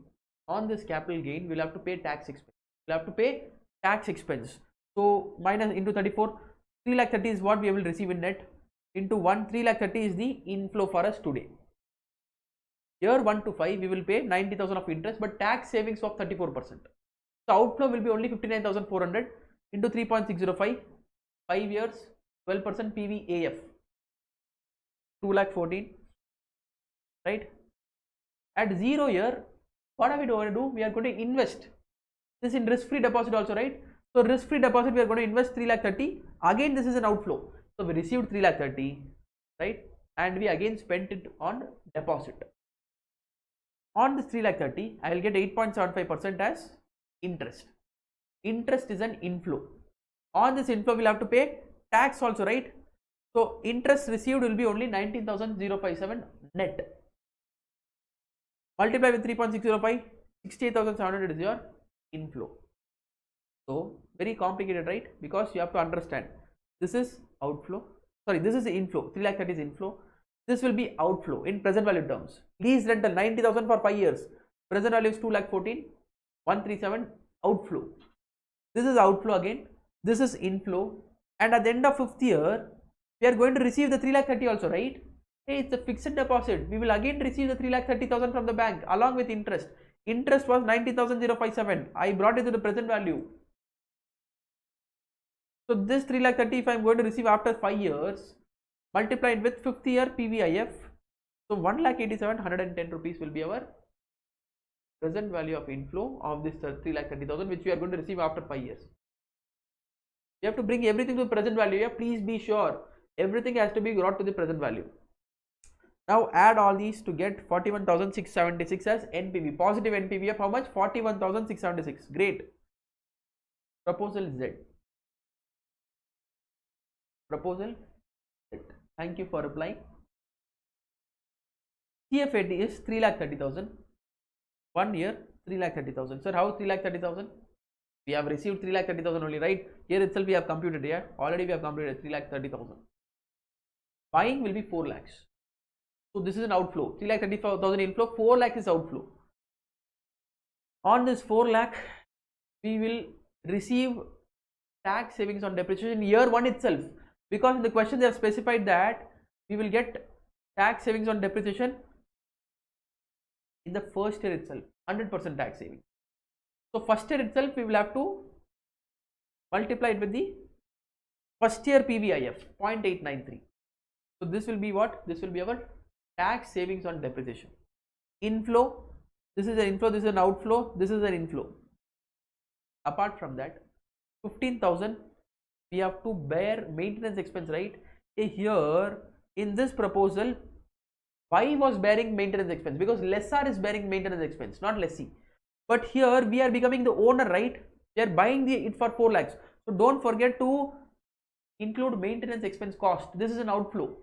On this capital gain, we will have to pay tax expense. We will have to pay tax expense. So minus into 34, 3 lakh 30 is what we will receive in net. Into 1, 3 lakh 30 is the inflow for us today. Year 1 to 5, we will pay 90,000 of interest, but tax savings of 34%. So outflow will be only 59,400 into 3.605, 5 years, 12% PVAF, 2 lakh 14, right? At 0 year, what are we going to do? We are going to invest this in risk-free deposit also, right? So risk-free deposit, we are going to invest 3 lakh 30. Again, this is an outflow. So we received 3 lakh 30, right? And we again spent it on deposit. On this 3 lakh 30, I will get 8.75% as interest. Interest is an inflow. On this inflow, we will have to pay tax also, right? So interest received will be only 19,057 net. Multiply with 3.605, 68,700 is your inflow. So very complicated, right? Because you have to understand this is outflow. Sorry, this is the inflow. 3 lakh 30 is inflow. This will be outflow in present value terms. Lease rental 90,000 for 5 years. Present value is 2 lakh 14, 137 outflow. This is outflow again. This is inflow. And at the end of 5th year, we are going to receive the 3 lakh 30 also, right? Hey, it's a fixed deposit. We will again receive the 3 lakh 30,000 from the bank along with interest. Interest was 90,057. I brought it to the present value. So this 3 lakh 30, if I am going to receive after 5 years, multiply it with 5th year PVIF, So 1,87,000 110 rupees will be our present value of inflow of this 3,30,000 which we are going to receive after 5 years. You have to bring everything to the present value. Yeah, please be sure everything has to be brought to the present value. Now add all these to get 41,676 as NPV, positive NPV of how much? 41,676. Great. Proposal Z. Proposal Z. Thank you for replying. Cfpt is 3,30,000. 1 year 3,30,000. Sir, how 3,30,000? We have received 3,30,000 only, right? Here itself we have computed here. Already we have computed 3,30,000. Buying will be 4 lakhs. So this is an outflow. 3,35,000 inflow, 4 lakh is outflow. On this 4 lakh, we will receive tax savings on depreciation in year 1 itself. Because in the question they have specified that we will get tax savings on depreciation in the first year itself, 100% tax saving. So first year itself we will have to multiply it with the first year PVIF 0.893. So this will be what? This will be our tax savings on depreciation. Inflow, this is an inflow, this is an outflow, this is an inflow. Apart from that, 15,000 we have to bear maintenance expense, right? Here in this proposal, why was bearing maintenance expense? Because lessor is bearing maintenance expense, not lessee. But here we are becoming the owner, right? We are buying it for 4 lakhs. So don't forget to include maintenance expense cost. This is an outflow,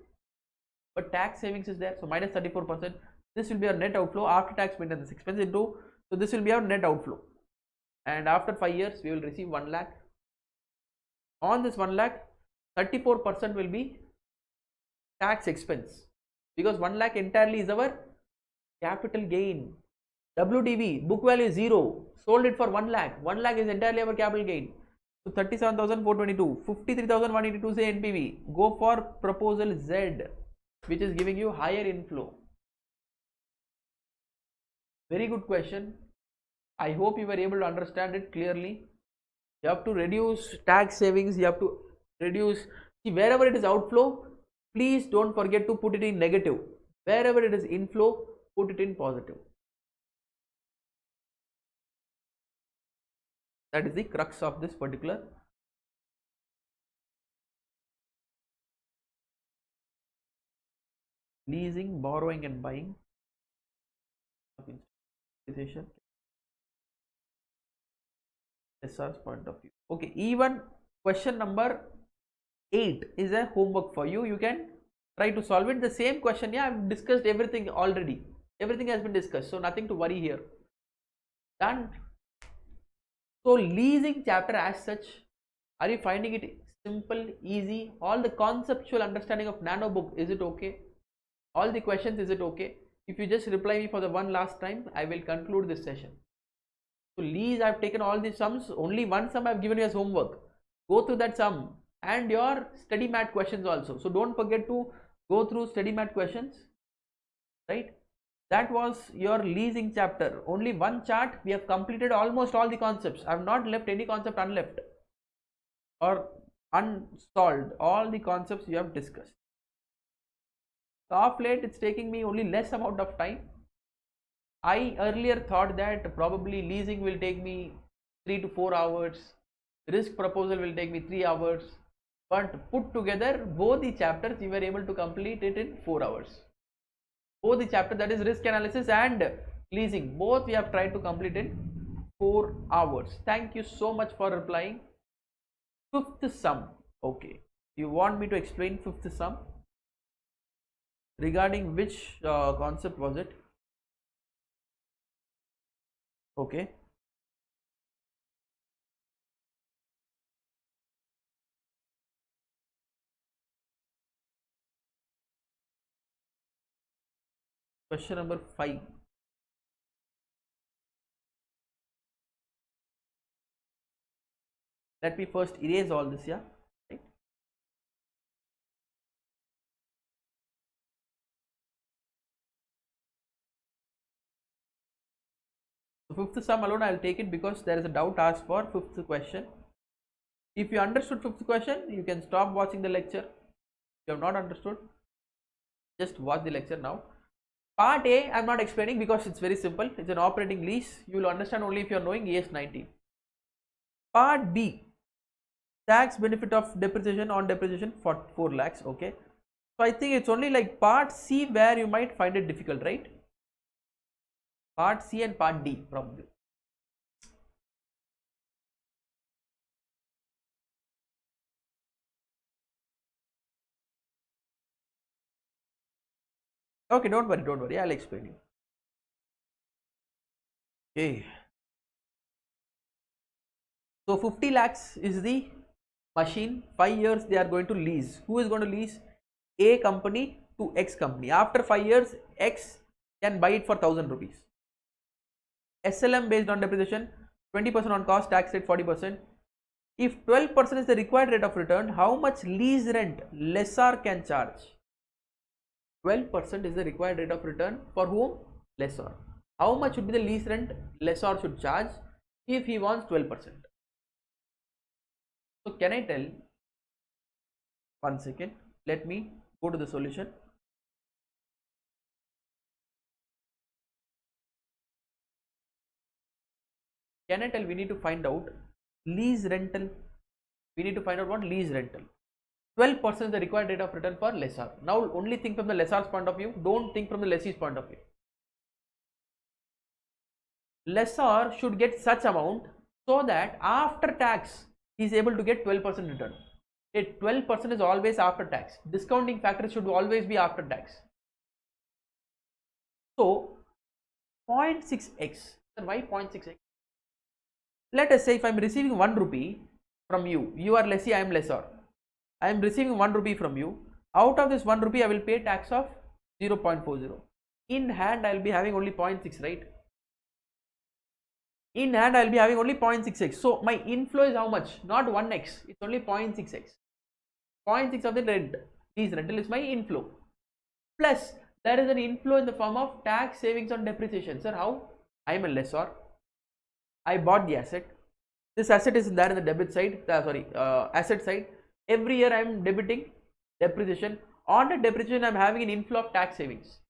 but tax savings is there. So minus 34%. This will be our net outflow after tax maintenance expense into. So this will be our net outflow. And after 5 years, we will receive 1 lakh. On this 1 lakh, 34% will be tax expense, because 1 lakh entirely is our capital gain. WDV, book value is 0, sold it for 1 lakh. 1 lakh is entirely our capital gain. So 37,422, 53,182 say NPV. Go for proposal Z, which is giving you higher inflow. Very good question. I hope you were able to understand it clearly. You have to reduce tax savings, you have to reduce, see, wherever it is outflow, please don't forget to put it in negative. Wherever it is inflow, put it in positive. That is the crux of this particular leasing, borrowing and buying. SR's point of view. Okay, even question number 8 is a homework for you. You can try to solve it. The same question, yeah, I've discussed everything already. Everything has been discussed, so nothing to worry here. Done. So leasing chapter as such, are you finding it simple, easy? All the conceptual understanding of nano book, is it okay? All the questions, is it okay? If you just reply me for the one last time, I will conclude this session. So lease, I have taken all these sums. Only one sum I have given you as homework. Go through that sum and your study mat questions also. So don't forget to go through study mat questions, right? That was your leasing chapter. Only one chart. We have completed almost all the concepts. I have not left any concept unleft or unsolved. All the concepts you have discussed. So of late, it's taking me only less amount of time. I earlier thought that probably leasing will take me 3 to 4 hours. Risk proposal will take me 3 hours. But put together both the chapters, we were able to complete it in 4 hours. Both the chapter, that is risk analysis and leasing, both we have tried to complete in 4 hours. Thank you so much for replying. Fifth sum. Okay. You want me to explain fifth sum? Regarding which concept was it? Okay. Question number 5. Let me first erase all this, yeah. Right. So fifth sum alone I will take it because there is a doubt asked for fifth question. If you understood fifth question, you can stop watching the lecture. If you have not understood, just watch the lecture now. Part A, I am not explaining because it's very simple. It's an operating lease. You will understand only if you are knowing AS 19. Part B, tax benefit of depreciation on depreciation for 4 lakhs. Okay. So I think it's only like part C where you might find it difficult, right? Part C and part D probably. Okay, don't worry, I'll explain you. Okay. So 50 lakhs is the machine, 5 years they are going to lease. Who is going to lease? A company to X company. After 5 years, X can buy it for 1000 rupees. SLM based on depreciation, 20% on cost, tax rate 40%. If 12% is the required rate of return, how much lease rent lessor can charge? 12% is the required rate of return for whom? Lessor. How much would be the lease rent lessor should charge if he wants 12%? So can I tell? One second, let me go to the solution. Can I tell? We need to find out lease rental. We need to find out what lease rental. 12% is the required rate of return for lessor. Now only think from the lessor's point of view. Don't think from the lessee's point of view. Lessor should get such amount so that after tax he is able to get 12% return. 12% is always after tax. Discounting factor should always be after tax. So 0.6x. Why 0.6x? Let us say if I am receiving 1 rupee from you, you are lessee, I am lessor. I am receiving 1 rupee from you. Out of this 1 rupee, I will pay tax of 0.40. In hand, I will be having only 0.6, right? In hand, I will be having only 0.6x. So my inflow is how much? Not 1x. It's only 0.6x. 0.6 of the rent. Lease rental is my inflow. Plus, there is an inflow in the form of tax savings on depreciation. Sir, how? I am a lessor. I bought the asset. This asset is there in the debit side, asset side. Every year I am debiting depreciation. On the depreciation, I am having an inflow of tax savings.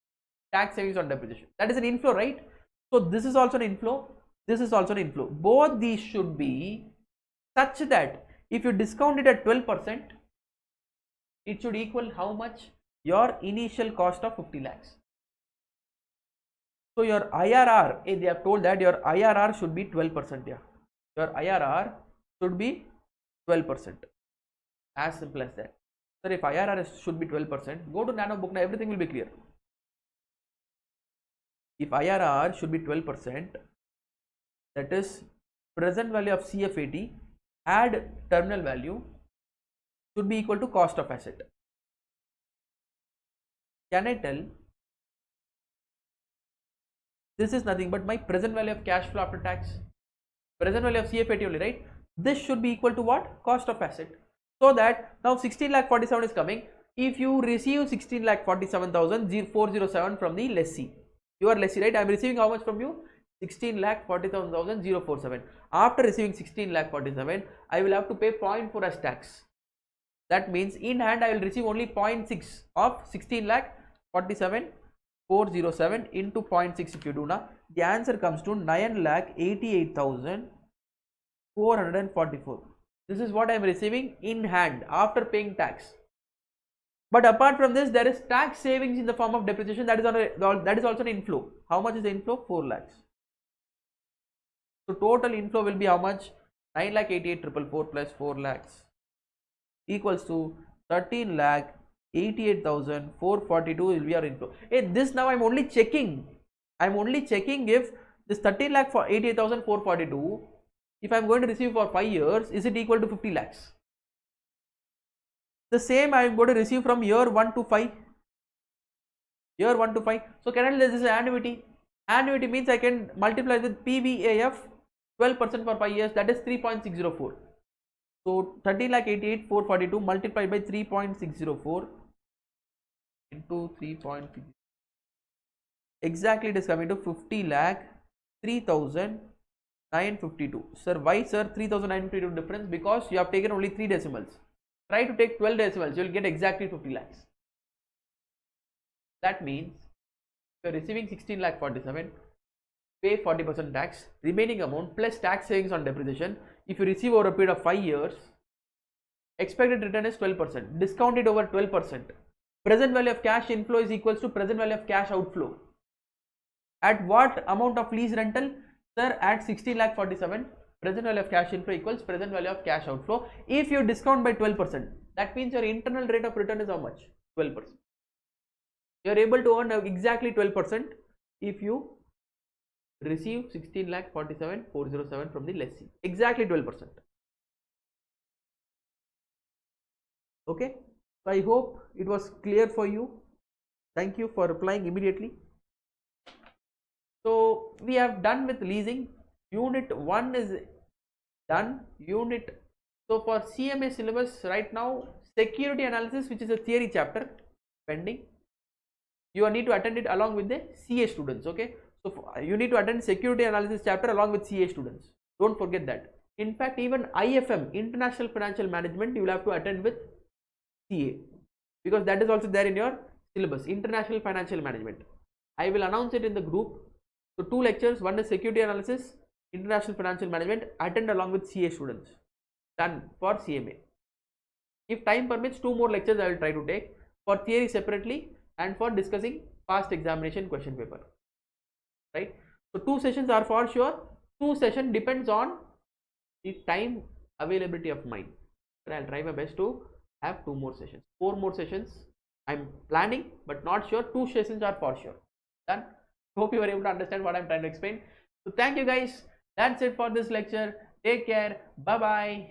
Tax savings on depreciation. That is an inflow, right? So this is also an inflow. This is also an inflow. Both these should be such that if you discount it at 12%, it should equal how much? Your initial cost of 50 lakhs. So your IRR, they have told that your IRR should be 12%. Yeah, your IRR should be 12%. As simple as that. Sir, if IRR should be 12%, go to Nano book now, everything will be clear. If IRR should be 12%, that is present value of Cfpt add terminal value should be equal to cost of asset. Can I tell? This is nothing but my present value of cash flow after tax. Present value of Cfpt only, right? This should be equal to what? Cost of asset. So that now 16,47,000 is coming. If you receive 16,47,407 from the lessee, you are lessee, right? I am receiving how much from you? 16,47,047. After receiving 16,47,000, I will have to pay 0.4 as tax. That means in hand I will receive only 0.6 of 16,47,407 into 0.6. If you do now, the answer comes to 9,88,444. This is what I am receiving in hand after paying tax. But apart from this, there is tax savings in the form of depreciation. That is also an inflow. How much is the inflow? 4 lakhs. So total inflow will be how much? 9,88,444 plus 4 lakhs equals to 13,88,442 will be our inflow. Hey, this now I'm only checking. I'm only checking if this 13,88,442, if I'm going to receive for 5 years, is it equal to 50 lakhs? The same I am going to receive from year 1 to 5. Year 1 to 5. So can I this is annuity? Annuity means I can multiply with PVAF 12% for 5 years, that is 3.604. So 13,88,442 multiplied by 3.604 into 3.6. Exactly it is coming to 50,03,952. Sir, why sir 3,952 difference? Because you have taken only 3 decimals. Try to take 12 decimals, you will get exactly 50 lakhs. That means you are receiving 16 lakh 47, pay 40% tax, remaining amount plus tax savings on depreciation. If you receive over a period of 5 years, expected return is 12%, discounted over 12%. Present value of cash inflow is equals to present value of cash outflow. At what amount of lease rental? Sir, at 16 lakh 47, present value of cash inflow equals present value of cash outflow. If you discount by 12%, that means your internal rate of return is how much? 12%. You are able to earn exactly 12% if you receive 16 lakh 47 407 from the lessee. Exactly 12%. Okay. So I hope it was clear for you. Thank you for replying immediately. So we have done with leasing. Unit 1 is done. So for CMA syllabus right now, security analysis, which is a theory chapter, pending. You need to attend it along with the CA students. Okay. So you need to attend security analysis chapter along with CA students. Don't forget that. In fact, even IFM, International Financial Management, you will have to attend with CA, because that is also there in your syllabus, International Financial Management. I will announce it in the group. So 2 lectures, one is security analysis, International Financial Management, attend along with CA students, done for CMA. If time permits, 2 more lectures I will try to take, for theory separately and for discussing past examination question paper, right? So 2 sessions are for sure. 2 session depends on the time availability of mine, but I'll try my best to have 2 more sessions. 4 more sessions I'm planning, but not sure. 2 sessions are for sure. Done. Hope you were able to understand what I'm trying to explain. So thank you guys. That's it for this lecture. Take care. Bye bye.